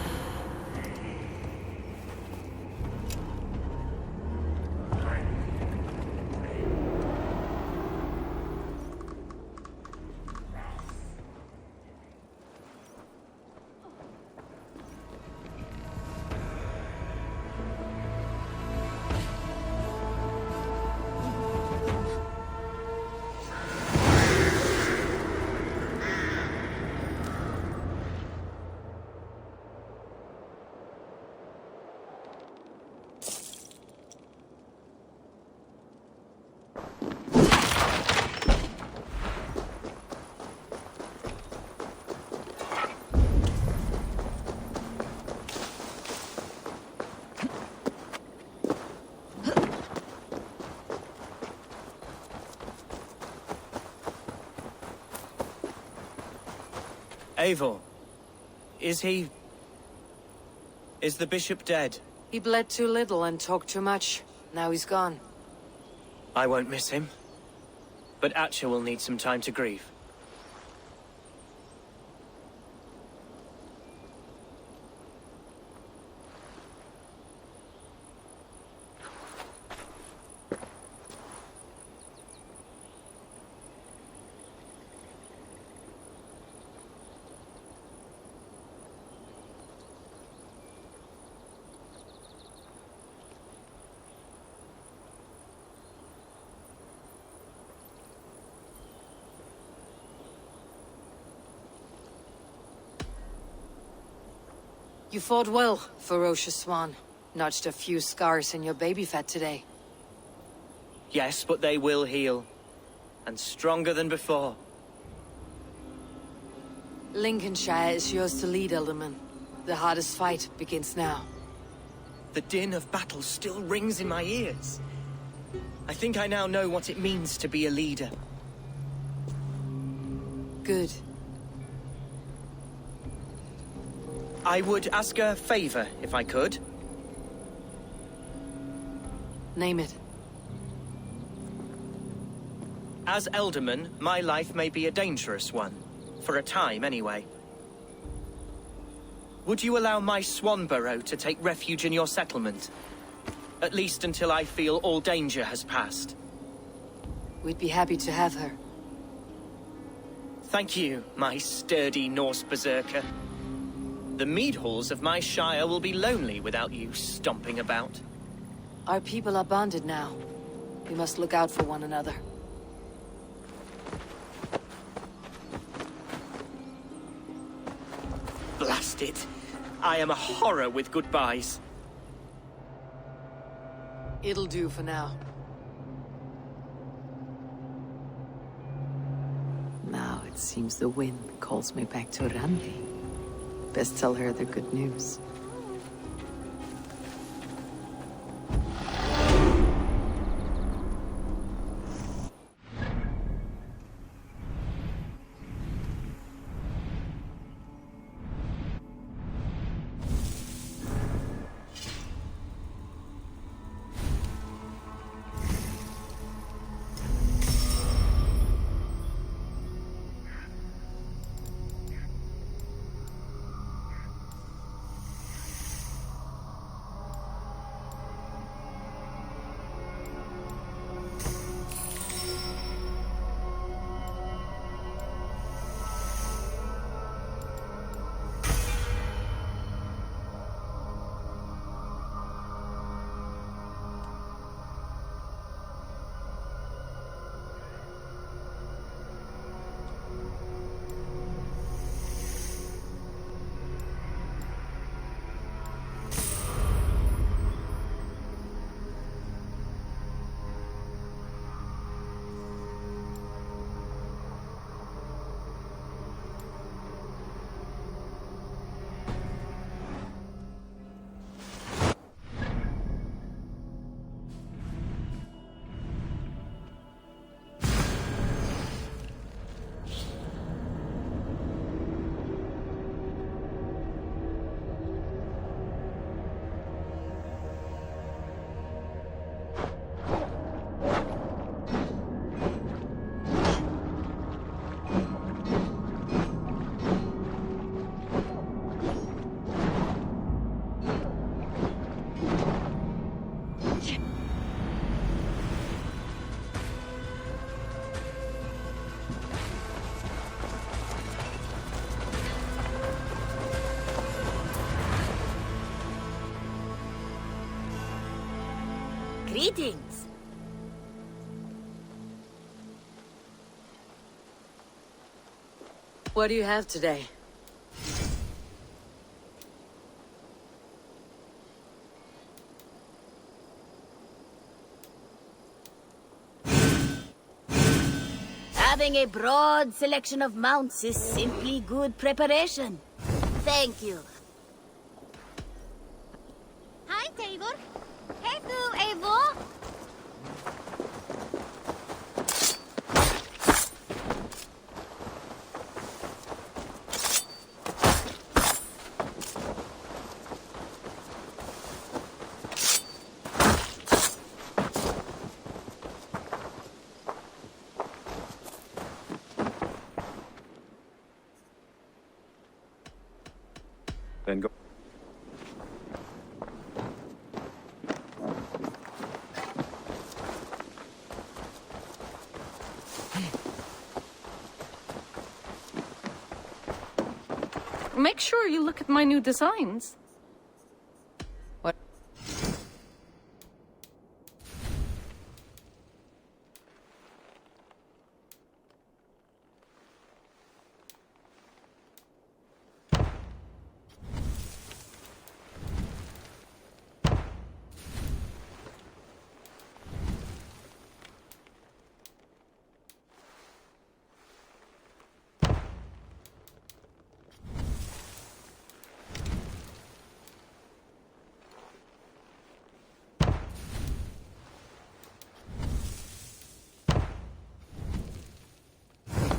Eivor, is he... is the bishop dead? He bled too little and talked too much. Now he's gone. I won't miss him. But Atcha will need some time to grieve. You fought well, ferocious swan. Notched a few scars in your baby fat today. Yes, but they will heal. And stronger than before. Lincolnshire is yours to lead, Elderman. The hardest fight begins now. The din of battle still rings in my ears. I think I now know what it means to be a leader. Good. I would ask a favor, if I could. Name it. As Elderman, my life may be a dangerous one. For a time, anyway. Would you allow my Swanborough to take refuge in your settlement? At least until I feel all danger has passed. We'd be happy to have her. Thank you, my sturdy Norse berserker. The mead halls of my shire will be lonely without you stomping about. Our people are bonded now. We must look out for one another. Blast it. I am a horror with goodbyes. It'll do for now. Now it seems the wind calls me back to Randi. Best tell her the good news. Greetings. What do you have today? Having a broad selection of mounts is simply good preparation. Thank you. Hi, Eivor. Hey, þú, Eivor. Then go. Make sure you look at my new designs. What?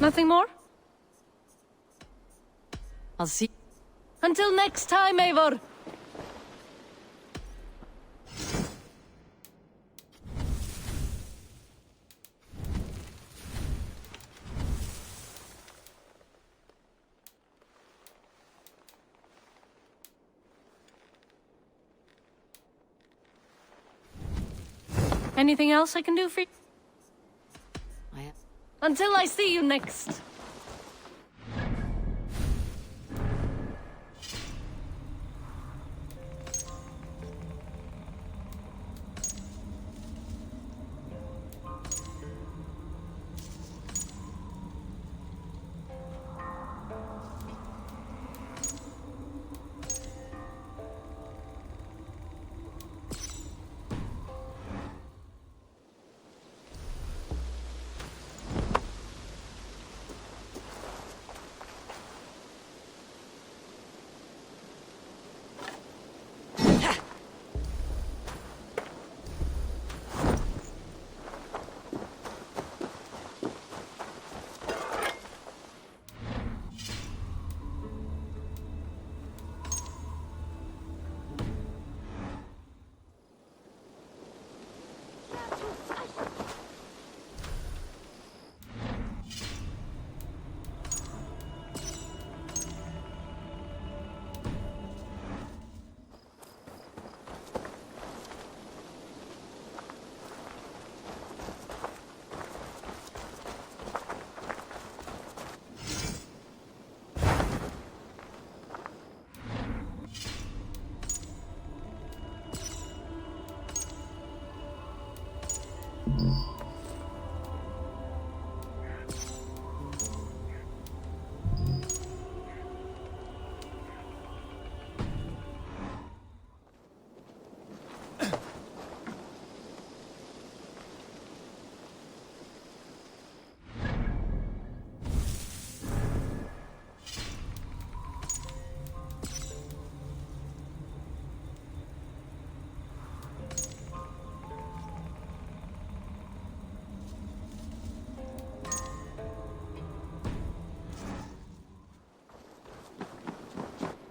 Nothing more? I'll see. Until next time, Eivor! Anything else I can do for you? Until I see you next!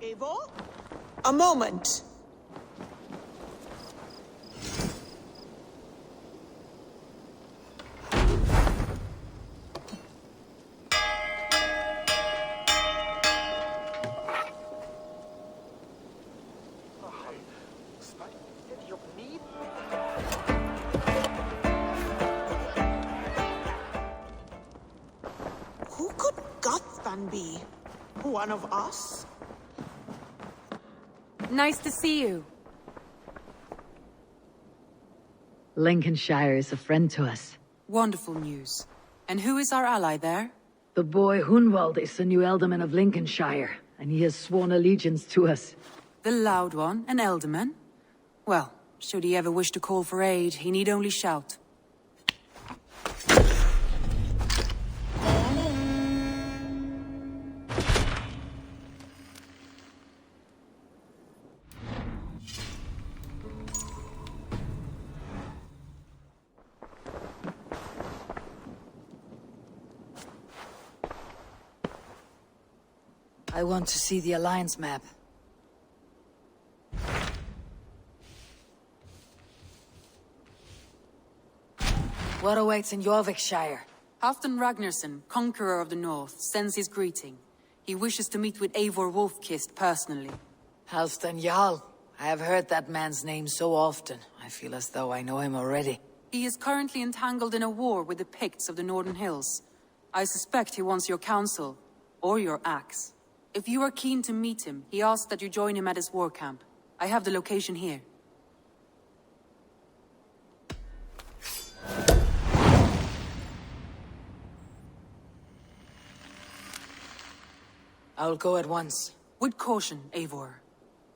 Eivor? A moment. Who could Gothban be? One of us? Nice to see you. Lincolnshire is a friend to us. Wonderful news. And who is our ally there? The boy Hunwald is the new Alderman of Lincolnshire, and he has sworn allegiance to us. The loud one, an Alderman? Well, should he ever wish to call for aid, he need only shout. I want to see the Alliance map. What awaits in Jorvikshire? Halfdan Ragnarsson, Conqueror of the North, sends his greeting. He wishes to meet with Eivor Wolfkist personally. Halfdan Jarl. I have heard that man's name so often. I feel as though I know him already. He is currently entangled in a war with the Picts of the Northern Hills. I suspect he wants your counsel, or your axe. If you are keen to meet him, he asks that you join him at his war camp. I have the location here. I'll go at once. With caution, Eivor.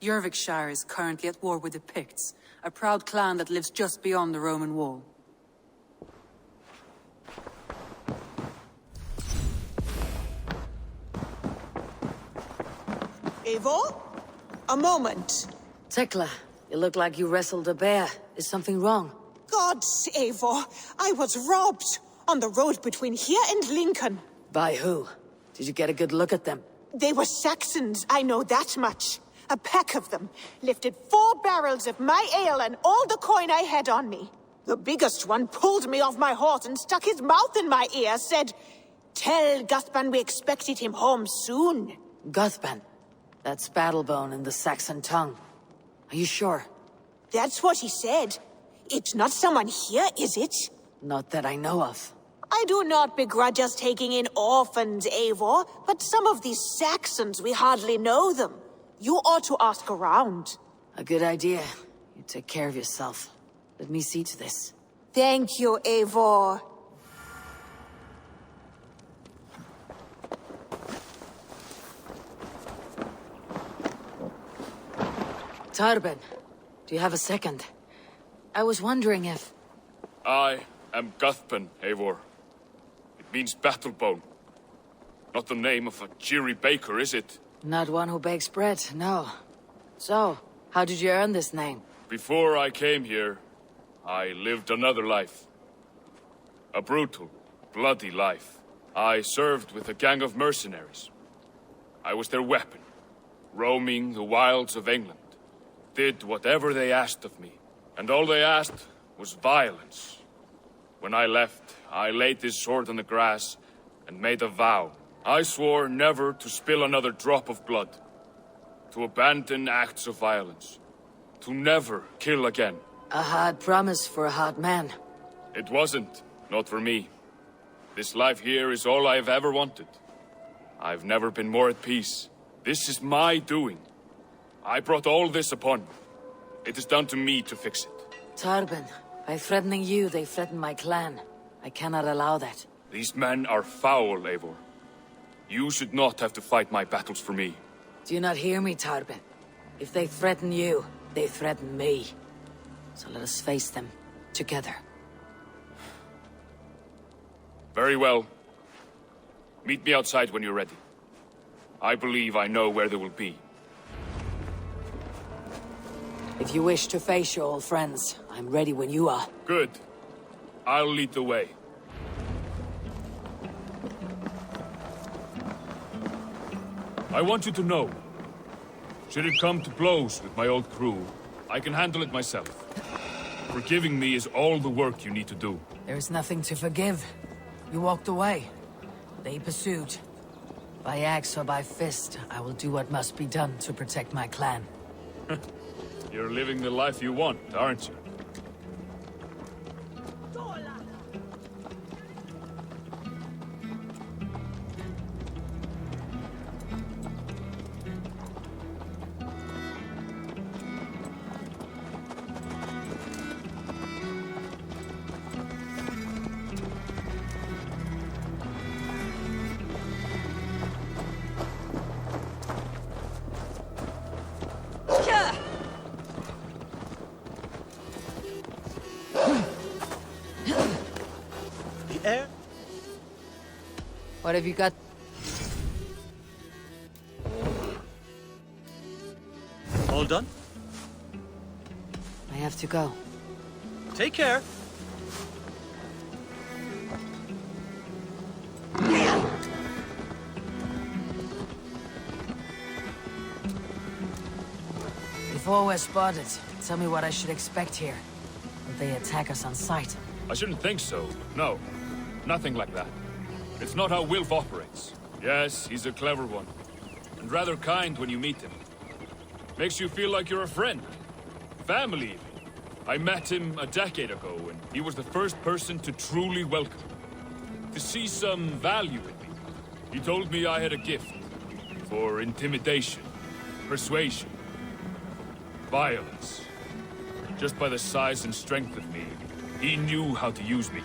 Jorvikshire is currently at war with the Picts, a proud clan that lives just beyond the Roman wall. Eivor? A moment. Tekla, you look like you wrestled a bear. Is something wrong? Gods, Eivor, I was robbed on the road between here and Lincoln. By who? Did you get a good look at them? They were Saxons, I know that much. A pack of them lifted 4 barrels of my ale and all the coin I had on me. The biggest one pulled me off my horse and stuck his mouth in my ear, said, "Tell Guthban we expected him home soon." Guthban? That's Battlebone in the Saxon tongue. Are you sure? That's what he said. It's not someone here, is it? Not that I know of. I do not begrudge us taking in orphans, Eivor, but some of these Saxons, we hardly know them. You ought to ask around. A good idea. You take care of yourself. Let me see to this. Thank you, Eivor. Tarben, do you have a second? I was wondering if... I am Guthban, Eivor. It means Battlebone. Not the name of a cheery baker, is it? Not one who bakes bread, no. So, how did you earn this name? Before I came here, I lived another life. A brutal, bloody life. I served with a gang of mercenaries. I was their weapon, roaming the wilds of England. Did whatever they asked of me. And all they asked was violence. When I left, I laid this sword on the grass and made a vow. I swore never to spill another drop of blood. To abandon acts of violence. To never kill again. A hard promise for a hard man. It wasn't. Not for me. This life here is all I've ever wanted. I've never been more at peace. This is my doing. I brought all this upon me. It is down to me to fix it. Tarben, by threatening you, they threaten my clan. I cannot allow that. These men are foul, Eivor. You should not have to fight my battles for me. Do you not hear me, Tarben? If they threaten you, they threaten me. So let us face them, together. Very well. Meet me outside when you're ready. I believe I know where they will be. If you wish to face your old friends, I'm ready when you are. Good. I'll lead the way. I want you to know, should it come to blows with my old crew, I can handle it myself. Forgiving me is all the work you need to do. There is nothing to forgive. You walked away. They pursued. By axe or by fist, I will do what must be done to protect my clan. You're living the life you want, aren't you? What have you got? All done? I have to go. Take care. Before we're spotted, tell me what I should expect here. Will they attack us on sight? I shouldn't think so. No. Nothing like that. It's not how Wilf operates. Yes, he's a clever one. And rather kind when you meet him. Makes you feel like you're a friend. Family, even. I met him a decade ago, and he was the first person to truly welcome me. To see some value in me. He told me I had a gift. For intimidation. Persuasion. Violence. Just by the size and strength of me, he knew how to use me.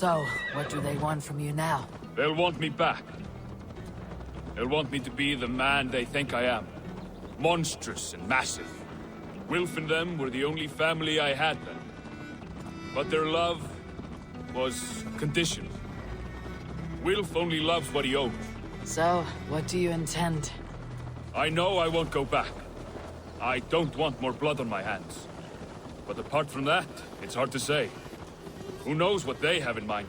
So, what do they want from you now? They'll want me back. They'll want me to be the man they think I am. Monstrous and massive. Wilf and them were the only family I had then. But their love was conditioned. Wilf only loves what he owns. So, what do you intend? I know I won't go back. I don't want more blood on my hands. But apart from that, it's hard to say. Who knows what they have in mind?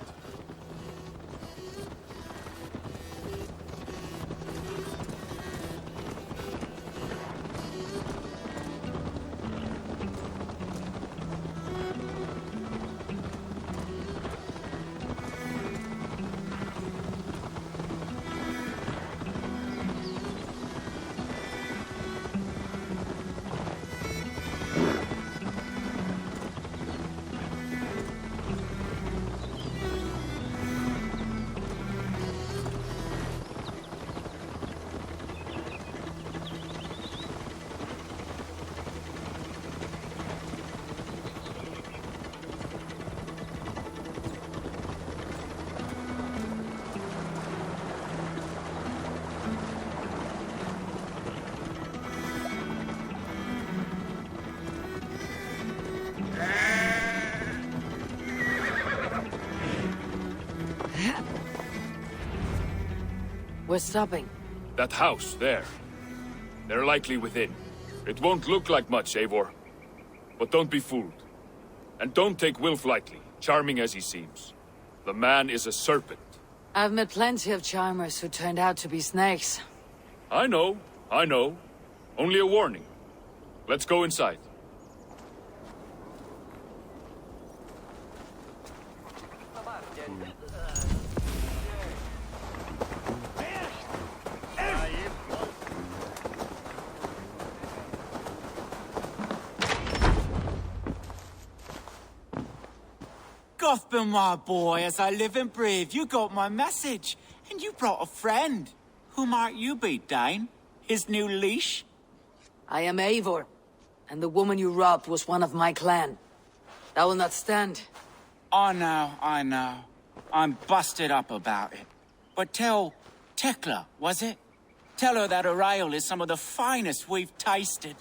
We're stopping. That house, there. They're likely within. It won't look like much, Eivor. But don't be fooled. And don't take Wilf lightly, charming as he seems. The man is a serpent. I've met plenty of charmers who turned out to be snakes. I know. Only a warning. Let's go inside. Gothbin, my boy, as I live and breathe, you got my message. And you brought a friend. Who might you be, Dane? His new leash? I am Eivor, and the woman you robbed was one of my clan. That will not stand. I know. I'm busted up about it. But tell Tekla, was it? Tell her that her ale is some of the finest we've tasted.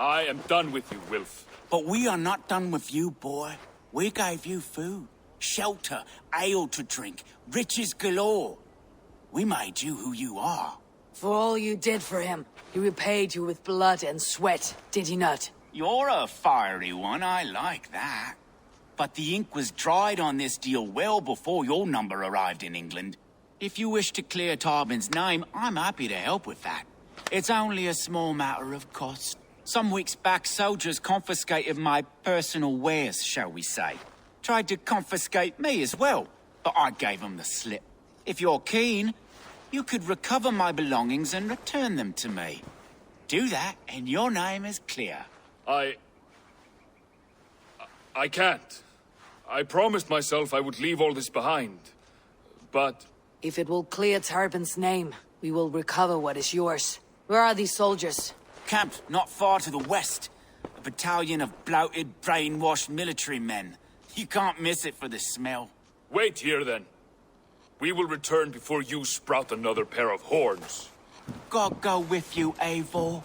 I am done with you, Wilf. But we are not done with you, boy. We gave you food, shelter, ale to drink, riches galore. We made you who you are. For all you did for him, he repaid you with blood and sweat, did he not? You're a fiery one, I like that. But the ink was dried on this deal well before your number arrived in England. If you wish to clear Tarbin's name, I'm happy to help with that. It's only a small matter of cost. Some weeks back, soldiers confiscated my personal wares, shall we say. Tried to confiscate me as well, but I gave them the slip. If you're keen, you could recover my belongings and return them to me. Do that, and your name is clear. I can't. I promised myself I would leave all this behind. But... If it will clear Tarbin's name, we will recover what is yours. Where are these soldiers? Camped not far to the west. A battalion of bloated, brainwashed military men. You can't miss it for the smell. Wait here, then. We will return before you sprout another pair of horns. God go with you, Eivor.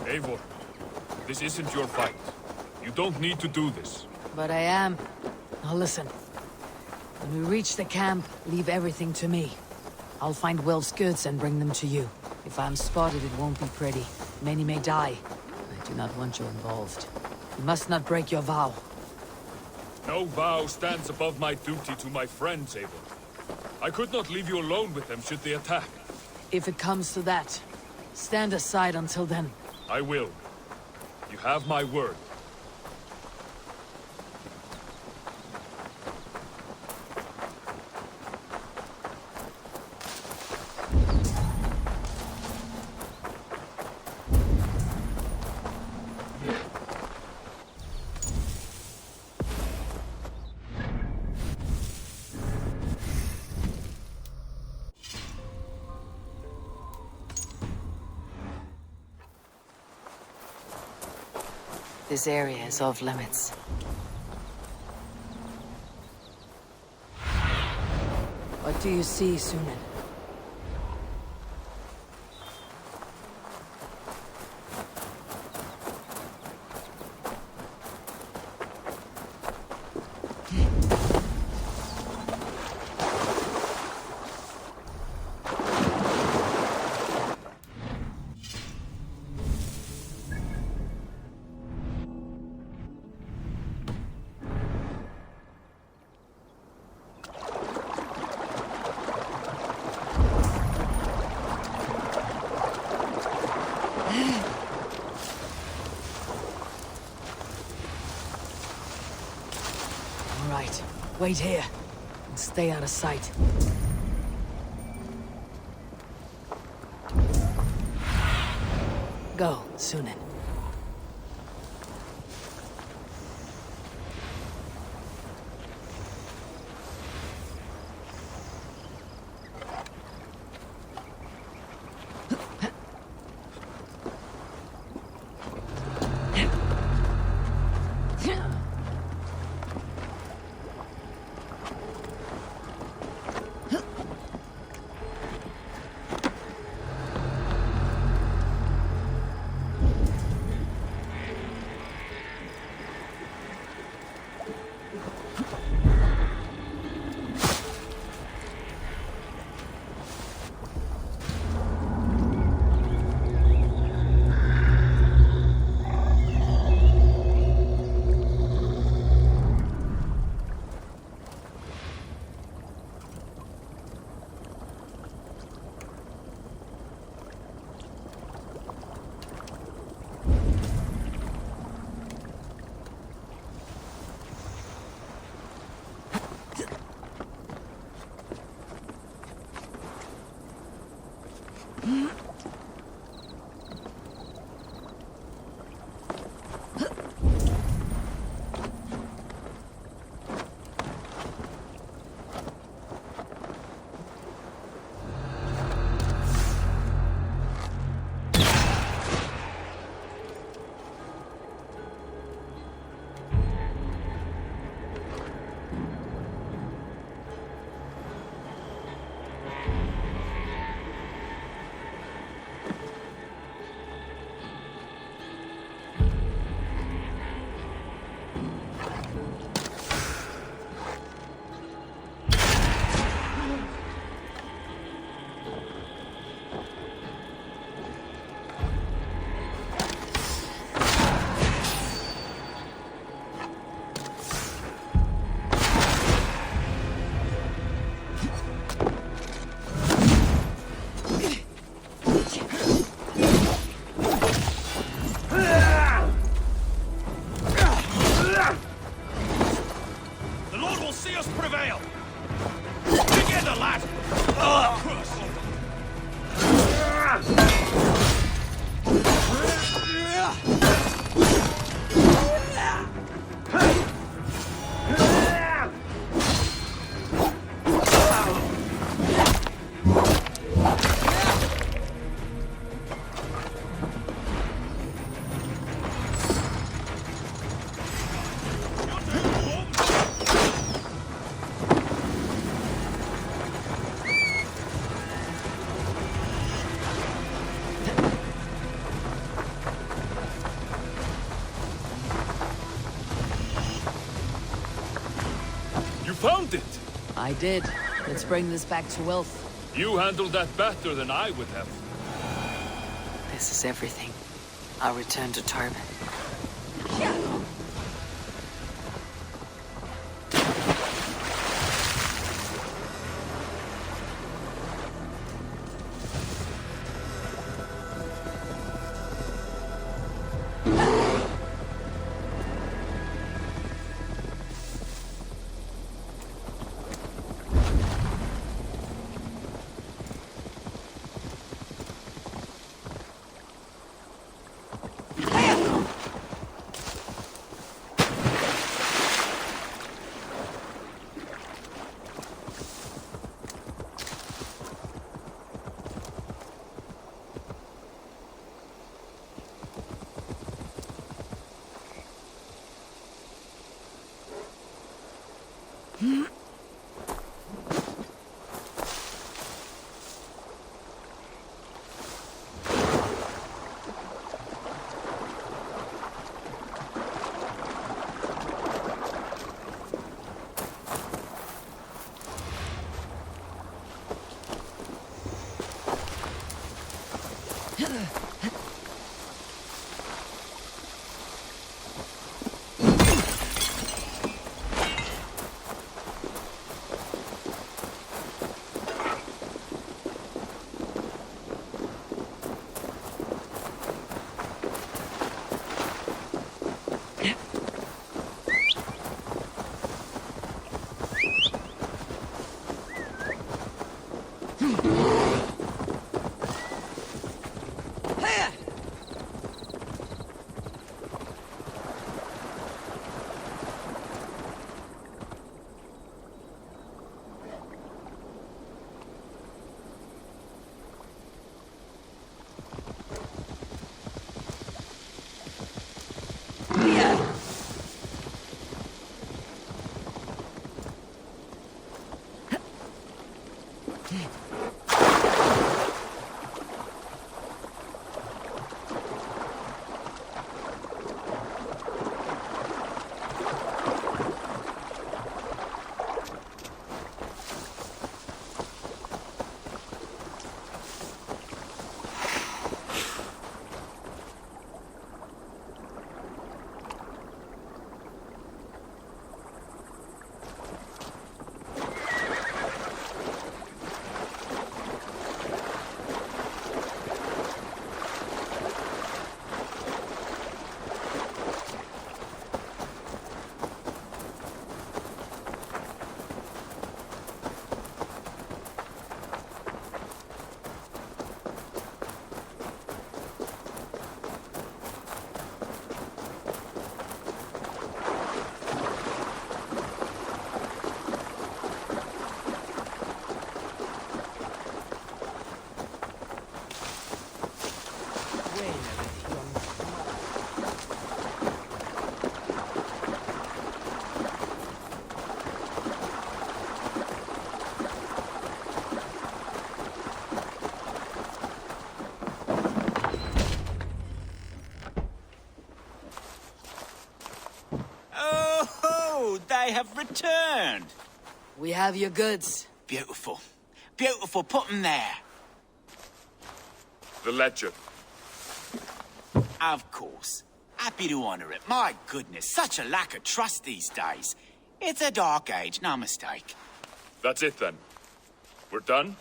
Eivor, this isn't your fight. You don't need to do this. But I am. Now listen. When we reach the camp, leave everything to me. I'll find Wilf's goods and bring them to you. If I'm spotted, it won't be pretty. Many may die. I do not want you involved. You must not break your vow. No vow stands above my duty to my friends, Eivor. I could not leave you alone with them should they attack. If it comes to that, stand aside until then. I will. You have my word. This area is off limits. What do you see, Sunan? Right. Wait here. And stay out of sight. Go, Sunan. Found it! I did. Let's bring this back to Wilf. You handled that better than I would have. This is everything. I'll return to Tarbin. They have returned. We have your goods. Beautiful. Beautiful. Put them there. The ledger. Of course. Happy to honor it. My goodness, such a lack of trust these days. It's a dark age, no mistake. That's it then. We're done?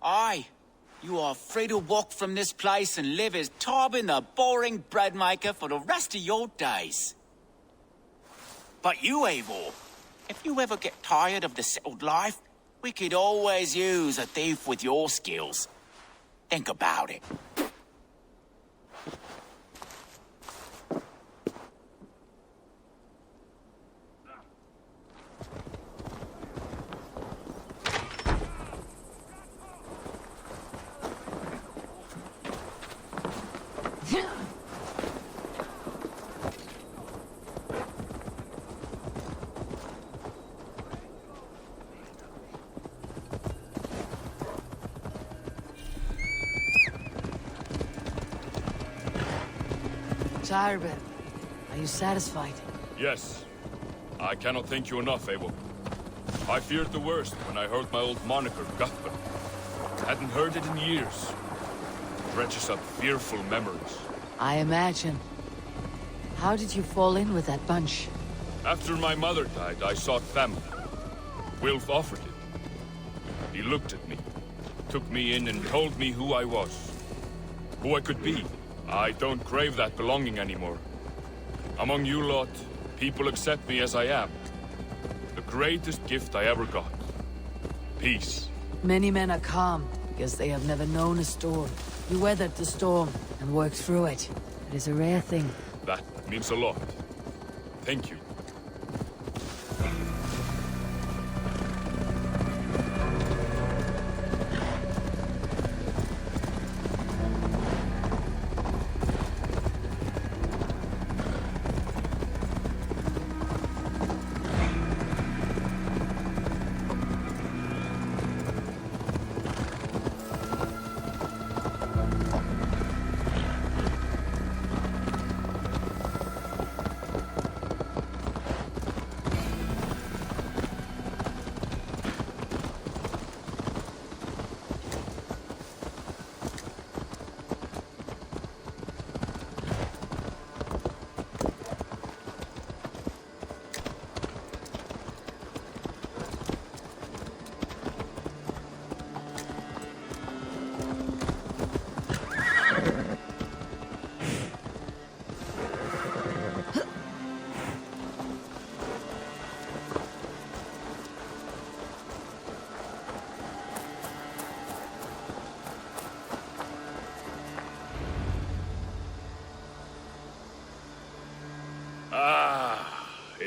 Aye. You are free to walk from this place and live as Tobin the boring bread maker for the rest of your days. But you, Eivor, if you ever get tired of the settled life, we could always use a thief with your skills. Think about it. Tarbin, are you satisfied? Yes. I cannot thank you enough, Eivor. I feared the worst when I heard my old moniker, Guthrum. Hadn't heard it in years. It dredges up fearful memories. I imagine. How did you fall in with that bunch? After my mother died, I sought family. Wilf offered it. He looked at me, took me in and told me who I was. Who I could be. I don't crave that belonging anymore. Among you lot, people accept me as I am. The greatest gift I ever got. Peace. Many men are calm, because they have never known a storm. You weathered the storm, and worked through it. It is a rare thing. That means a lot. Thank you.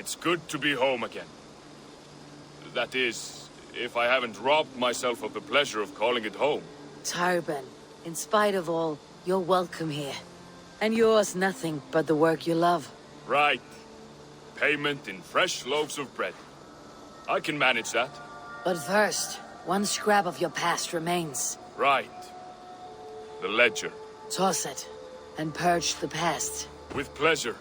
It's good to be home again. That is, if I haven't robbed myself of the pleasure of calling it home. Tarban, in spite of all, you're welcome here. And yours nothing but the work you love. Right. Payment in fresh loaves of bread. I can manage that. But first, one scrap of your past remains. Right. The ledger. Toss it, and purge the past. With pleasure.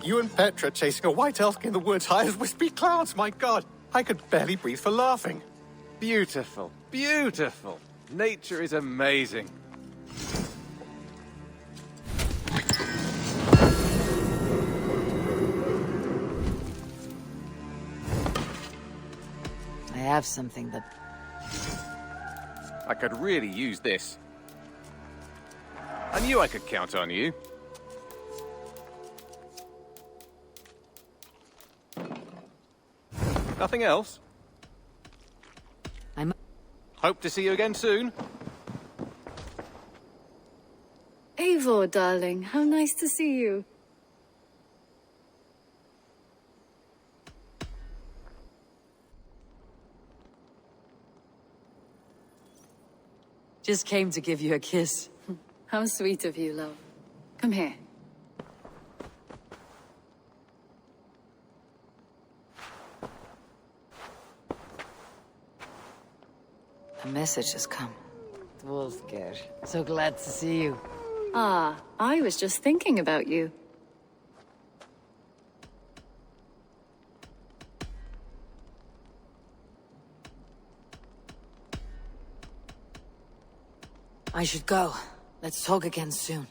You and Petra chasing a white elk in the woods high as wispy clouds, my god! I could barely breathe for laughing. Beautiful, beautiful. Nature is amazing. I have something that... I could really use this. I knew I could count on you. Nothing else? Hope to see you again soon. Eivor, darling, how nice to see you. Just came to give you a kiss. How sweet of you, love. Come here. A message has come. Wolfger, so glad to see you. Ah, I was just thinking about you. I should go. Let's talk again soon.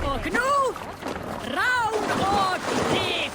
Och nu, round och drift!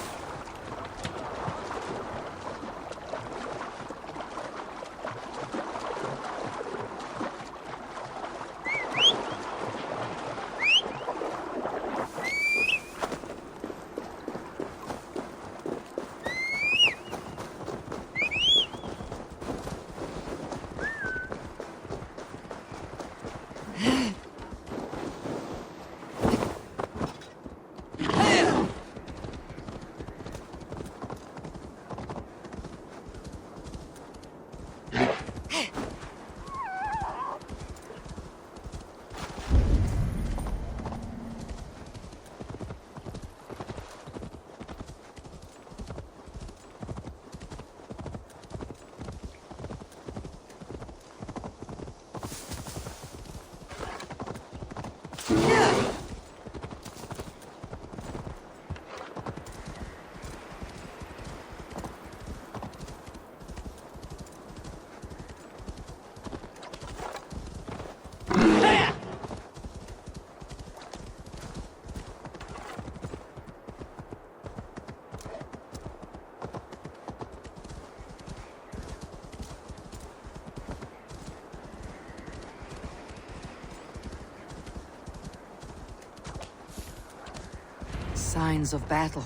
signs of battle.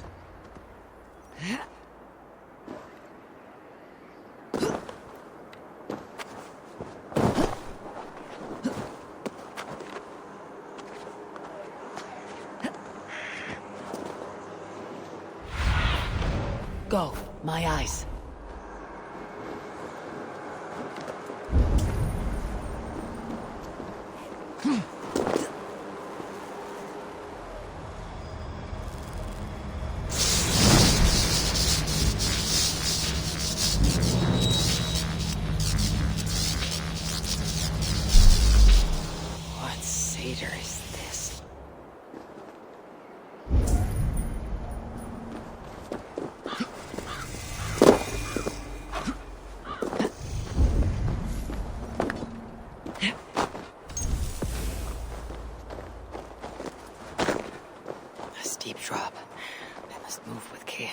Go, my eyes. What satyr is this? A steep drop. I must move with care.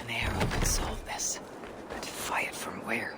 An arrow could solve this. But fire from where?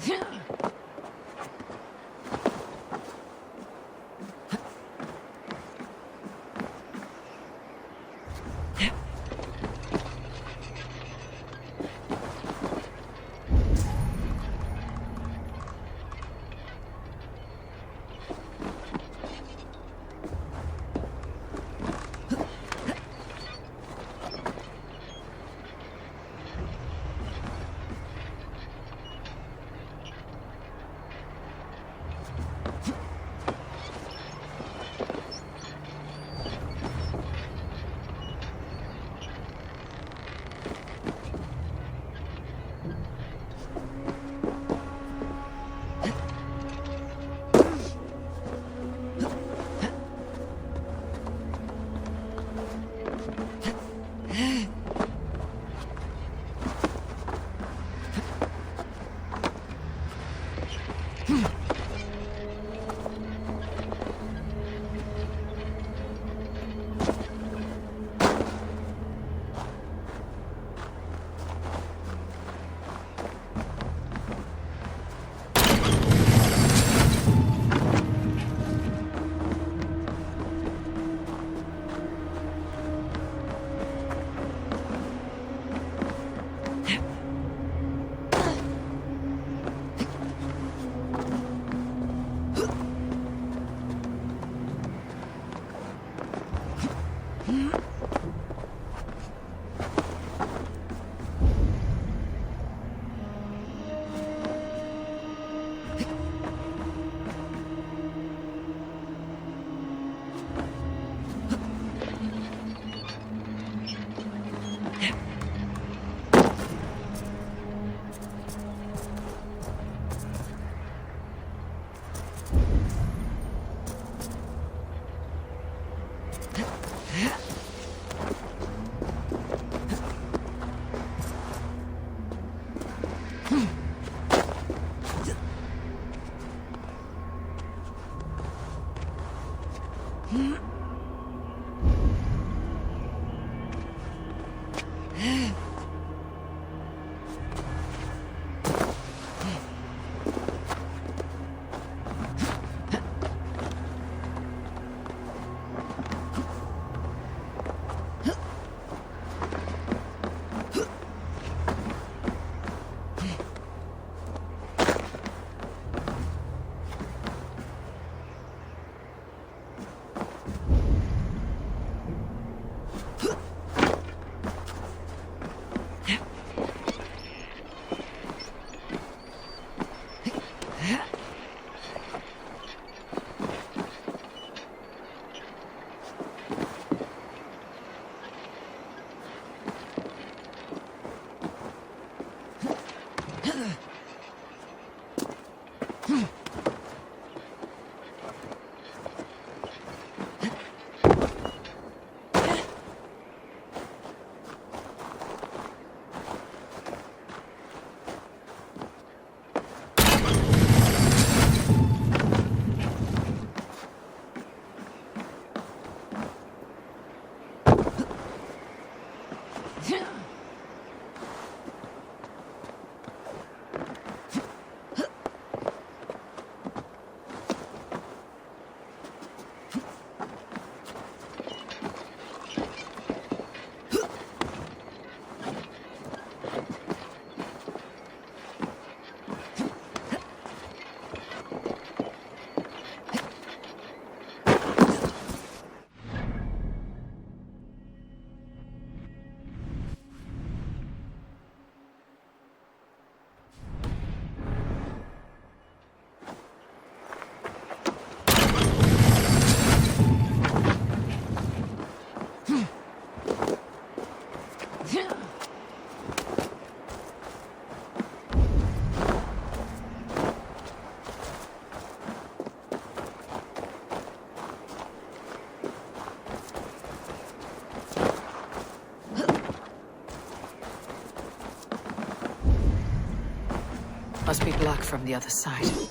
Yeah. Must be blocked from the other side.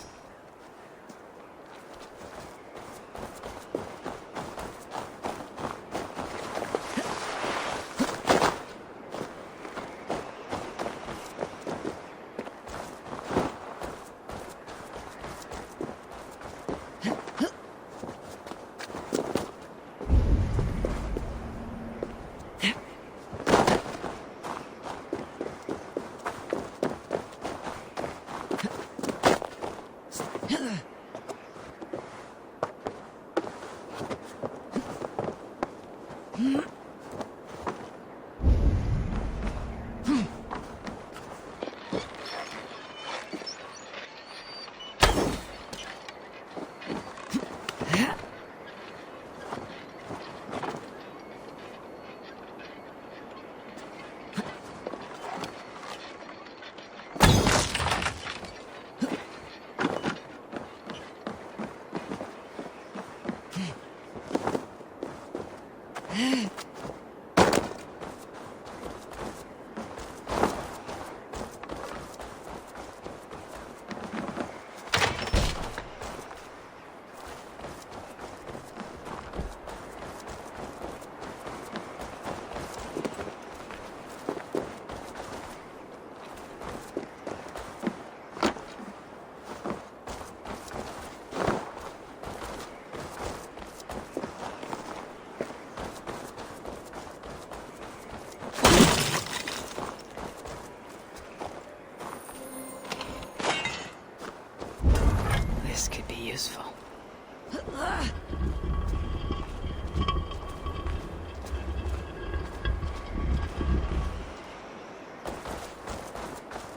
This could be useful.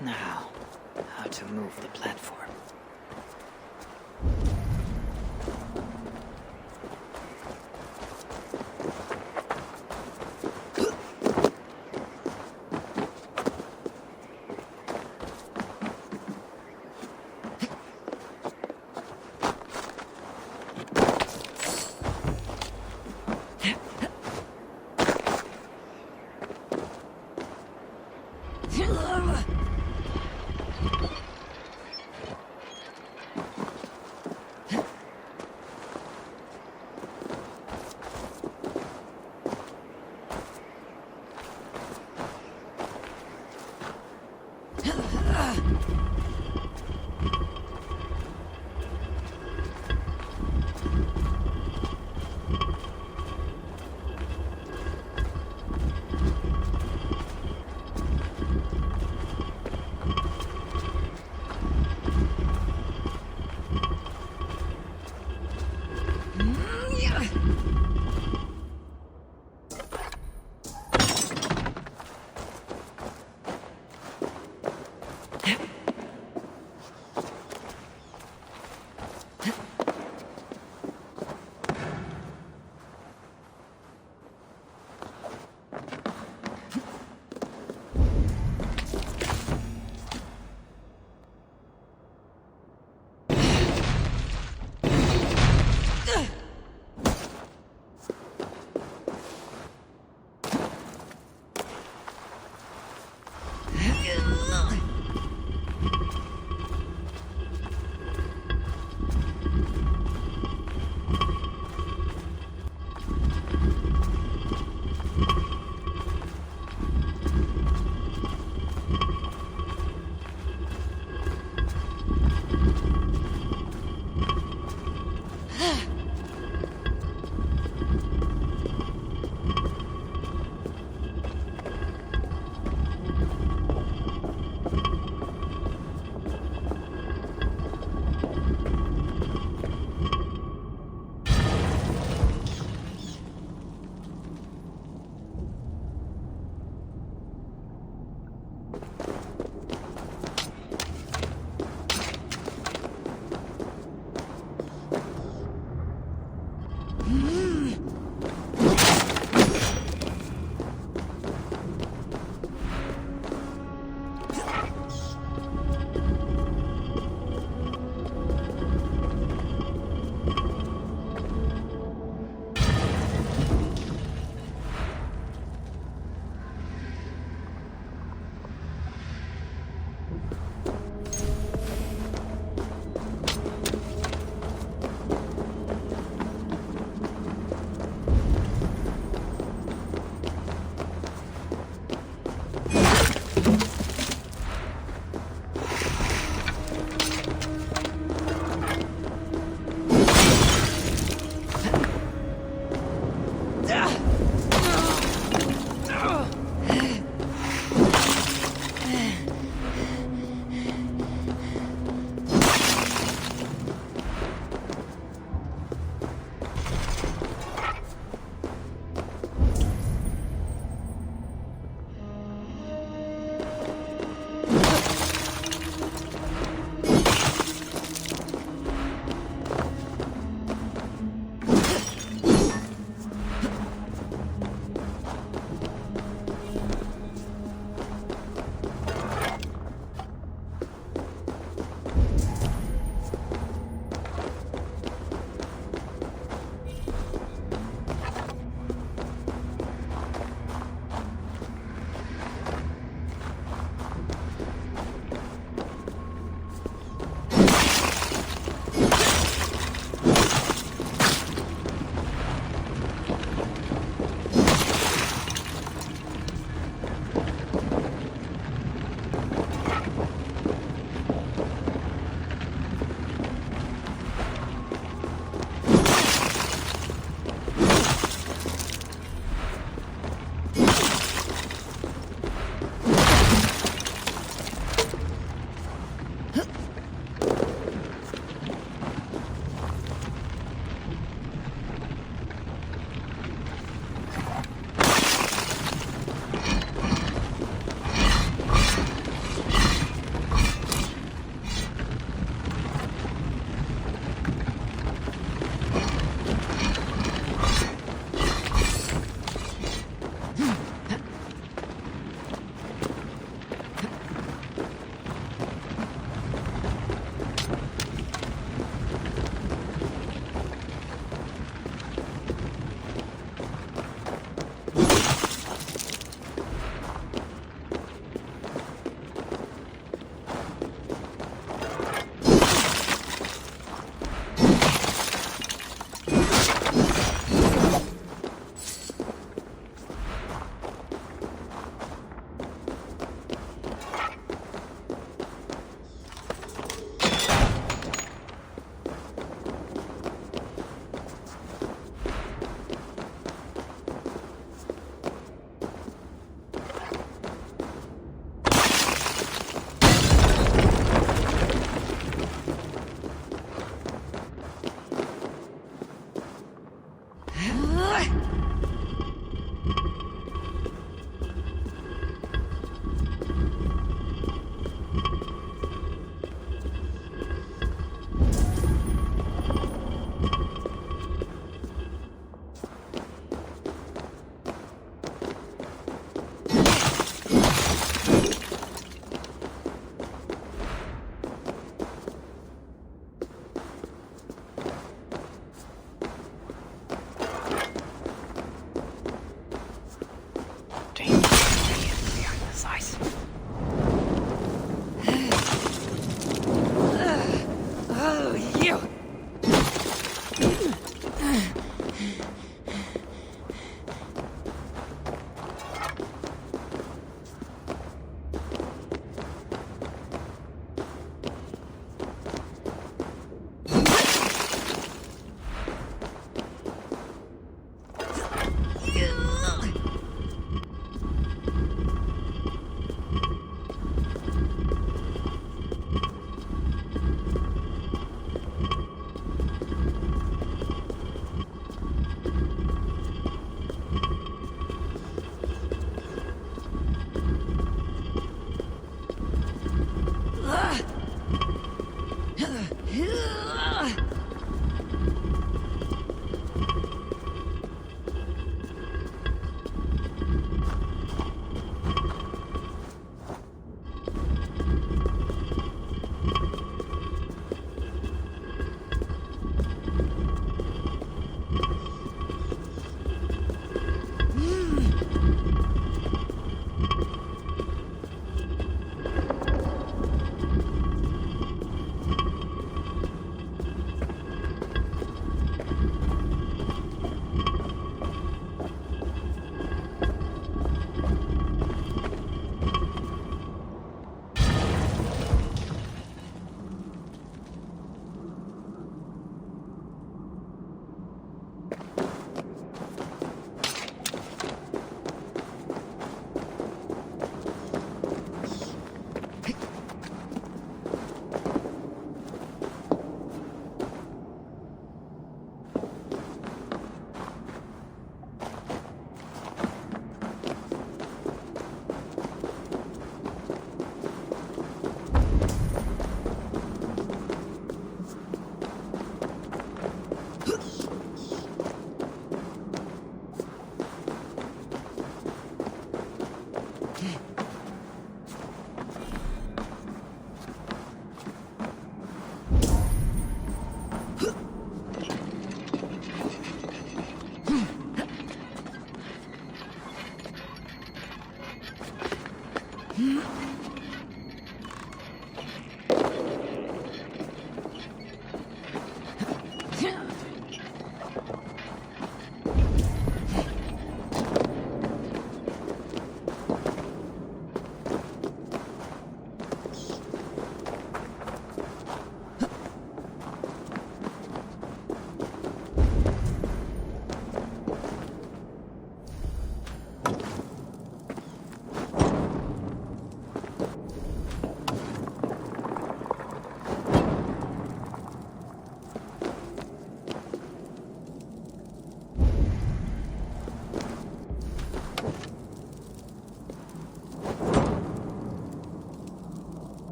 Now, how to move the platform.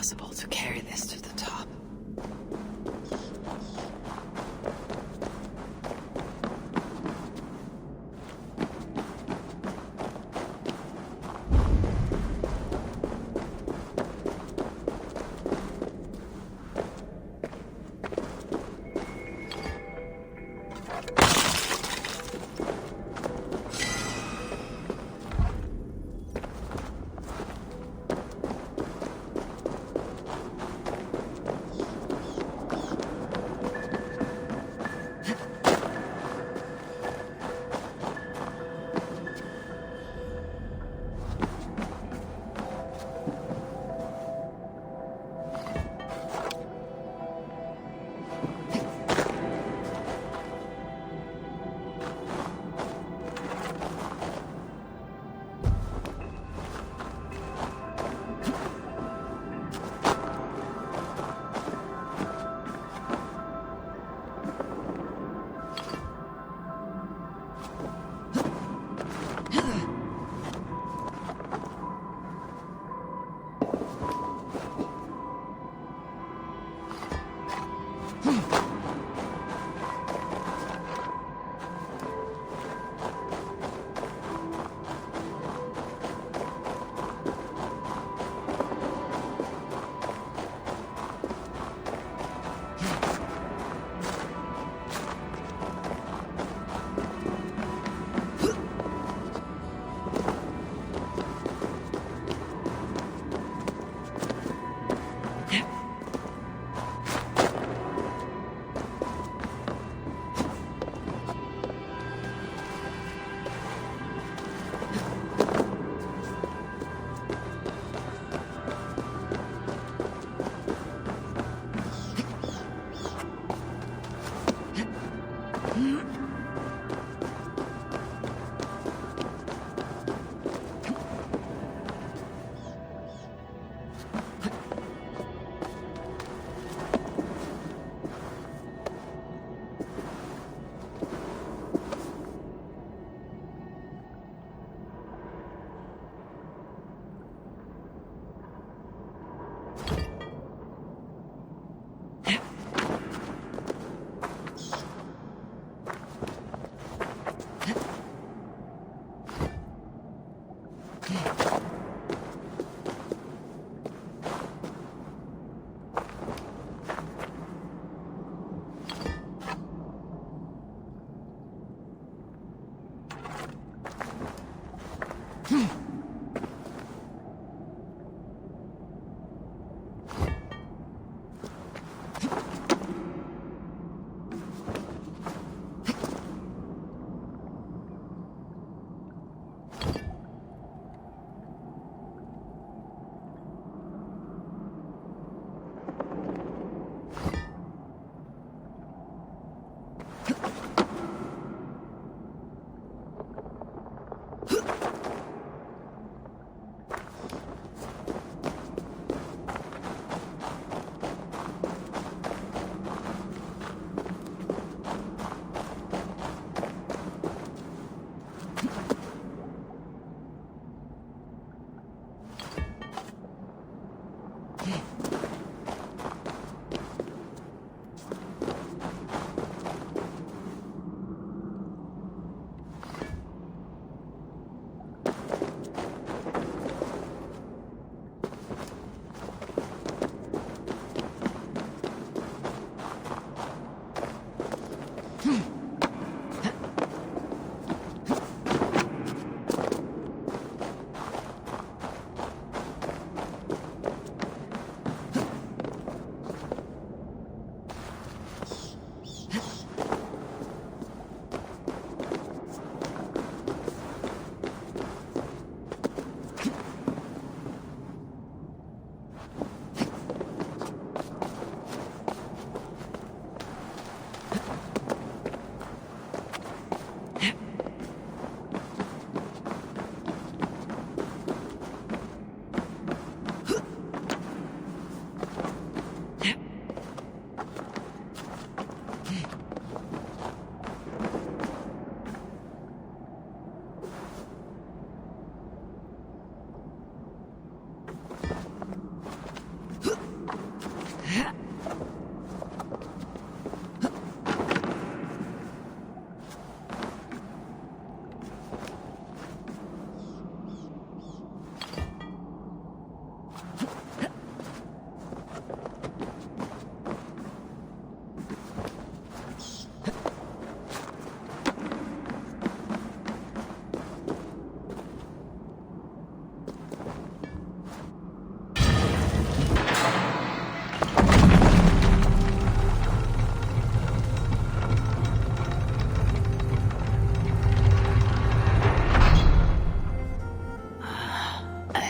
possible to carry this to the top.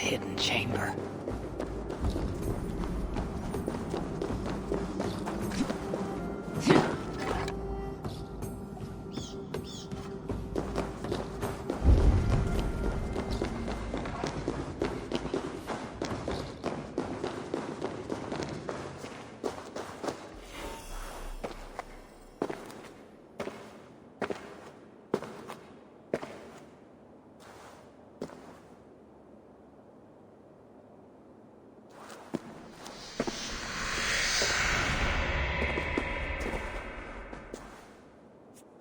hidden chamber.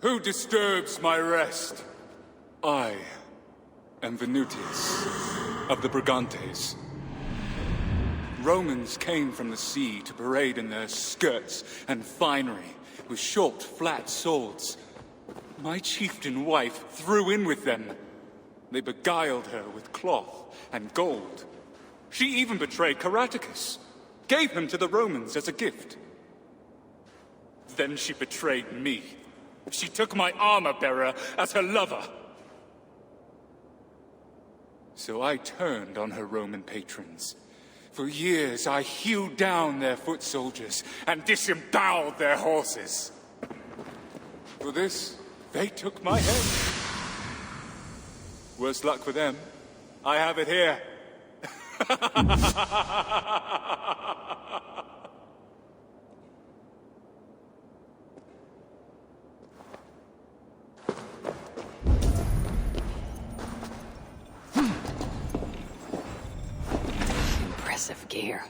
Who disturbs my rest? I am Venutius of the Brigantes. Romans came from the sea to parade in their skirts and finery with short, flat swords. My chieftain wife threw in with them. They beguiled her with cloth and gold. She even betrayed Caraticus, gave him to the Romans as a gift. Then she betrayed me. She took my armor-bearer as her lover. So I turned on her Roman patrons. For years I hewed down their foot soldiers and disemboweled their horses. For this, they took my head. Worse luck for them. I have it here. Impressive gear.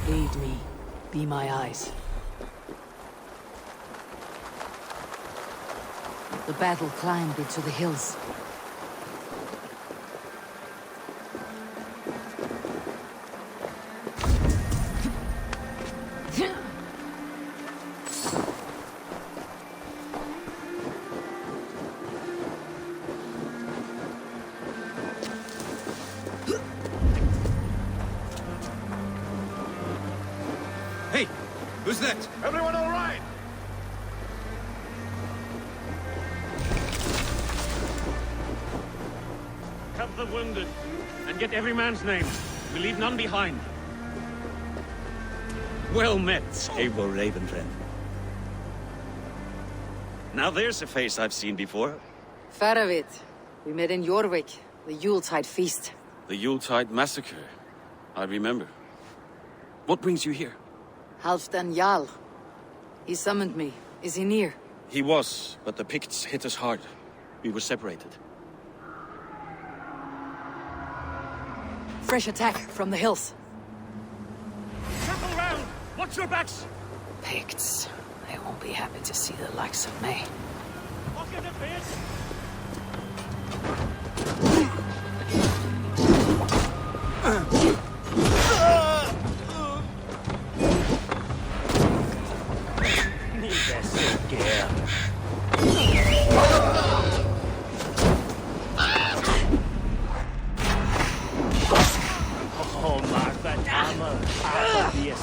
Lead me. Be my eyes. The battle climbed into the hills. up the wounded, and get every man's name. We leave none behind. Well met, Eivor Ravenfriend. Now there's a face I've seen before. Faravit. We met in Jorvik, the Yuletide feast. The Yuletide massacre. I remember. What brings you here? Halfdan Jarl. He summoned me. Is he near? He was, but the Picts hit us hard. We were separated. Fresh attack from the hills. Circle round! Watch your backs! Picts. They won't be happy to see the likes of me. Look at the bit! Need a sick girl. Oh, Martha Tamil, obvious.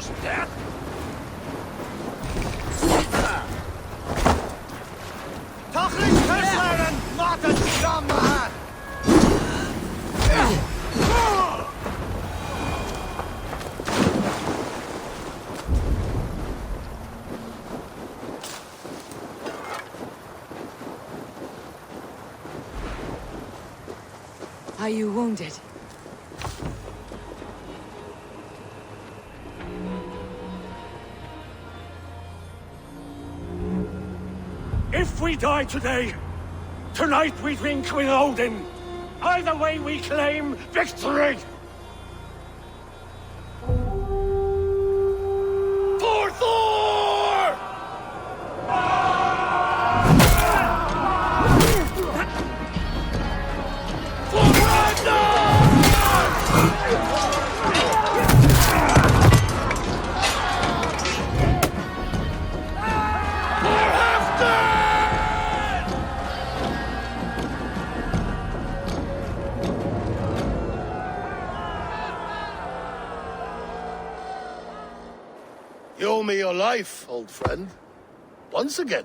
choose death? Tachlis Kessler and Martin Shamman! Are you wounded? If we die today, tonight we drink with Odin. Either way we claim victory! For Thor! For You owe me your life, old friend. Once again.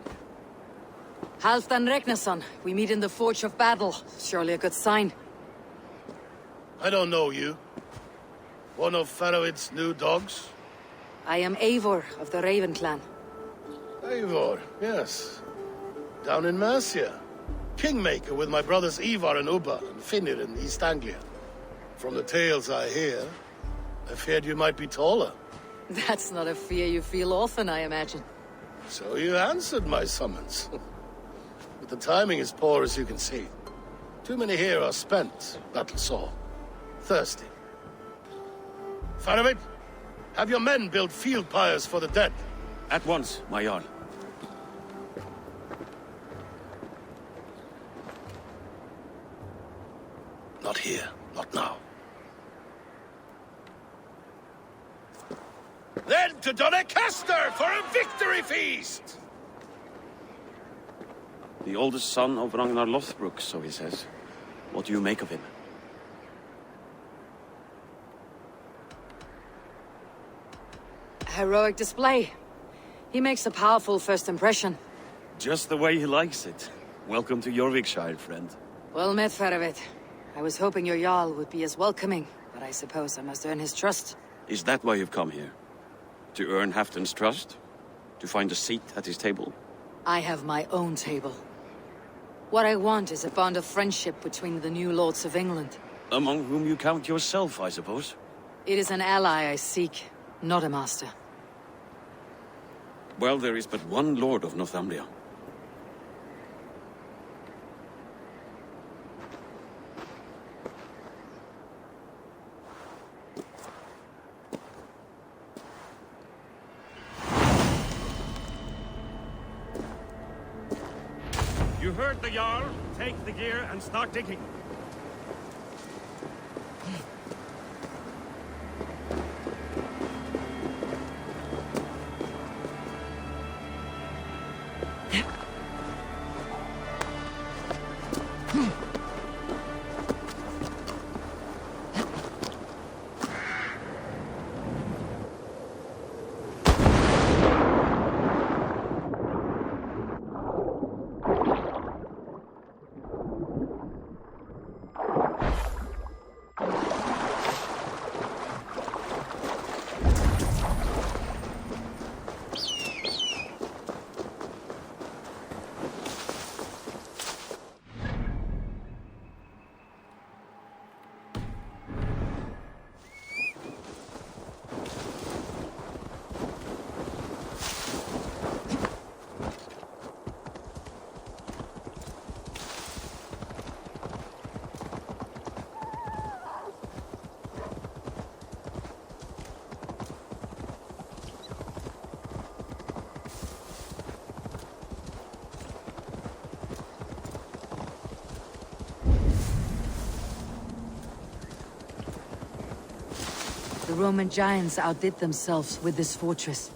Halfdan Ragnarsson, we meet in the Forge of Battle. Surely a good sign. I don't know you. One of Faroid's new dogs? I am Eivor of the Raven clan. Eivor, yes. Down in Mercia. Kingmaker with my brothers Ivar and Ubba and Finnir in East Anglia. From the tales I hear, I feared you might be taller. That's not a fear you feel often, I imagine. So you answered my summons. But the timing is poor, as you can see. Too many here are spent, battle-sore. Thirsty. Faramir, have your men build field pyres for the dead. At once, my Jarl. Not here, not now. Then to Doncaster for a victory feast! The oldest son of Ragnar Lothbrok, so he says. What do you make of him? Heroic display. He makes a powerful first impression. Just the way he likes it. Welcome to Jorvikshire, friend. Well met, Faravid. I was hoping your Jarl would be as welcoming, but I suppose I must earn his trust. Is that why you've come here? To earn Halfdan's trust? To find a seat at his table? I have my own table. What I want is a bond of friendship between the new lords of England. Among whom you count yourself, I suppose? It is an ally I seek, not a master. Well, there is but one lord of Northumbria. You heard the Jarl. Take the gear and start digging. The Roman giants outdid themselves with this fortress.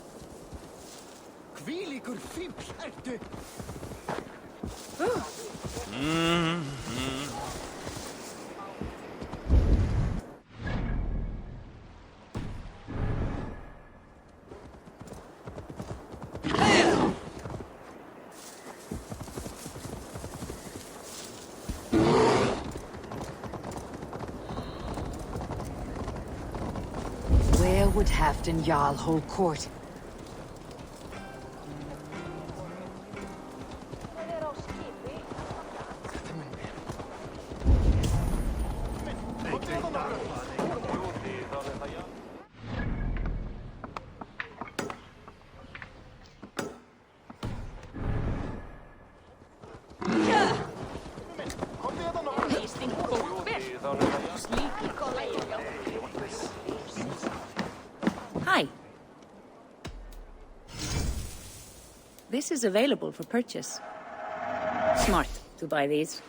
would Halfdan Jarl hold court? Hi. This is available for purchase. Smart to buy these.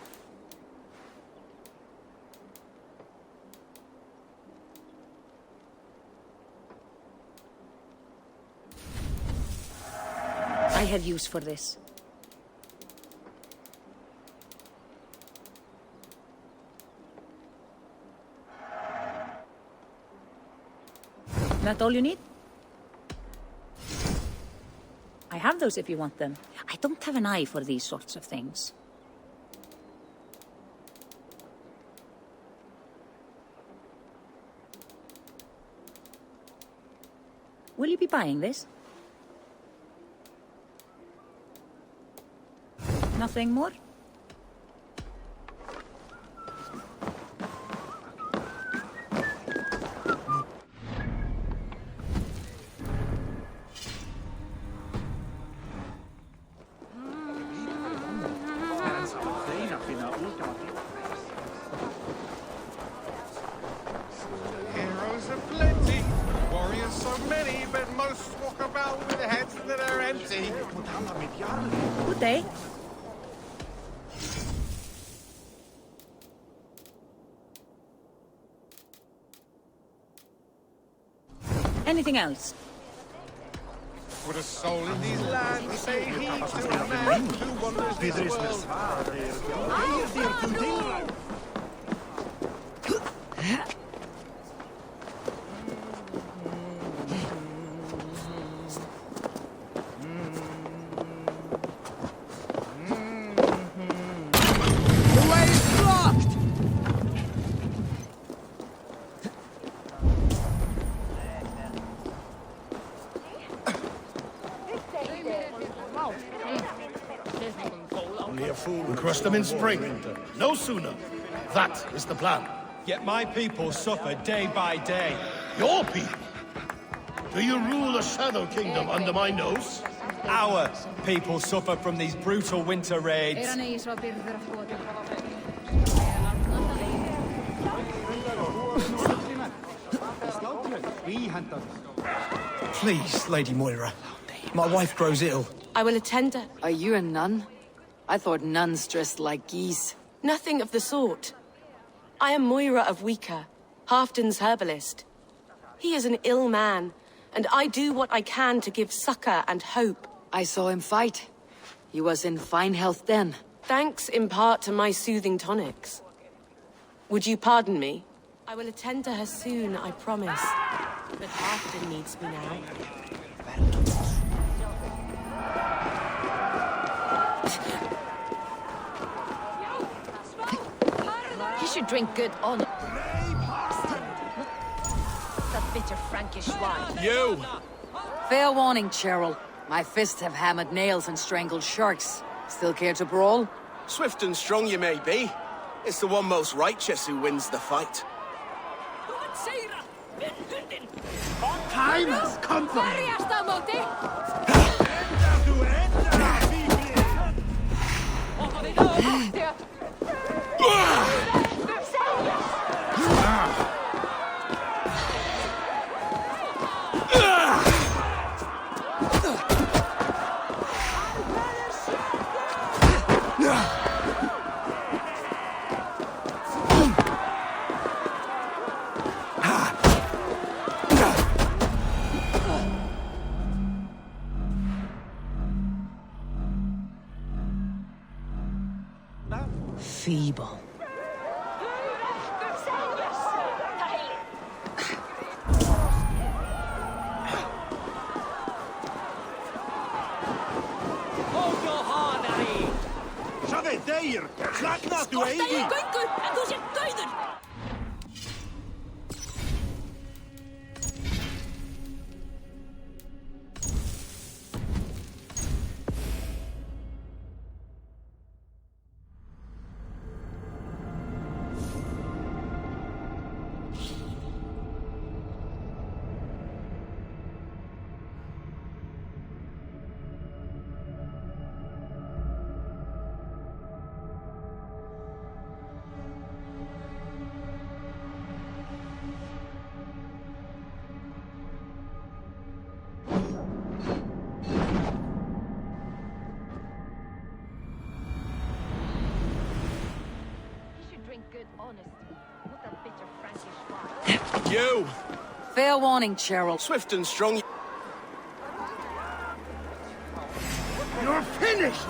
I have use for this. That all you need? I have those if you want them. I don't have an eye for these sorts of things. Will you be buying this? Nothing more? Heroes are plenty, warriors so many, but most walk about with heads that are empty. Good day. Anything else? Would a soul in these lands pay heed to a man who wanders this world? The way is blocked! We crush them in spring. No sooner. That is the plan. Yet my people suffer day by day. Your people? Do you rule the Shadow Kingdom under my nose? Our people suffer from these brutal winter raids. Please, Lady Moira. My wife grows ill. I will attend her. Are you a nun? I thought nuns dressed like geese. Nothing of the sort. I am Moira of Wika, Halfdan's herbalist. He is an ill man, and I do what I can to give succor and hope. I saw him fight. He was in fine health then. Thanks in part to my soothing tonics. Would you pardon me? I will attend to her soon, I promise. But Halfdan needs me now. He should drink good on. That bitter Frankish wine. You! Fair warning, Cheryl. My fists have hammered nails and strangled sharks. Still care to brawl? Swift and strong you may be. It's the one most righteous who wins the fight. Time has come for me. Feeble. You! Fair warning, Cheryl. Swift and strong. You're finished!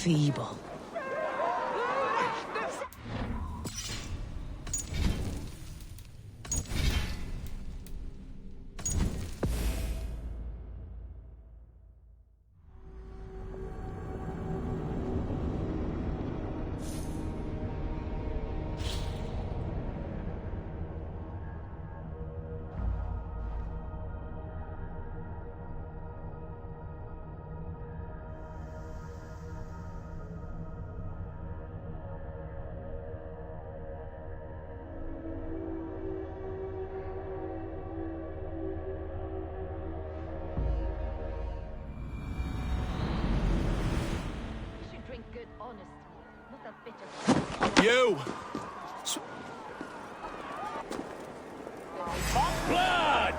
Feeble. You! Blood!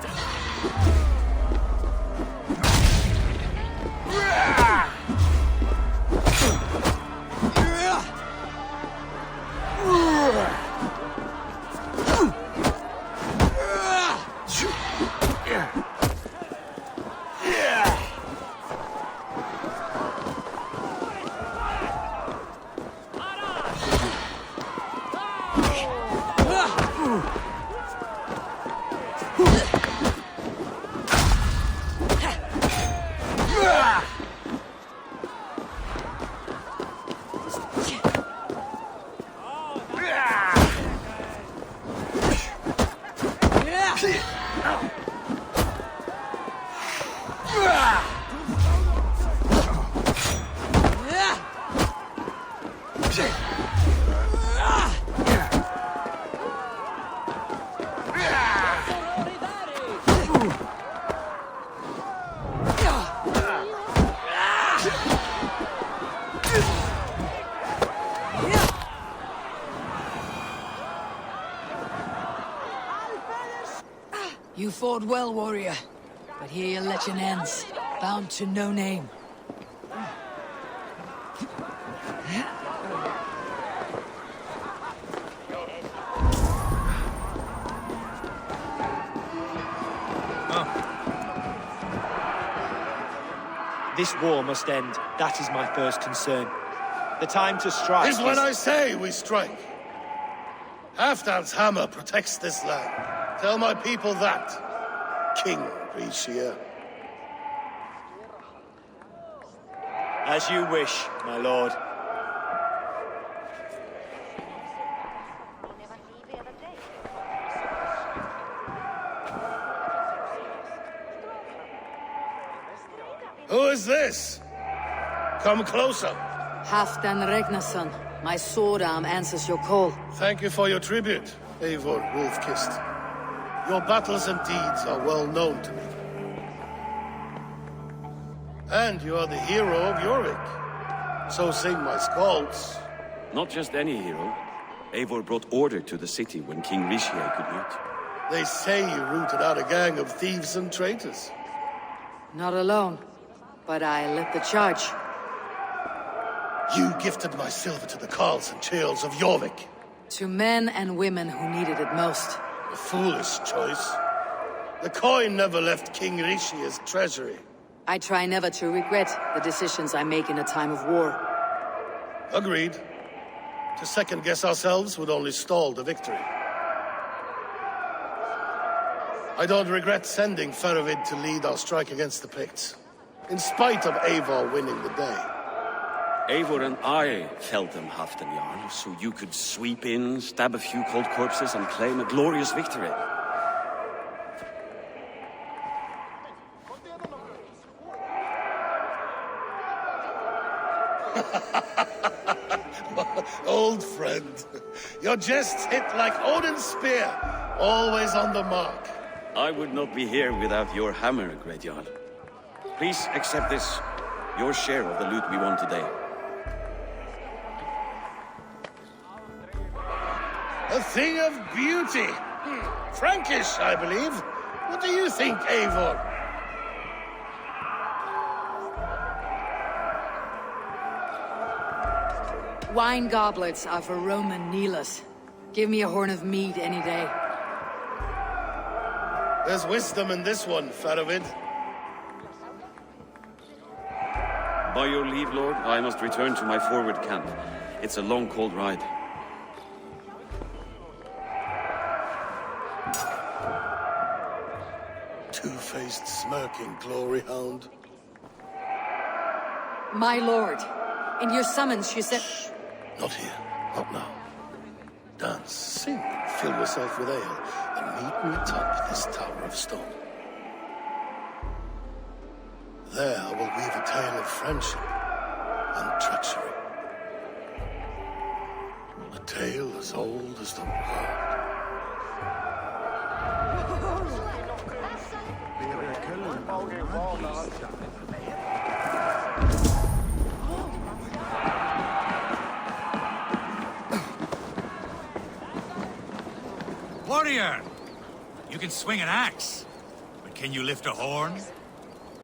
You fought well, warrior. But here your legend ends, bound to no name. This war must end. That is my first concern. The time to strike is when I say we strike. Halfdan's hammer protects this land. Tell my people that, King Rishia. As you wish, my lord. Who is this? Come closer. Halfdan Ragnarsson, my sword arm answers your call. Thank you for your tribute, Eivor Wolf-Kissed. Your battles and deeds are well known to me. And you are the hero of Jorvik. So sing my skalds. Not just any hero. Eivor brought order to the city when King Rishia could not. They say you rooted out a gang of thieves and traitors. Not alone, but I led the charge. You gifted my silver to the carls and churls of Jorvik. To men and women who needed it most. A foolish choice. The coin never left King Rishia's treasury. I try never to regret the decisions I make in a time of war. Agreed. To second-guess ourselves would only stall the victory. I don't regret sending Faravid to lead our strike against the Picts, in spite of Eivor winning the day. Eivor and I felled them, Halfdan Jarl, so you could sweep in, stab a few cold corpses, and claim a glorious victory. Old friend, your jests hit like Odin's spear, always on the mark. I would not be here without your hammer, Great Jarl. Please accept this, your share of the loot we won today. A thing of beauty. Frankish, I believe. What do you think, Eivor? Wine goblets are for Roman Neelas. Give me a horn of mead any day. There's wisdom in this one, Faravid. By your leave, Lord, I must return to my forward camp. It's a long, cold ride. Two-faced, smirking glory hound. My lord, in your summons you said... Not here. Not now. Dance, sing, fill yourself with ale, and meet me atop this tower of stone. There I will weave a tale of friendship and treachery. A tale as old as the world. Warrior! You can swing an axe, but can you lift a horn?